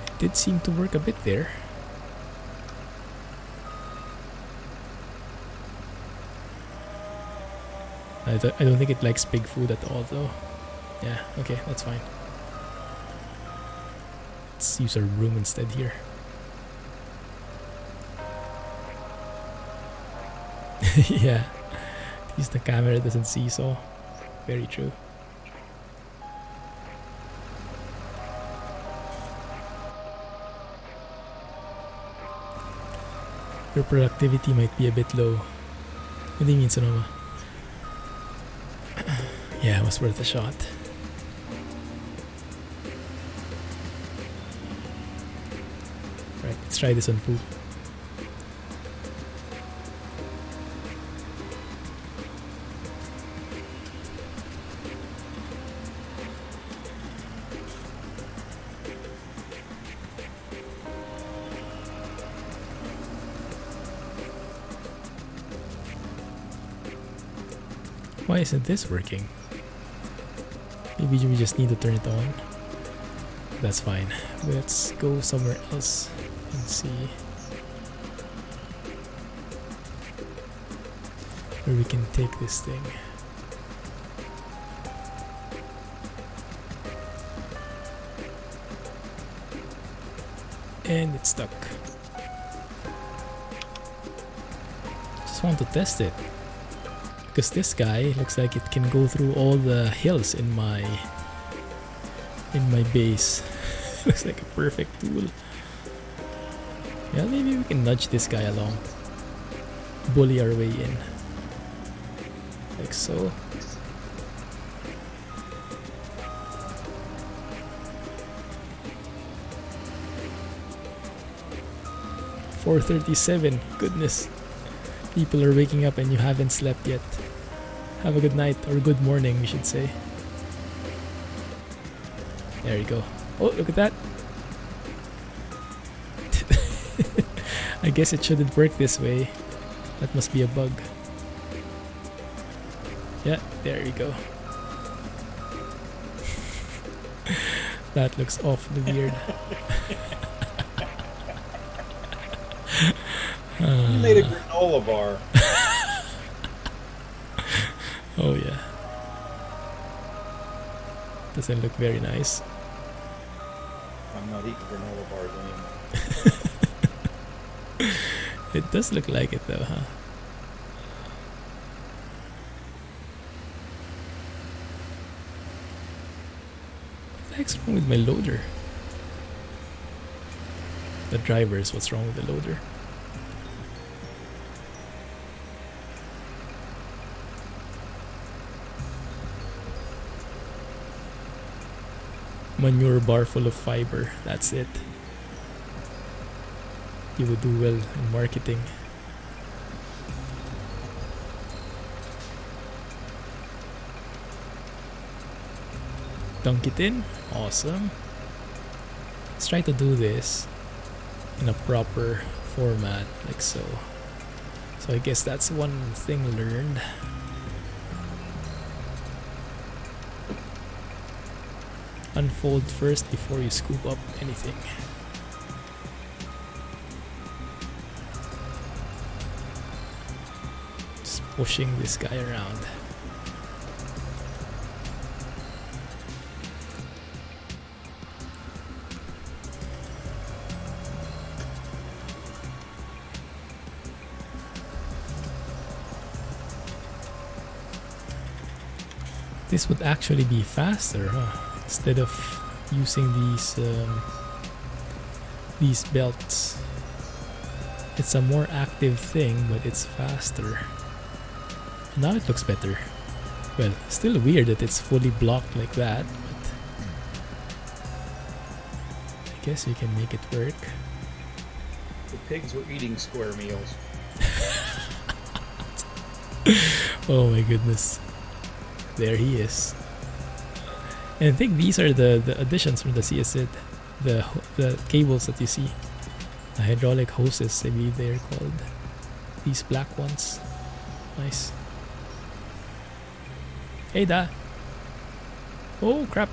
It did seem to work a bit there. I don't think it likes pig food at all though. Yeah, okay, that's fine. Let's use our broom instead here. Yeah, at least the camera doesn't see, so very true. Your productivity might be a bit low. What do you mean, Sonoma? Yeah, it was worth a shot. Right, Let's try this on poop. Why isn't this working? Maybe we just need to turn it on. That's fine. Let's go somewhere else and see where we can take this thing. And it's stuck. Just want to test it. Because this guy looks like it can go through all the hills in my base. Looks like a perfect tool. Yeah, maybe we can nudge this guy along. Bully our way in. Like so. $4:37. Goodness. People are waking up and you haven't slept yet. Have a good night, or good morning, we should say. There you go. Oh, look at that. I guess it shouldn't work this way. That must be a bug. Yeah, there you go. That looks awfully weird. You made a granola bar. Oh yeah. Doesn't look very nice. I'm not eating granola bars anymore. It does look like it though, huh? What the heck's wrong with my loader? The driver is what's wrong with the loader. Manure bar full of fiber, that's it. You would do well in marketing. Dunk it in, awesome. Let's try to do this in a proper format, like so. So I guess that's one thing learned. Unfold first before you scoop up anything. Just pushing this guy around. This would actually be faster, huh? Instead of using these belts. It's a more active thing, but it's faster. Now it looks better. Well, still weird that it's fully blocked like that, but I guess we can make it work. The pigs were eating square meals. Oh my goodness. There he is. And I think these are the additions from the CSID. The cables that you see. The hydraulic hoses, I believe they're called. These black ones. Nice. Hey da! Oh crap!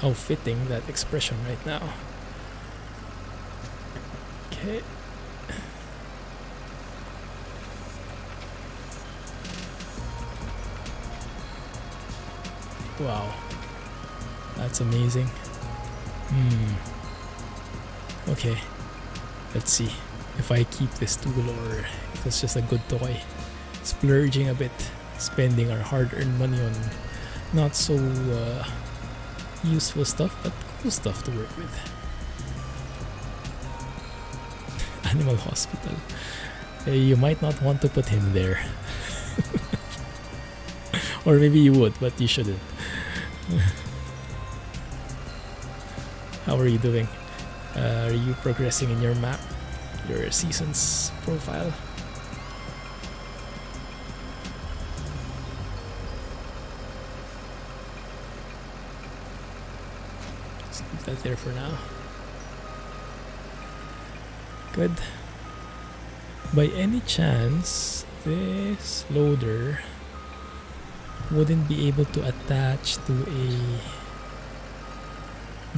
How fitting that expression right now. Okay. Wow, that's amazing. Okay, let's see if I keep this tool or if it's just a good toy. Splurging a bit, spending our hard-earned money on not so useful stuff, but cool stuff to work with. Animal hospital. You might not want to put him there. Or maybe you would, but you shouldn't. How are you doing? Are you progressing in your map? Your seasons profile? Just leave that there for now. Good. By any chance, this loader wouldn't be able to attach to a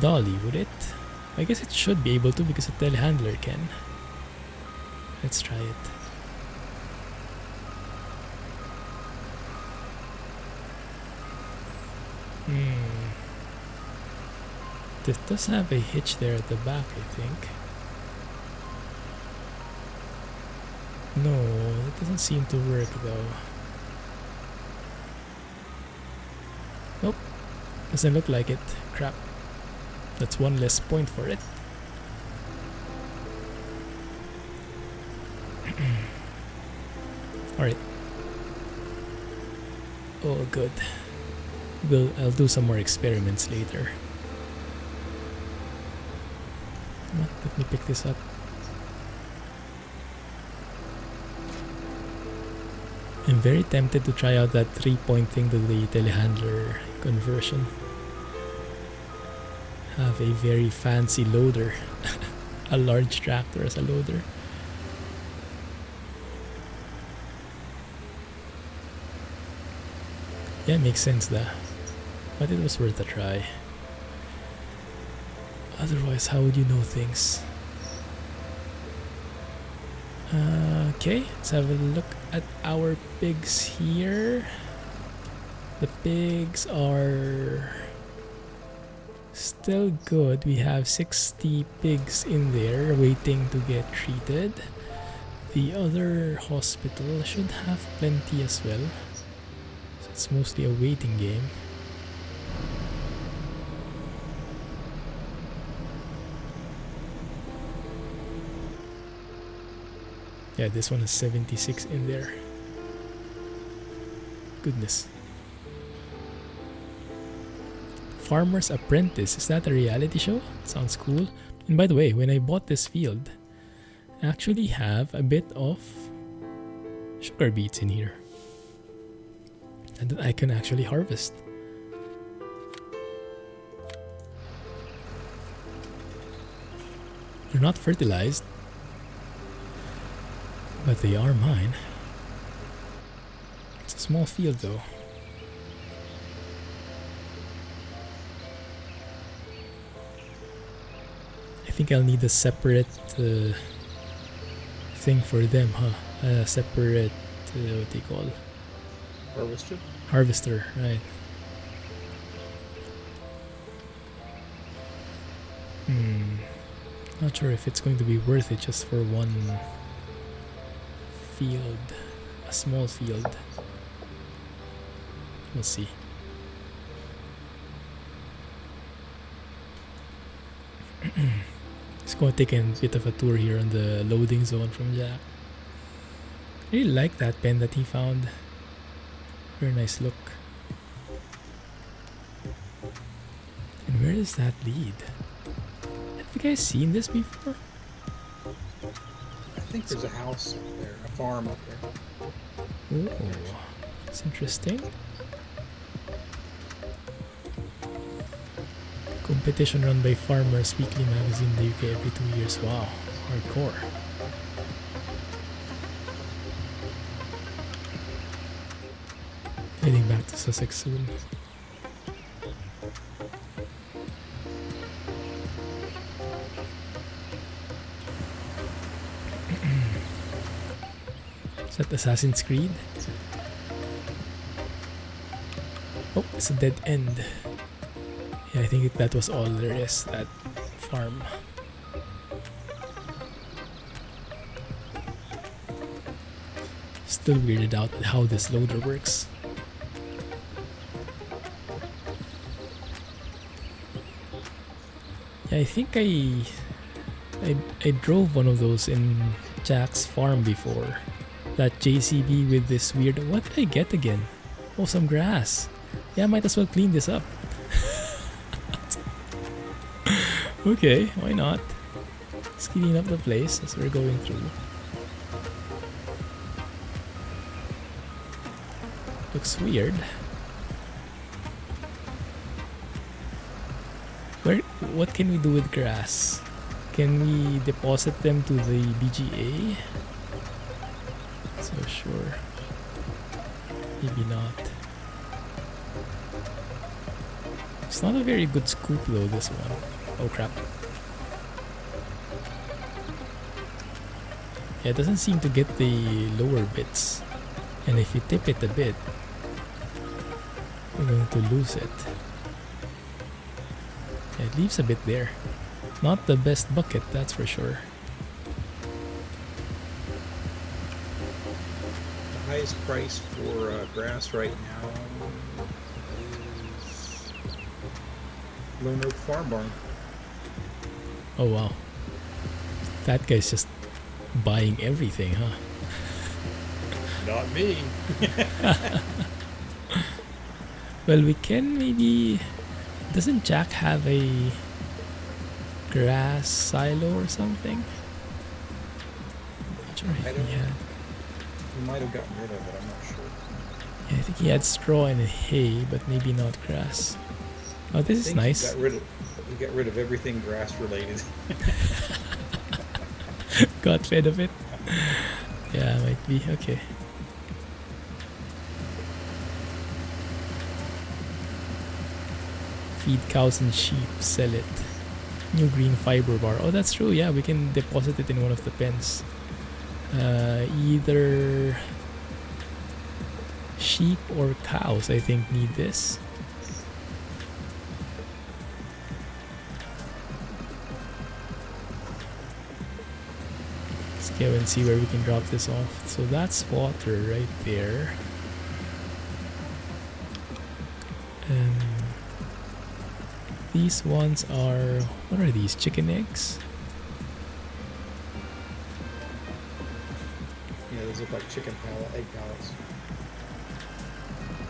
dolly, would it? I guess it should be able to because a telehandler can. Let's try it. This does have a hitch there at the back, I think. No, it doesn't seem to work though. Nope, doesn't look like it. Crap. That's one less point for it. Alright. Oh, good. I'll do some more experiments later. Come on, let me pick this up. I'm very tempted to try out that 3-point thing to the telehandler conversion. Have a very fancy loader. A large tractor as a loader. Yeah, makes sense though. But it was worth a try. Otherwise, how would you know things? Okay, let's have a look at our pigs here. The pigs are still good. We have 60 pigs in there waiting to get treated. The other hospital should have plenty as well. So it's mostly a waiting game. Yeah, this one has 76 in there. Goodness. Farmer's Apprentice, is that a reality show? Sounds cool. And by the way, when I bought this field, I actually have a bit of sugar beets in here. And that I can actually harvest. They're not fertilized, but they are mine. It's a small field though. I think I'll need a separate thing for them, huh? A separate, what do you call it? Harvester? Harvester, right. Not sure if it's going to be worth it just for one field, a small field. We'll see. Just going to take a bit of a tour here on the loading zone from Jack. I really like that pen that he found. Very nice look. And where does that lead? Have you guys seen this before? I think there's a house up there, a farm up there. Oh, it's interesting. Competition run by Farmers Weekly magazine in the UK every 2 years. Wow, hardcore. Heading back to Sussex soon. Is that Assassin's Creed? Oh, it's a dead end. Yeah, I think that was all there is, that farm. Still weirded out at how this loader works. Yeah, I think I drove one of those in Jack's farm before. That JCB with this weird... What did I get again? Oh, some grass. Yeah, I might as well clean this up. Okay, why not? Let's clean up the place as we're going through. Looks weird. What can we do with grass? Can we deposit them to the BGA? So sure. Maybe not. It's not a very good scoop though, this one. Oh crap. Yeah, it doesn't seem to get the lower bits. And if you tip it a bit, we're going to lose it. Yeah, it leaves a bit there. Not the best bucket, that's for sure. The highest price for grass right now is Lone Oak Farm Barn. Oh wow. That guy's just buying everything, huh? Not me. Well, we can maybe... Doesn't Jack have a grass silo or something? Not sure if I don't he had. He might have gotten rid of it, I'm not sure. Yeah, I think he had straw and hay, but maybe not grass. Oh, this is nice. He got rid of everything grass related. Got rid of it. Yeah, might be. Okay. Feed cows and sheep, sell it. New green fiber bar. Oh, that's true. Yeah, we can deposit it in one of the pens. Either sheep or cows, I think, need this. Let's go and see where we can drop this off. So that's water right there. These ones are... What are these? Chicken eggs? Yeah, those look like egg pallets.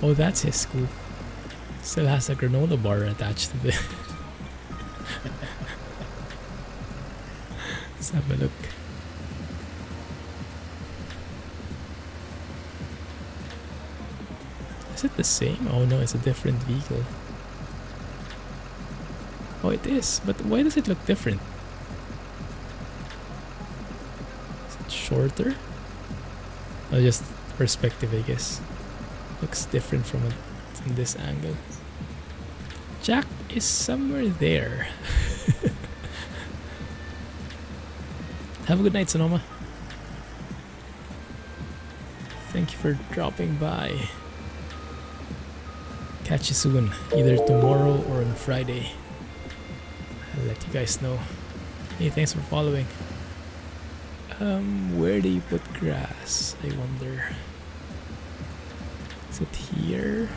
Oh, that's his scoop. Still has a granola bar attached to the... Let's have a look. Is it the same? Oh no, it's a different vehicle. Oh, it is. But why does it look different? Is it shorter? Oh, just perspective, I guess. Looks different from this angle. Jack is somewhere there. Have a good night, Sonoma. Thank you for dropping by. Catch you soon, either tomorrow or on Friday. I'll let you guys know. Hey, thanks for following. Where do you put grass? I wonder. Is it here?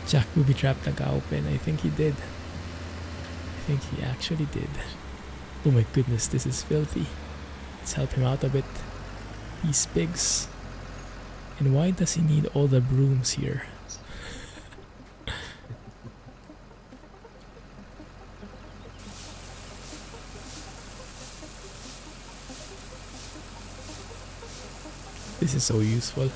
Jack booby trapped the cow pen. I think he did. I think he actually did. Oh my goodness, this is filthy. Let's help him out a bit. These pigs. And why does he need all the brooms here? This is so useful.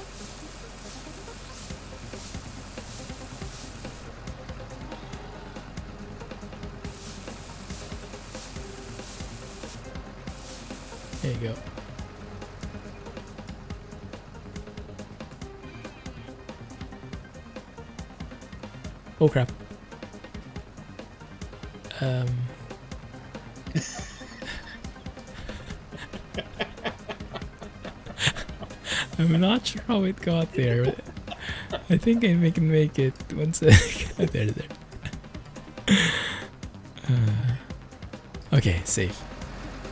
There you go. Oh crap. I'm not sure how it got there. But I think I can make it once I get there. Okay, safe.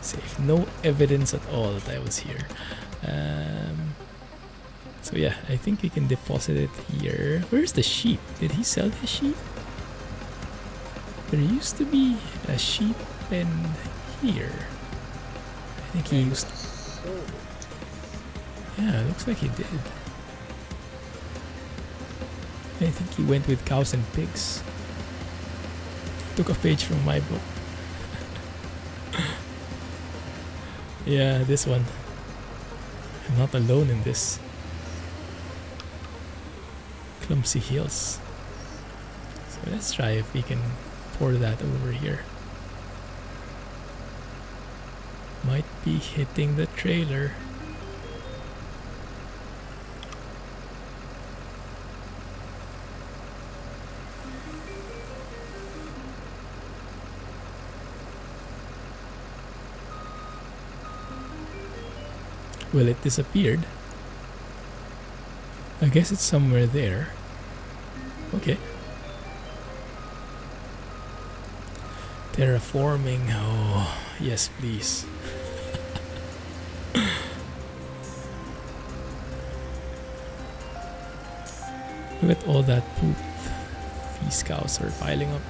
Safe. No evidence at all that I was here. So yeah, I think we can deposit it here. Where's the sheep? Did he sell the sheep? There used to be a sheep pen here. I think he used... Yeah, looks like he did. I think he went with cows and pigs. Took a page from my book. Yeah, this one. I'm not alone in this. Clumsy Hills. So let's try if we can pour that over here. Might be hitting the trailer. Well, it disappeared. I guess it's somewhere there. Okay. Terraforming. Oh, yes, please. Look at all that poop. These cows are piling up.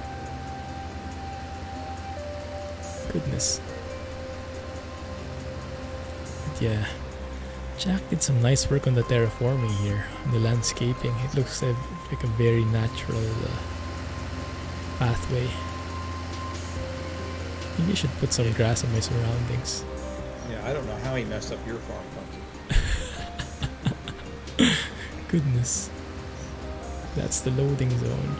Goodness. But yeah. Jack did some nice work on the terraforming here, on the landscaping. It looks like a very natural pathway. Maybe I should put some grass on my surroundings. Yeah, I don't know how he messed up your farm, Pumpkin. Goodness. That's the loading zone.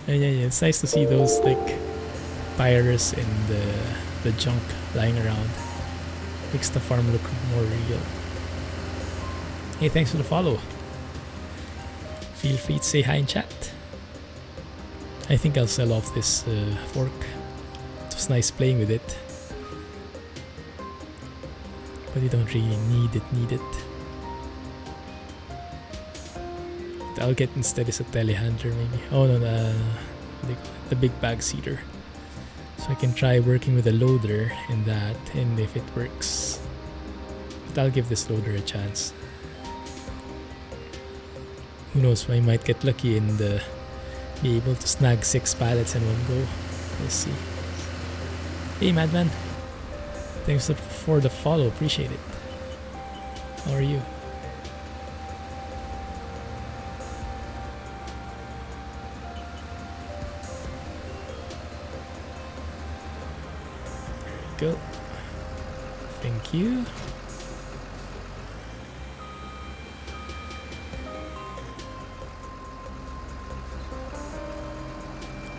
And yeah, it's nice to see those like tires and the junk lying around. Makes the farm look more real. Hey, thanks for the follow. Feel free to say hi in chat. I think I'll sell off this fork. It was nice playing with it. But you don't really need it. What I'll get instead is a telehandler maybe. Oh no, the big bag seeder. So I can try working with a loader in that, and if it works. But I'll give this loader a chance. Who knows, I might get lucky and be able to snag 6 pallets in one go. We'll see. Hey Madman, thanks for the follow, appreciate it. How are you? Go. Thank you.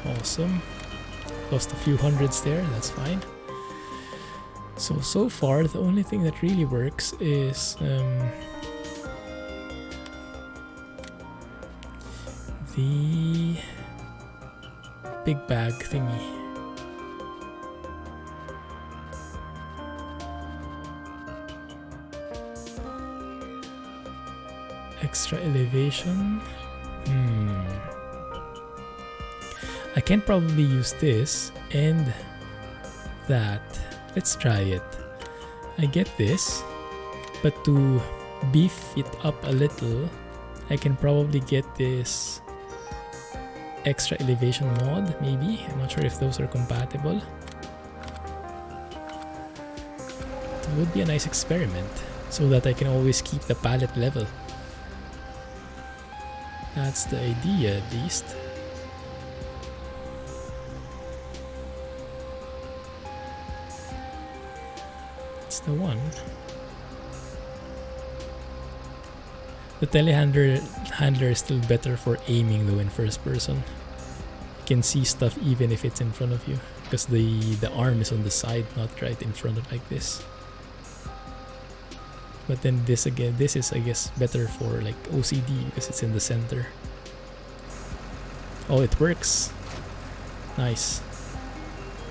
Awesome. Lost a few hundreds there, that's fine. So far the only thing that really works is the big bag thingy. Extra elevation. I can probably use this and that. Let's try it. I get this, but to beef it up a little, I can probably get this extra elevation mod, maybe. I'm not sure if those are compatible. It would be a nice experiment, so that I can always keep the pallet level. That's the idea, at least. It's the one. The telehandler is still better for aiming though in first person. You can see stuff even if it's in front of you, because the arm is on the side, not right in front of like this. But then this is I guess better for like OCD because it's in the center. Oh, it works. Nice.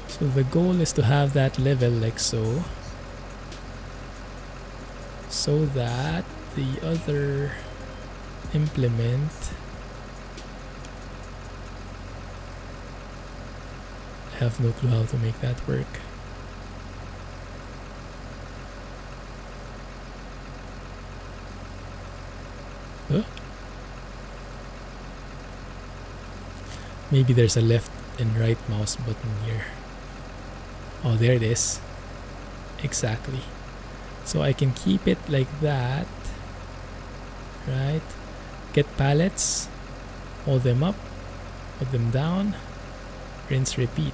So the goal is to have that level like so. So that the other implement I have no clue how to make that work. Huh? Maybe there's a left and right mouse button here. Oh, there it is. Exactly. So I can keep it like that, right? Get pallets, hold them up, put them down, rinse, repeat.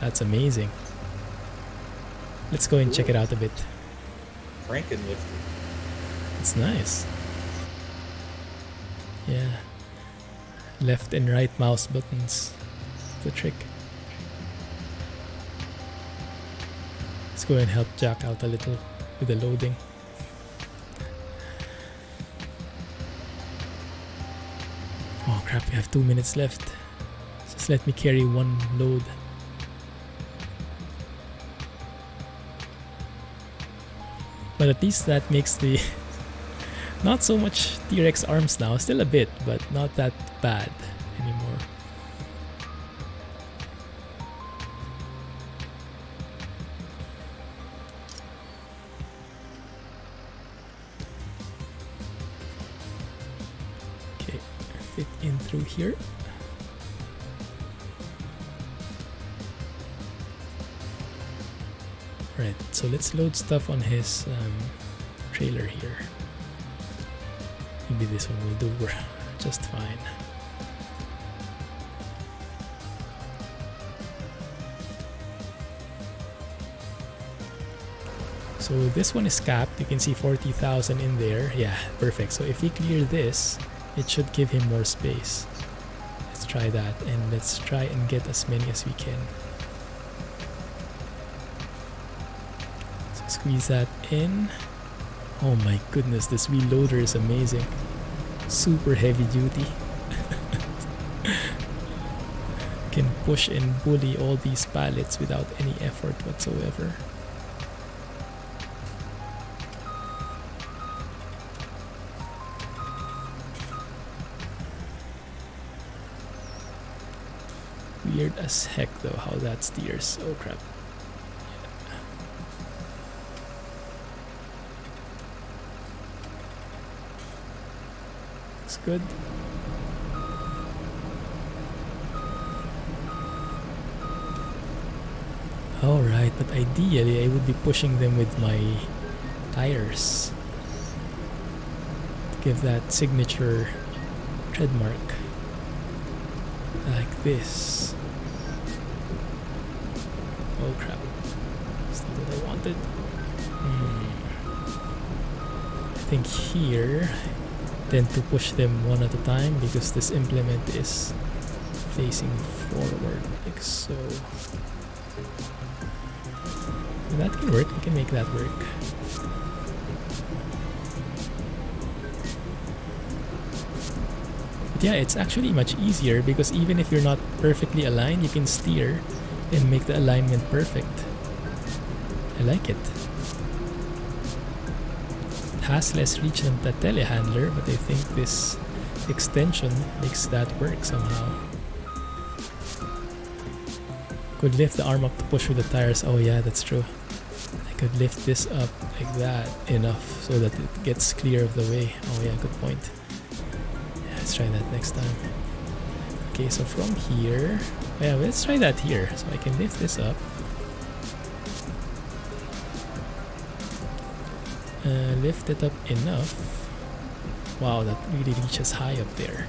That's amazing. Let's go and check it out a bit. Frankenlifter. It's nice. Yeah. Left and right mouse buttons. The trick. Let's go and help Jack out a little with the loading. Oh crap, we have 2 minutes left. Just let me carry one load. But at least that makes the not so much T-Rex arms now, still a bit, but not that bad anymore. Okay, fit in through here. Right, so let's load stuff on his trailer here. Maybe this one will do just fine. So this one is capped. You can see 40,000 in there. Yeah, perfect. So if we clear this, it should give him more space. Let's try that, and let's try and get as many as we can. Squeeze that in. Oh my goodness, this wheel loader is amazing. Super heavy duty. Can push and bully all these pallets without any effort whatsoever. Weird as heck though how that steers. Oh crap. Good. Alright, but ideally I would be pushing them with my tires to give that signature tread mark like this. Oh crap, that's not what I wanted. I think here tend to push them one at a time because this implement is facing forward like so. And that can work, we can make that work. But yeah, it's actually much easier because even if you're not perfectly aligned, you can steer and make the alignment perfect. I like it. Has less reach than the telehandler, but I think this extension makes that work somehow. Could lift the arm up to push with the tires. Oh yeah, that's true. I could lift this up like that enough so that it gets clear of the way. Oh yeah, good point. Yeah, let's try that next time. Okay, so from here, yeah, let's try that here. So I can lift this up. Lift it up enough. Wow, that really reaches high up there.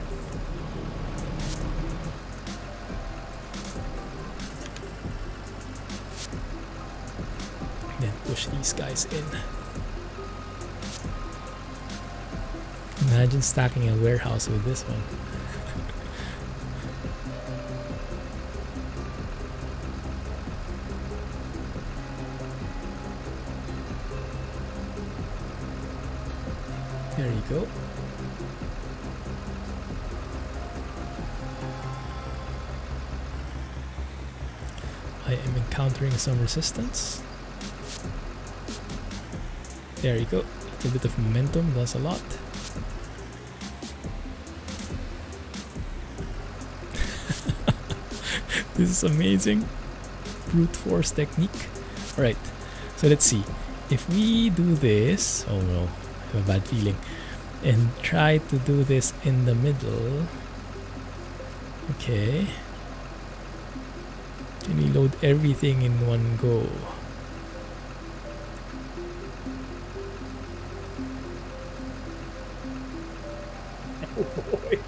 Then push these guys in. Imagine stacking a warehouse with this one. There you go. I am encountering some resistance. There you go. A little bit of momentum does a lot. This is amazing. Brute force technique. Alright, so let's see. If we do this, oh no, I have a bad feeling, and try to do this in the middle. Okay. Can we load everything in one go? Oh boy.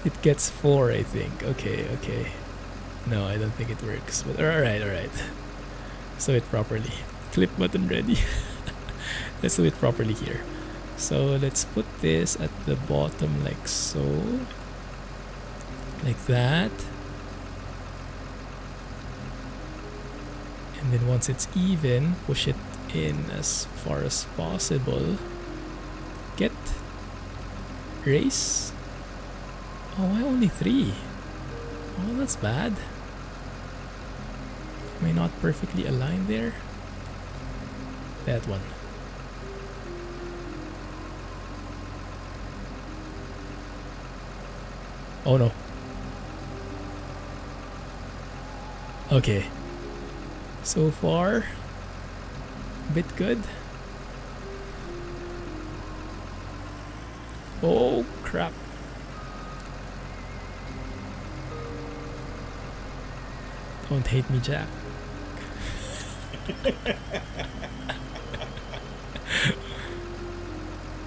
It gets 4, I think. Okay, okay. No, I don't think it works. But alright, alright. So it properly. Clip button ready. Let's do it properly here. So let's put this at the bottom like so. Like that. And then once it's even, push it in as far as possible. Get. Race. Oh, why only 3? Oh, that's bad. Am I not perfectly aligned there? That one. Oh no. Okay. So far, a bit good. Oh crap. Don't hate me, Jack.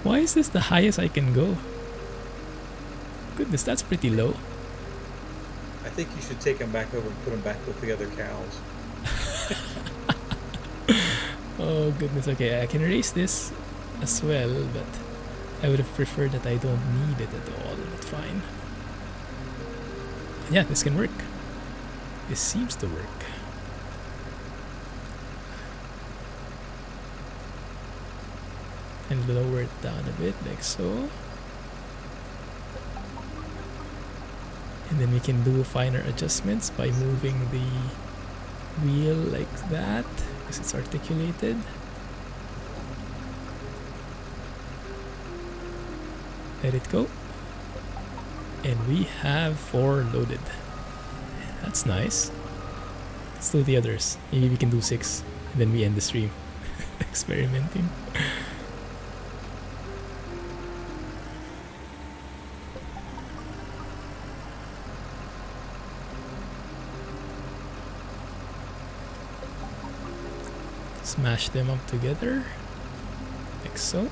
Why is this the highest I can go? Goodness, that's pretty low. I think you should take them back over and put them back with the other cows. Oh goodness, okay, I can erase this as well, but I would have preferred that I don't need it at all, but fine. Yeah, this can work. This seems to work. And lower it down a bit, like so. And then we can do finer adjustments by moving the wheel like that, because it's articulated. Let it go. And we have 4 loaded. That's nice. Let's do the others. Maybe we can do 6 and then we end the stream. Experimenting. Smash them up together. Like so.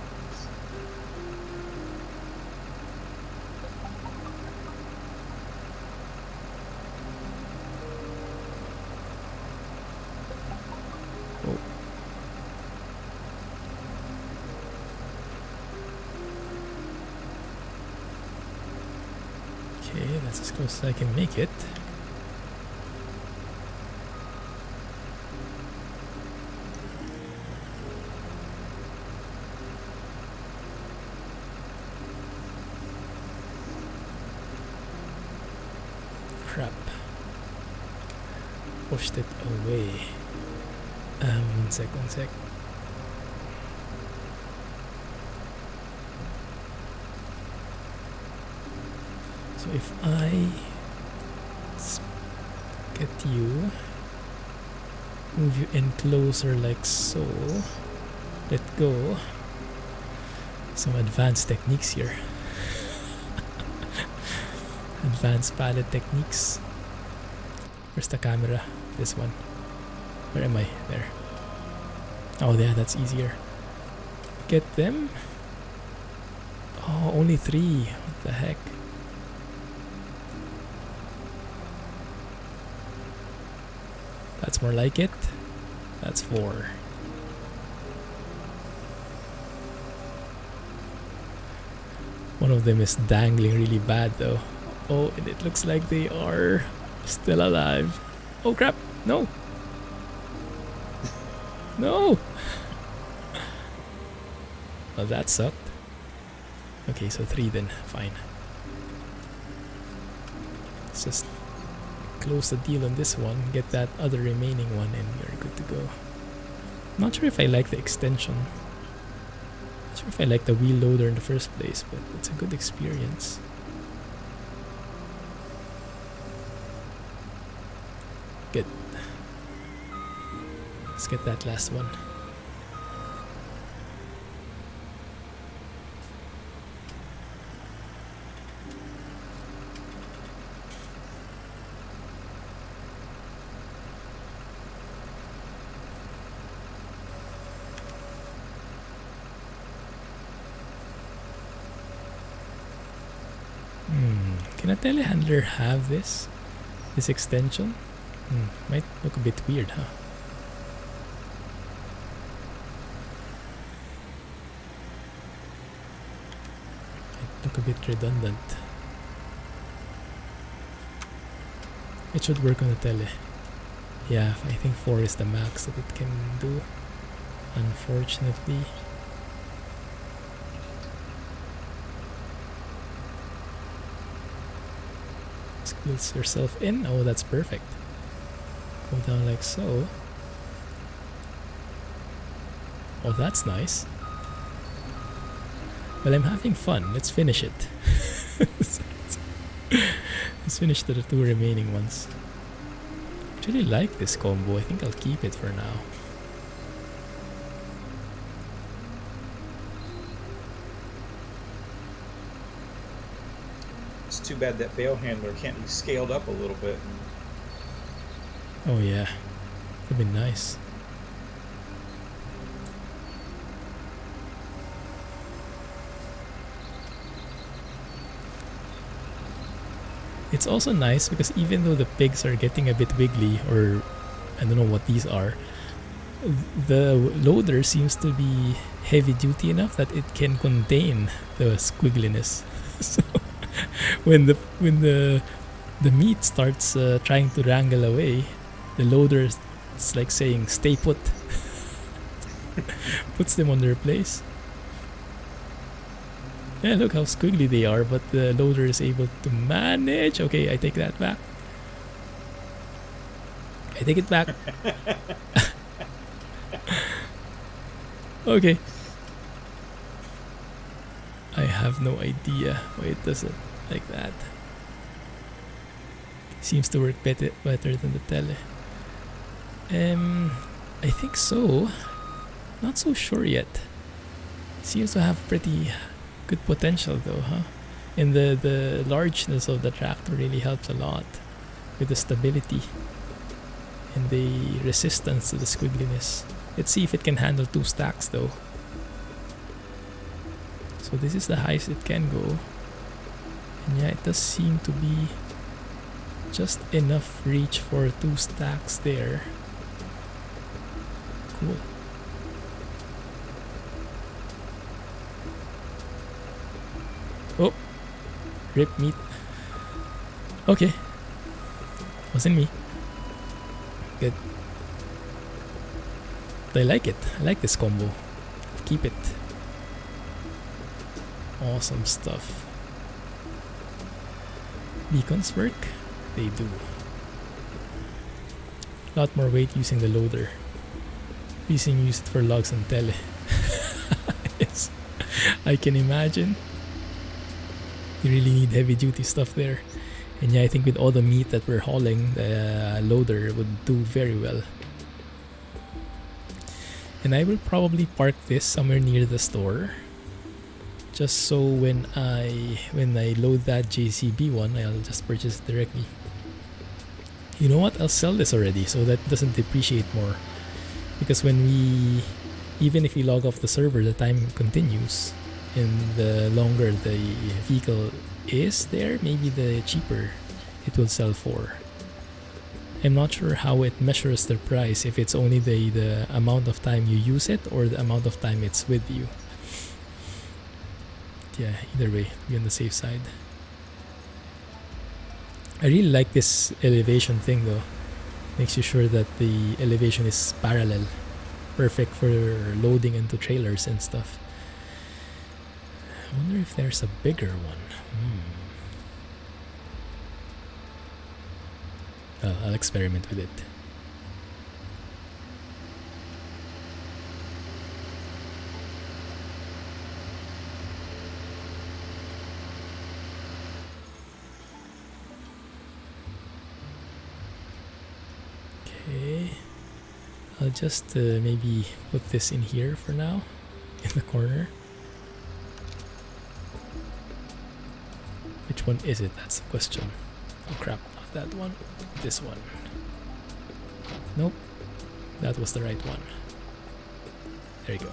Okay, that's as close as I can make it. Crap. Pushed it away. One sec. So if I get you, move you in closer like so, let go. Some advanced techniques here. Advanced pallet techniques. Where's the camera? This one. Where am I? There. Oh yeah, that's easier. Get them. Oh, only 3. What the heck? That's more like it. That's 4. One of them is dangling really bad though. Oh, and it looks like they are still alive. Oh crap! No! No! Well, that sucked. Okay, so 3 then. Fine. Let's just close the deal on this one, get that other remaining one, and we're good to go. Not sure if I like the extension. Not sure if I like the wheel loader in the first place, but it's a good experience. Good. Let's get that last one. Can a telehandler have this? This extension? Might look a bit weird, huh? Might look a bit redundant. It should work on the tele. Yeah, I think 4 is the max that it can do. Unfortunately. Squeeze yourself in. Oh, that's perfect. Go down like so. Oh, that's nice. Well, I'm having fun. Let's finish it. Let's finish the 2 remaining ones. I really like this combo. I think I'll keep it for now. It's too bad that bale handler can't be scaled up a little bit. Oh yeah, that'd be nice. It's also nice because even though the pigs are getting a bit wiggly, or I don't know what these are, the loader seems to be heavy duty enough that it can contain the squiggliness. So when the meat starts trying to wrangle away, the loader is like saying stay put. Puts them on their place. Yeah, look how squiggly they are, but the loader is able to manage. Okay, I take that back. I take it back. Okay. I have no idea why it does it like that. Seems to work better than the tele. I think so. Not so sure yet. Seems to have pretty good potential though, huh? And the largeness of the tractor really helps a lot with the stability and the resistance to the squiggliness. Let's see if it can handle 2 stacks though. So this is the highest it can go. And yeah, it does seem to be just enough reach for 2 stacks there. Cool. Oh, rip meat. Okay, wasn't me. Good. I like it. I like this combo. Keep it. Awesome stuff. Beacons work? They do. A lot more weight using the loader. Use it for logs and tele. Yes, I can imagine. You really need heavy duty stuff there. And yeah, I think with all the meat that we're hauling, the loader would do very well. And I will probably park this somewhere near the store. Just so when I load that JCB one, I'll just purchase it directly. You know what? I'll sell this already so that doesn't depreciate more. Because even if we log off the server, the time continues. And the longer the vehicle is there, maybe the cheaper it will sell for. I'm not sure how it measures the price, if it's only the amount of time you use it or the amount of time it's with you. Yeah, either way, be on the safe side. I really like this elevation thing though. Makes you sure that the elevation is parallel. Perfect for loading into trailers and stuff. I wonder if there's a bigger one. Well, I'll experiment with it. Okay, I'll just maybe put this in here for now, in the corner. Which one is it? That's the question. Oh crap, not that one. This one. Nope. That was the right one. There you go.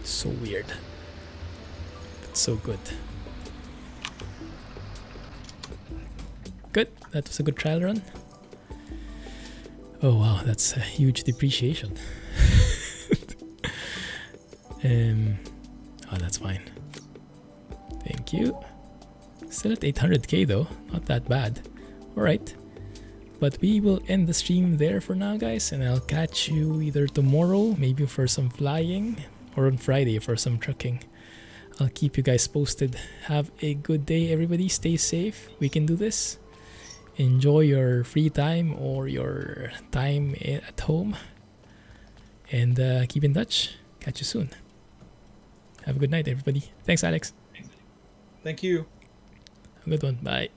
So weird. But so good. Good. That was a good trial run. Oh wow, that's a huge depreciation. Oh, that's fine. Thank you. Still at 800k though, not that bad. Alright. But we will end the stream there for now, guys, and I'll catch you either tomorrow, maybe for some flying, or on Friday for some trucking. I'll keep you guys posted. Have a good day, everybody. Stay safe. We can do this. Enjoy your free time or your time at home. And keep in touch. Catch you soon. Have a good night, everybody. Thanks, Alex. Thank you. Have a good one. Bye.